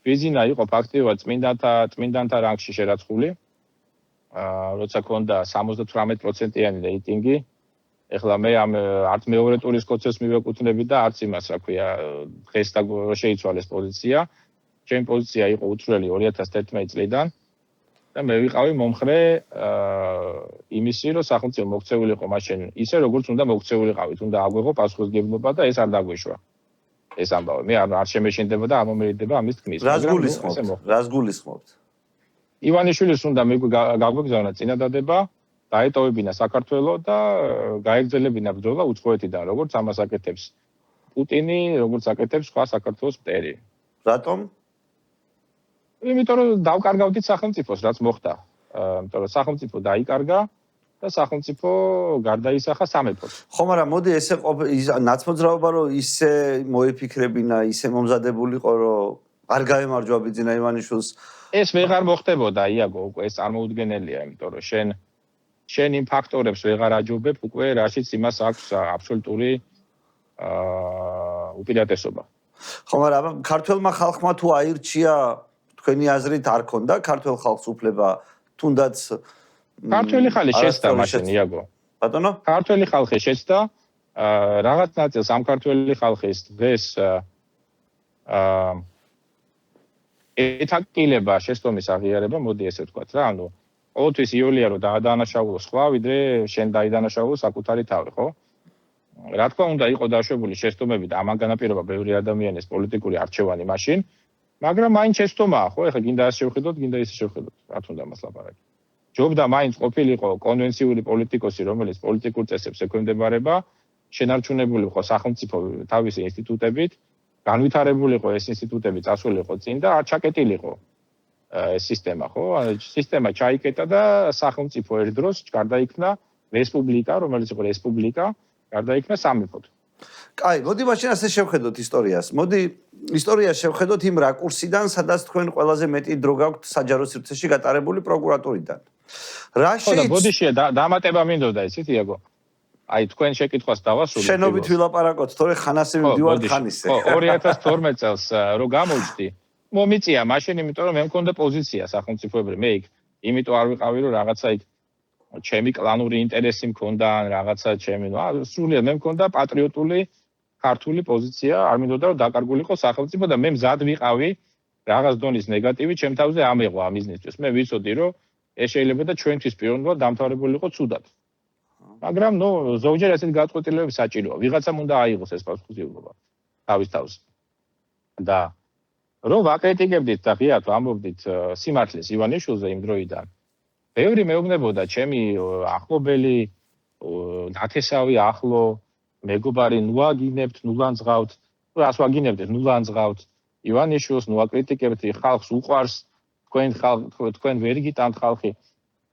ბიძინა იყო ფაქტიურად წმინდანთა რანგში შერაცხული. როცა ქონდა 78%-იანი რეიტინგი. ეხლა მე არც მეორე ტურის კოცებს მივეკუთვნები და არც იმას, რა ქვია, დღეს და შეიცვალეს პოზიცია. ჩემი პოზიცია იყო უცვლელი 2011 წლიდან. და მე ვიყავი მომხრე იმისი, რომ სახელმწიფო მოქცეულიყო მაშინ ისე, როგორც უნდა მოქცეულიყავით, უნდა აგვეღო პასუხისმგებლობა და ეს არ დაგვეშვა. ეს ამბავი. მე არ შემეშინდება და არ მომერიდება ამის თქმის. რას გულისხმობთ? ივანიშვილის უნდა გაგვეგზავნა წინადადება, დაეტოვებინა საქართველო და გაეგრძელებინა ბრძოლა უცხოეთიდან, როგორც ამას აკეთებს პუტინი, როგორც აკეთებს სხვა საქართველოს მტერი. რატომ? იმიტომ რომ დავკარგავდით სახელმწიფოს, რაც მოხდა. იმიტომ რომ სახელმწიფო დაიკარგა და სახელმწიფო გარდაისახა სამეფოდ. ხო, მაგრამ მოდი ესე ნაცმოძრაობა რომ ისე მოიფიქრებინა, ისე მომზადებულიყო, რომ არ გაემარჯვა ბიძინა ივანიშვილს. ეს ვეღარ მოხდებოდა, იაგო, უკვე ეს წარმოუდგენელია, იმიტომ რომ შენ იმ ფაქტორებს ვეღარ აჯობებ, უკვე რაშიც იმას აქვს აბსოლუტური უპირატესობა. ხო, მაგრამ ქართველმა ხალხმა თუ აირჩია, თქვენი აზრით არ ქონდა ქართველ ხალხს უფლება თუნდაც ქართველი ხალხი შეცდა მაშინ, იაგო. ბატონო? ქართველი ხალხი შეცდა, რაღაც ნაწილს ამ ქართველი ხალხის დღეს ეთაკილება შეცდომის აღიარება, მოდი ესე ვთქვათ რა, ანუ ყოველთვის იოლია რომ დაადანაშაულოს სხვა, ვიდრე შენ დაიდანაშაულო საკუთარი თავი, ხო? რა თქმა უნდა, იყო დაშვებული შეცდომები და ამან განაპირობა ბევრი ადამიანის პოლიტიკური არჩევანი მაშინ, მაგრამ მაინც შეცდომაა, ხო? ეხლა გინდა ასე შევხედოთ, გინდა ისე შევხედოთ, რა თქმა უნდა მას ლაპარაკი. ჯობდა მაინც ყოფილიყო კონვენციური პოლიტიკოსი, რომელიც პოლიტიკურ წესებს ექვემდებარება, შენარჩუნებული იყო სახელმწიფო თავისი ინსტიტუტებით, განვითარებულიყო ეს ინსტიტუტები, წასულიყო წინ და არ ჩაკეტილიყო ეს სისტემა, ხო? სისტემა ჩაიკეტა და სახელმწიფო ერთდროს გარდაიქმნა რესპუბლიკა, რომელიც იყო რესპუბლიკა, გარდაიქმნა სამეფოდ. კაი, მოდი მაშინ ასე შევხედოთ ისტორიას. მოდი ისტორიას შევხედოთ იმ რაკურსიდან, სადაც თქვენ ყველაზე მეტი დრო გაქვთ საჯარო სივრცეში გატარებული პროკურატურიდან. რა შეიძლება ბოდიშია დამატება მინდოდა ისეთ იაგო. აი თქვენ შეკითხვას დავასრულებ. შენობით ვილაპარაკოთ, თორე ხანასე მივდივართ ხანისე. ხო, 2012 წელს რო გამოვჭდი, მომიწია მაშინ, იმიტომ რომ მე მქონდა პოზიცია სახელმწიფოებრივი, მე იქ იმიტომ არ ვიყავი, რომ რაღაცა იქ ჩემი კლანური ინტერესი მქონდა, რაღაცა ჩემი, სრულიად მე მქონდა პატრიოტული ქართული პოზიცია, არ მინდოდა რომ დაკარგულიყო სახელმწიფო და მე მზად ვიყავი რაღაც დონის ნეგატივი ჩემ თავზე ამეღო ამ მიზნისთვის. მე ვიცოდი რომ ეს შეიძლება და ჩვენთვის პიროვნულად დამთავრებულიყო ცუდად. მაგრამ ზოგჯერ ასეთ გაწყვეტილებები საჭიროა. ვიღაცამ უნდა აიღოს ეს პასუხისმგებლობა თავის თავზე. და რომ ვაკრიტიკებდით და ღიად ვამბობდით სიმართლეს ივანიშვილზე იმ დროიდან. ბევრი მეუბნებოდა ჩემი ახლობელი, ნათესავი ახლო, მეგობარი, ნუ აგინებთ, ნუ ლანძღავთ, რას ვაგინებდეთ, ნუ ლანძღავთ. ივანიშვილს ნუ აკრიტიკებთ, ხალხს უყვარს, თქვენ ვერ გიტანთ ხალხი.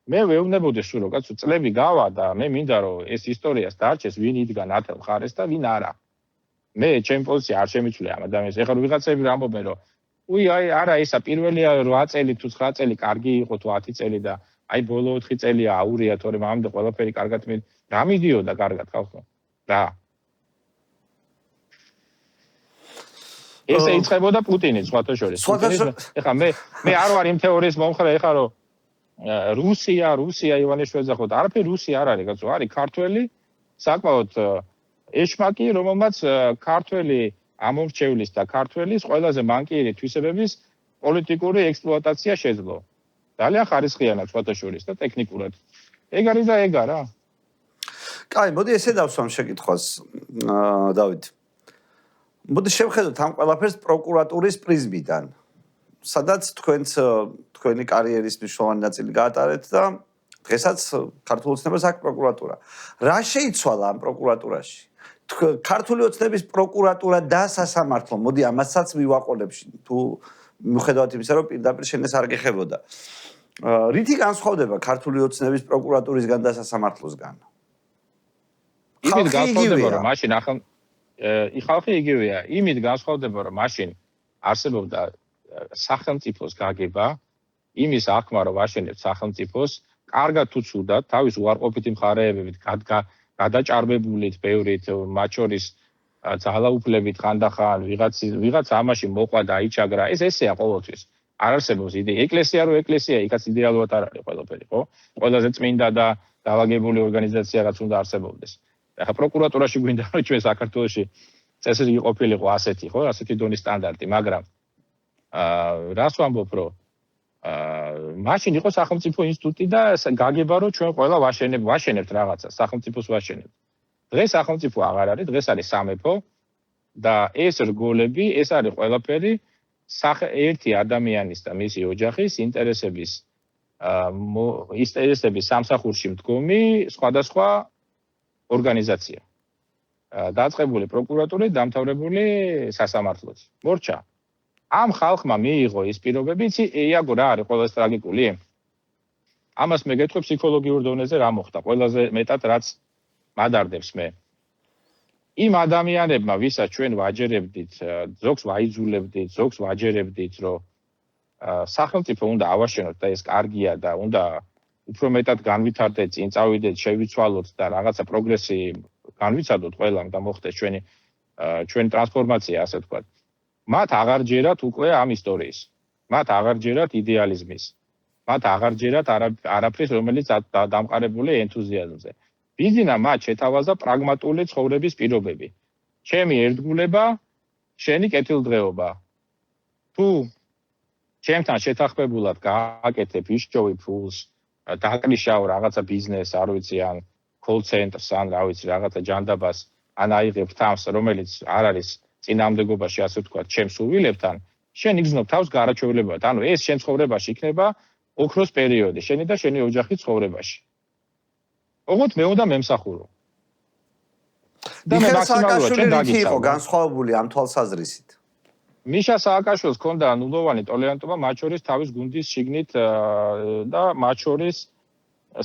მე ვეუბნებოდი სულ რომ კაცო წლები გავა და მე მინდა რომ ეს ისტორიას დარჩეს ვინ იდგა ნათელ მხარეს და ვინ არა. მე ჩემი პოზიცია არ შემიცვლია ამ ადამიანს. ეხლა ვიღაცები ამბობენ რომ უი აი არა ისა პირველია 8 წელი თუ 9 წელი კარგი იყო თუ 10 წელი და აი ბოლო 4 წელია აურია თორემ ამამდე ყველაფერი კარგად რა მიდიოდა კარგად ხალხო. რა. ესე იწყებოდა პუტინი სხვათა შორის. ეხლა მე არ ვარ იმ თეორიის მომხრე ეხლა რომ რუსია ივანიშვილზე ხო და არაფერი რუსია არ არის კაცო არის ქართველი საკმაოდ ეშმაკი რომელმაც ქართველი ამორჩევლის და ქართველის ყველაზე მანკიერი თვისებების პოლიტიკური ექსპლუატაცია შეძლო. ძალიან ხარისხიანად სხვათა შორის და ტექნიკურად. ეგ არის და ეგ არა. კაი, მოდი ესე დავსვამ შეკითხვას, დავით. მოდი შევხედოთ ამ ყველაფერს პროკურატურის პრიზმიდან. სადაც თქვენი კარიერის მნიშვნელოვანი ნაწილი გაატარეთ და დღესაც ქართულ ოცნებას აქვს პროკურატურა. რა შეიცვალა ამ პროკურატურაში? ქართული ოცნების პროკურატურა და სასამართლო, მოდი ამასაც მივაყოლებ თუ მიუხედავად იმისა, რომ პირდაპირ შენ ეს არ გეხებოდა. რითი განსხვავდება ქართული ოცნების პროკურატურისგან და სასამართლოსგან? იმით განსხვავდება, რომ მაშინ ხალხი იგივეა. იმით განსხვავდება, რომ მაშინ არსებობდა სახელმწიფოს გაგება, იმის აღქმა რომ აშენებთ სახელმწიფოს, კარგად თუ ცუდად, თავის უარყოფითი მხარეებებით გადაჭარბებულით, ბევრით, მათ შორის ძალაუფლებით ხანდახან ვიღაც ამაში მოყვა და აიჩაგრა, ესეა ყოველთვის. არ არსებობს იდეა. ეკლესია რო ეკლესია, იქაც იდეალურად არ არის ყველაფერი, ხო? ყველაზე წმინდა და დაალაგებული ორგანიზაცია რაც უნდა არსებობდეს. ახლა პროკურატურაში გვინდა რომ ჩვენ საქართველოში წესრიგი ყოფილიყო ასეთი, ხო? ასეთი დონის სტანდარტი, მაგრამ რას ვამბობ რომ მაშინ იყო სახელმწიფო ინსტიტუტი და გაგება რომ ჩვენ ყველა ვაშენებთ რაღაცას, სახელმწიფოს ვაშენებთ. დღეს სახელმწიფო აღარ არის, დღეს არის სამეფო და ეს რგოლები, ეს არის ყველაფერი ერთი ადამიანის და მისი ოჯახის ინტერესების სამსახურში მდგომი სხვადასხვა ორგანიზაცია. დაწყებული პროკურატურით, დამთავრებული სასამართლოთი. მორჩა. ამ ხალხმა მიიღო ის პირობები, იაგო რა არის ყველაზე ტრაგიკული? ამას მე გეტყვი ფსიქოლოგიურ დონეზე რა მოხდა. ყველაზე მეტად რაც მადარდებს მე. იმ ადამიანებმა, ვისაც ჩვენ ვაჯერებდით, ზოგს ვაიძულებდით, ზოგს ვაჯერებდით, რომ სახელმწიფო უნდა ავაშენოთ და ეს კარგია და უნდა უფრო მეტად განვითარდეთ, წინ წავიდეთ, შევიცვალოთ და რაღაცა პროგრესი განვიცადოთ ყველამ და მოხდეს ჩვენი ტრანსფორმაცია, ასე ვთქვათ. მათ აღარ ჯერათ უკვე ამ ისტორიის. მათ აღარ ჯერათ იდეალიზმის. მათ აღარ ჯერათ არაფრის, რომელიც დამყარებული ენთუზიაზმზე. ბიზნესმა მათ შეთავაზა პრაგმატული ცხოვრების პირობები. ჩემი ერთგულება, შენი კეთილდღეობა. თუ ჩემთან შეთანხმებულად გააკეთებ ისჯოვი ფულს, დააკრიშავ რაღაცა ბიზნესს, არ ვიცი, ან call centers, ან რა ვიცი, რაღაცა ჯანდაბას, ან აიღებ თავს, რომელიც არ არის წინამდებობაში, ასე ვთქვათ, ჩემს სურვილებთან, შენ იგრძნობ თავს გარაჩევლებად. ანუ ეს შენ ცხოვრებაში იქნება ოქროს პერიოდი, შენი და შენი ოჯახის ცხოვრებაში. ოღონდ მე უნდა მემსახურო. და მე მაქსიმალურად შენ დაგიცავ განსხვავებული ამ თვალსაზრისით. მიშა სააკაშვილს ჰქონდა ნულოვანი ტოლერანტობა მათ შორის თავის გუნდის შიგნით და მათ შორის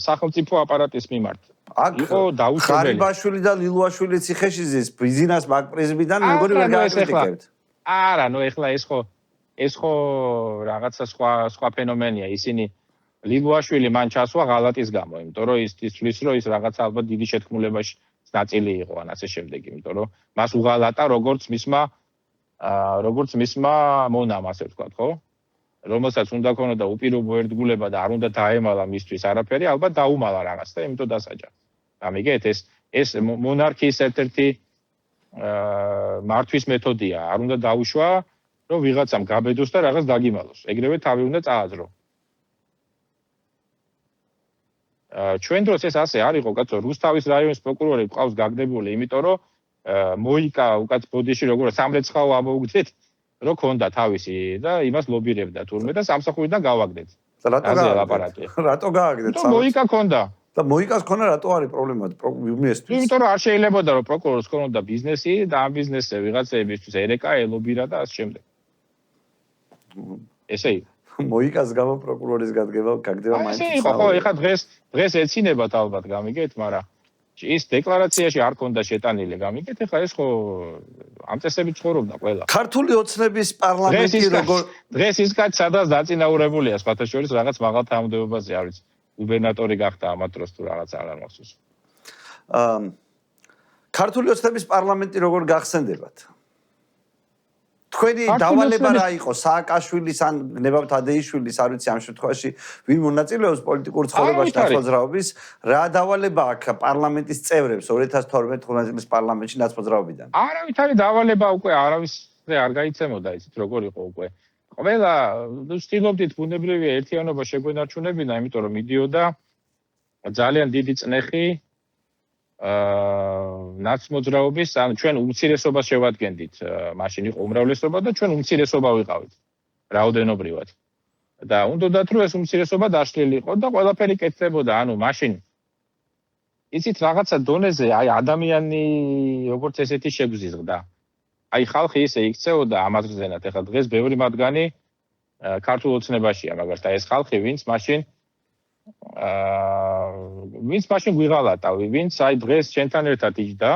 სახელმწიფო აპარატის მიმართ. იყო დაუშვებელი. ხარიბაშვილი და ლილუაშვილი ციხეშიძის ბიზნეს მაგპრიზმიდან როგორი ვერ გააკრიტიკებთ? არა, ნუ ეხლა ეს ხო რაღაცა სხვა ფენომენია. ისინი ლილუაშვილი მან ჩასვა ღალატის გამო, იმიტომ რომ ის თვლის რომ ის რაღაცა ალბათ დიდი შეთქმულებაში ნაწილი იყო ან ასე შემდეგ, იმიტომ რომ მას უღალატა როგორც მისმა მონამ, ასე ვთქვათ, ხო? რომელსაც უნდა ქონოდა უპირობო ერთგულება და არ უნდა დაემალა მისთვის არაფერი, ალბათ დაუმალა რაღაც და იმიტომ დასაჯა. გამიგეთ, ეს მონარქიის ერთ-ერთი მართვის მეთოდია. არ უნდა დაუშვა, რომ ვიღაცამ გაბედოს და რაღაც დაგიმალოს. ეგრევე თავი უნდა წააძრო. ჩვენ დროს ეს ასე არ იყო, კაცო, რუსთავის რაიონის პროკურორი ყავს გაგდებული, იმიტომ რომ მოიკა უკაც ბოდიში როგორ სამრეცხაო ამოუგდეთ, რომ ქონდა თავისი და იმას ლობირებდა თურმე და სამსახურიდან გავაგდეთ. რატო გააგდეთ? მოიკა ქონდა. და მოიკას ქონა რატო არის პრობლემა ბიზნესთვის? იმიტომ რომ არ შეიძლებოდა რომ პროკურორს ქონოდა ბიზნესი და ამ ბიზნესზე ვიღაცეებისთვის ერეკა ელობირა და ასე შემდეგ. ესე იყო. მოიკას გამო პროკურორის გაგდება მაინც. ასე იყო, ხო, ეხლა დღეს ეცინებათ ალბათ, გამიგეთ, მაგრამ ის დეკლარაციაში არ ქონდა შეტანილი, გამიგეთ, ეხლა ეს ხო ამ წესებით ცხოვრობდა ყველა. ქართული ოცნების პარლამენტი დღეს ის კაც სადაც დაწინაურებულია, სხვათა შორის რაღაც მაღალ თანამდებობაზე, არ ვიცი, გუბერნატორი გახდა ამ დროს თუ რაღაც არ მახსოვს. ქართული ოცნების პარლამენტი როგორ გახსენდებათ? თქვენი დავალება რა იყო? სააკაშვილის ან ნებავ თადეიშვილის, არ ვიცი, ამ შემთხვევაში ვინ მონაწილეობს პოლიტიკურ ცხოვრებაში ნაცმოძრაობის, რა დავალება აქვს პარლამენტის წევრებს 2012 წლის პარლამენტში ნაცმოძრაობიდან? არავით არის დავალება უკვე არავისზე არ გაიცემოდა, იცით როგორ იყო უკვე. ყველა ვცდილობდით ბუნებრივია ერთიანობა შეგვენარჩუნებინა, იმიტომ რომ მიდიოდა ძალიან დიდი წნეხი ნაცმოძრაობის, ანუ ჩვენ უმცირესობას შევადგენდით, მაშინ იყო უმრავლესობა და ჩვენ უმცირესობა ვიყავით რაოდენობრივად. და უნდათ რომ ეს უმცირესობა დაშლილიყო და ყველაფერი კეთდებოდა, ანუ მაშინ იცით რაღაცა დონეზე, აი ადამიანი როგორც ესეთი შეგვზიზღდა. აი ხალხი ისე იქცეოდა ამაზრზენად, ეხლა დღეს ბევრი მათგანი ქართულ ოცნებაშია, მაგალითად ეს ხალხი, ვინც მაშინ გვიღალატა, ვინც აი დღეს ჩვენთან ერთად იჯდა,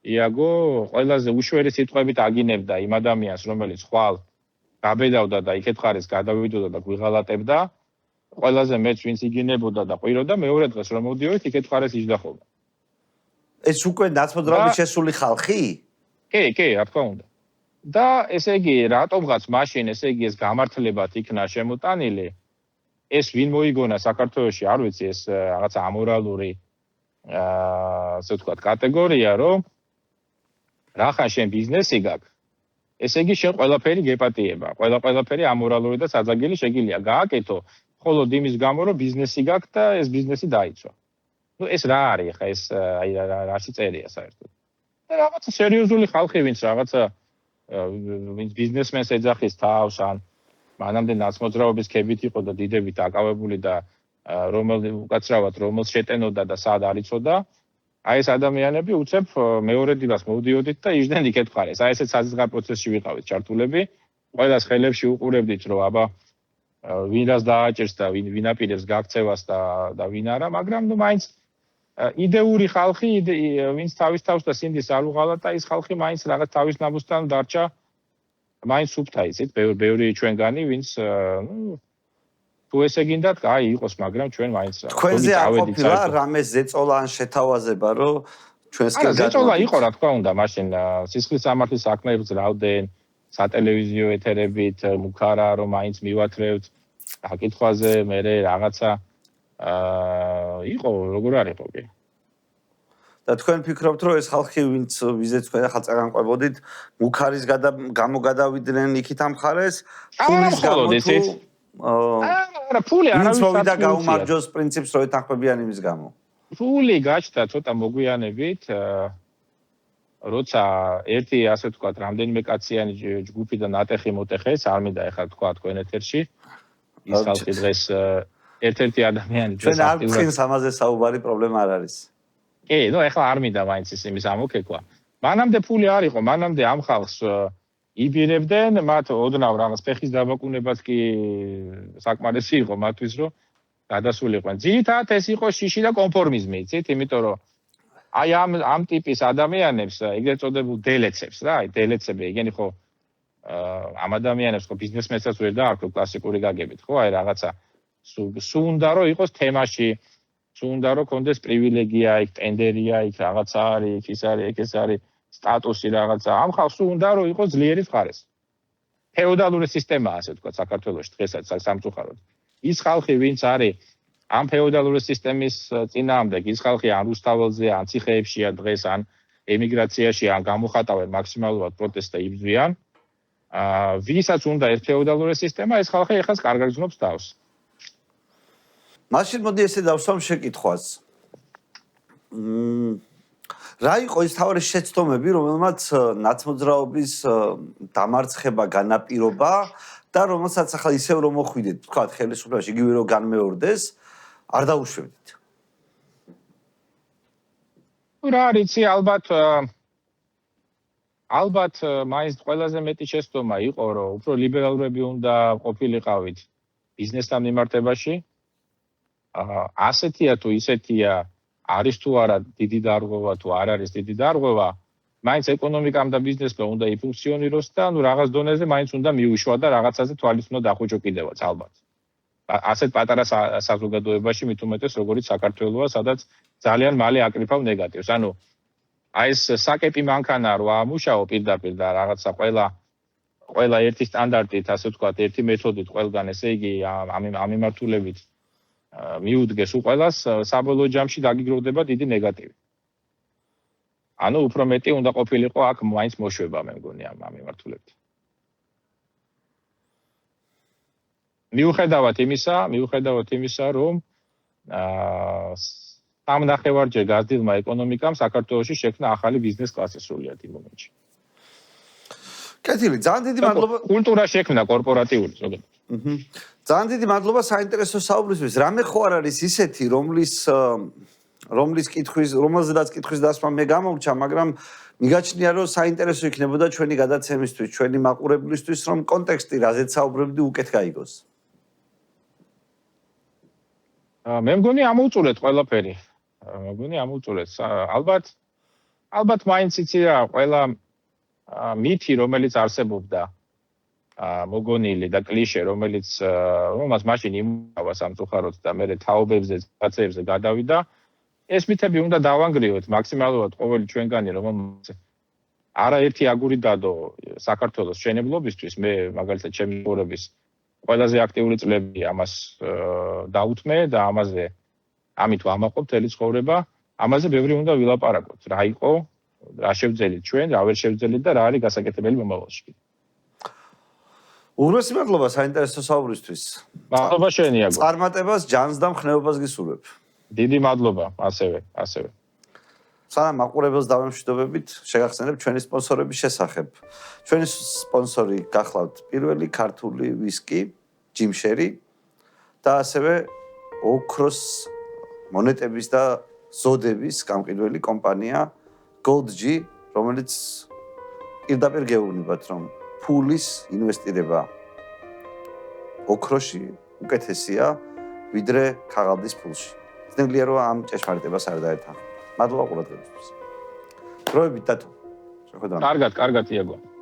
იაგო ყველაზე უშვერი სიტყვებით აგინებდა იმ ადამიანს, რომელიც ხვალ გაბედავდა და იქეთ ხარეს გადავიდოდა და გვიღალატებდა, ყველაზე მეც ვინც იგინებოდა და ყვიროდა, მეორე დღეს რომ მოდიოდით, იქეთ ხარეს იჯდა ხოლმე. ეს უკვე ნაცმოძრაობის შესული ხალხი? კი, რა თქმა უნდა. და ესე იგი, რატომღაც მაშინ ესე იგი ეს გამართლებად იქნა შემოტანილი, ეს ვინ მოიგონა საქართველოში, არ ვიცი, ეს რაღაცა ამორალური ასე ვთქვათ კატეგორია, რომ რახან შენ ბიზნესი გაქვს, ესე იგი შენ ყველაფერი გეპატიება, ყველაფერი ამორალური და საძაგილი შეგიძლია გააკეთო, მხოლოდ იმის გამო, რომ ბიზნესი გაქვს და ეს ბიზნესი დაიცვა. ნუ ეს რა არის ხა ეს აი რაში წერია საერთოდ. და რაღაცა სერიოზული ხალხი, ვინც ბიზნესმენს ეძახის თავს, ან მანამდე ნაცმოძრაობის ქებით იყო და დიდებით აკავებული და უკაცრავად რომელს შეტენოდა და სად არიცოდა, აი ეს ადამიანები უცებ მეორე დილას მოვდიოდით და იჯდნენ იქეთ ხარეს. აი ესეც საზღარ პროცესში ვიყავით ჩართულები. ყველას ხელებში უყურებდით, რომ აბა ვინ რას დააჭერს და ვინ აპირებს გაქცევას და ვინ არა, მაგრამ ნუ მაინც იდეური ხალხი, ვინც თავის თავს და სინდის არ უღალატა, ის ხალხი მაინც რაღაც თავის ნაბუსთან დარჩა მაინც სუფთა იცით, ბევრი ჩვენგანი, ვინც ნუ თუ ესე გინდათ, აი იყოს, მაგრამ ჩვენ მაინც თქვენზე არ ყოფილა რამე ზეწოლა ან შეთავაზება, რომ ჩვენს კი ზეწოლა იყო, რა თქმა უნდა, მაშინ სისხლის სამართლის საქმეებს რავდნენ, სატელევიზიო ეთერებით, მუქარა, რომ მაინც მივათრევთ აკითხვაზე, მე რაღაცა იყო, როგორ არ იყო კი. და თქვენ ფიქრობთ, რომ ეს ხალხი, ვინც ვიზეც თქვენ ახლა წაგანყვებოდით, მუქარის გამო გადავიდნენ იქით ამ მხარეს, ფულის გამო თუ არა, ფული არავის მოვიდა გაუმარჯოს პრინციპს რო ეთანხმებიან იმის გამო. ფული გაჩნდა ცოტა მოგვიანებით, როცა ერთი ასე ვთქვათ, რამდენიმე კაციანი ჯგუფი და ნატეხი მოტეხეს, არ მინდა ეხლა თქვა თქვენ ეთერში. ის ხალხი დღეს ერთ-ერთი ადამიანი ჩვენ არ ვწინს ამაზე საუბარი, პრობლემა არ არის. კი, ნუ ეხლა არ მინდა მაინც იმის ამოქეკვა. მანამდე ფული არ იყო, მანამდე ამ ხალხს იბირებდნენ, მათ ოდნავ რაღაც ფეხის დაბაკუნებაც კი საკმარისი იყო მათთვის, რომ გადასულიყვნენ. ძირითადად ეს იყო შიში და კონფორმიზმი, იცით, იმიტომ რომ აი ამ ტიპის ადამიანებს, ეგრეთ წოდებულ დელეცებს რა, აი დელეცები, ეგენი ხო ამ ადამიანებს ხო ბიზნესმენსაც ვერ დაარქვთ კლასიკური გაგებით, ხო? აი რაღაცა სულ უნდა რომ იყოს თემაში, სულ უნდა რომ კონდეს პრივილეგია, იქ ტენდერია, იქ რაღაცა არის, ის არის, ეგ ეს არის, სტატუსი რაღაცა. ამ ხალხს სულ უნდა რომ იყოს ძლიერი მხარეს. ფეოდალური სისტემაა, ასე ვთქვათ, საქართველოში დღესაც სამწუხაროდ. ის ხალხი, ვინც არის ამ ფეოდალური სისტემის წინააღმდეგ, ის ხალხი ან რუსთაველზე, ან ციხეებშია დღეს, ან ემიგრაციაში, ან გამოხატავენ მაქსიმალურად პროტესტს და იბრძვიან. ვისაც უნდა ეს ფეოდალური სისტემა, ეს ხალხი ეხლა კარგად გრძნობს თავს. მაშინ მოდი ესე დავსვამ შეკითხვას. რა იყო ის თავარი შეცდომები, რომელმაც ნაცმოძრაობის დამარცხება განაპირობა და რომელსაც ახლა ისევ რომ მოხვიდეთ, თქვათ, ხელისუფლებაში იგივე რომ განმეორდეს, არ დაუშვებდით. რა ვიცი, ალბათ მაინც ყველაზე მეტი შეცდომა იყო, რომ უფრო ლიბერალურები უნდა ყოფილიყავით ბიზნესთან მიმართებაში. ასეთია თუ ისეთია, არის თუ არა დიდი დარღვევა, თუ არ არის დიდი დარღვევა, მაინც ეკონომიკამ და ბიზნესმა უნდა იფუნქციონიროს და ნუ რაღაც დონეზე მაინც უნდა მიუშვა და რაღაცაზე თვალის უნდა დახუჭო კიდევაც ალბათ. ასეთ პატარა საზოგადოებაში მით უმეტეს როგორც საქართველოა, სადაც ძალიან მალე აკრიფავ ნეგატივს. ანუ აი ეს საკეპი მანქანა რო ამუშაო პირდაპირ და რაღაცა ყველა ერთი სტანდარტით, ასე ვთქვათ, ერთი მეთოდით ყველგან, ესე იგი ამ მიმართულებით მიუდგეს უყველას, საბოლოო ჯამში დაგიგროვდება დიდი ნეგატივი. ანუ უფრო მეტი უნდა ყოფილიყო აქ მაინც მოშვება, მე მგონი ამ მიმართულებით. მიუხედავად იმისა, რომ სამნახევარჯერ გაზრდილმა ეკონომიკამ საქართველოში შექმნა ახალი ბიზნეს კლასი სრულიად იმ მომენტში. კეთილი, ძალიან დიდი მადლობა. კულტურა შექმნა კორპორატიული ზოგადად. ძალიან დიდი მადლობა საინტერესო საუბრისთვის. რამე ხო არ არის ისეთი, რომელზედაც კითხვის დასმა მე გამომრჩა, მაგრამ მიგაჩნია, რომ საინტერესო იქნებოდა ჩვენი გადაცემისთვის, ჩვენი მაყურებლისთვის, რომ კონტექსტი, რაზეც საუბრობდი, უკეთ გაიგოს. მე მგონი ამოვწურეთ ყველაფერი. ალბათ მაინც იცი რა, ყველა მითი, რომელიც არსებობდა მოგონილი და კლიშე, რომელიც მაშინ იმუშავა სამწუხაროდ და მე თაობებზე, კაცებზე გადავიდა, ეს მითები უნდა დავანგრიოთ მაქსიმალურად ყოველი ჩვენგანი, რომელმაც არაერთი აგური დადო საქართველოს მშენებლობისთვის, მე მაგალითად ჩემი ცხოვრების ყველაზე აქტიური წლები ამას დაუთმე და ამით ვამაყობ მთელი ცხოვრება, ამაზე ბევრი უნდა ვილაპარაკოთ. რა იყო, რა შევძელით ჩვენ, რა ვერ შევძელით და რა არის გასაკეთებელი მომავალში. უღრესი მადლობა საინტერესო საუბრისთვის. მადლობა შენია. წარმატებას, ჯანს და მხნეობას გისურვებ. დიდი მადლობა, ასევე. სანამ მაყურებელს დავემშვიდობებით, შეგახსენებ ჩვენი სპონსორების შესახებ. ჩვენი სპონსორი გახლავთ პირველი ქართული ვისკი, ჯიმშერი და ასევე ოქროს მონეტების და ზოდების გამყიდველი კომპანია Gold G, რომელიც პირდაპირ გეუბნებათ, რომ ფულის ინვესტირება ოქროში უკეთესია ვიდრე ქაღალდის ფულში. ძნელია რომ ამ ჭეშმარიტებას არ დაეთანხმო. მადლობა ყურადღებისთვის. დროებით დათო. კარგად, იაგო.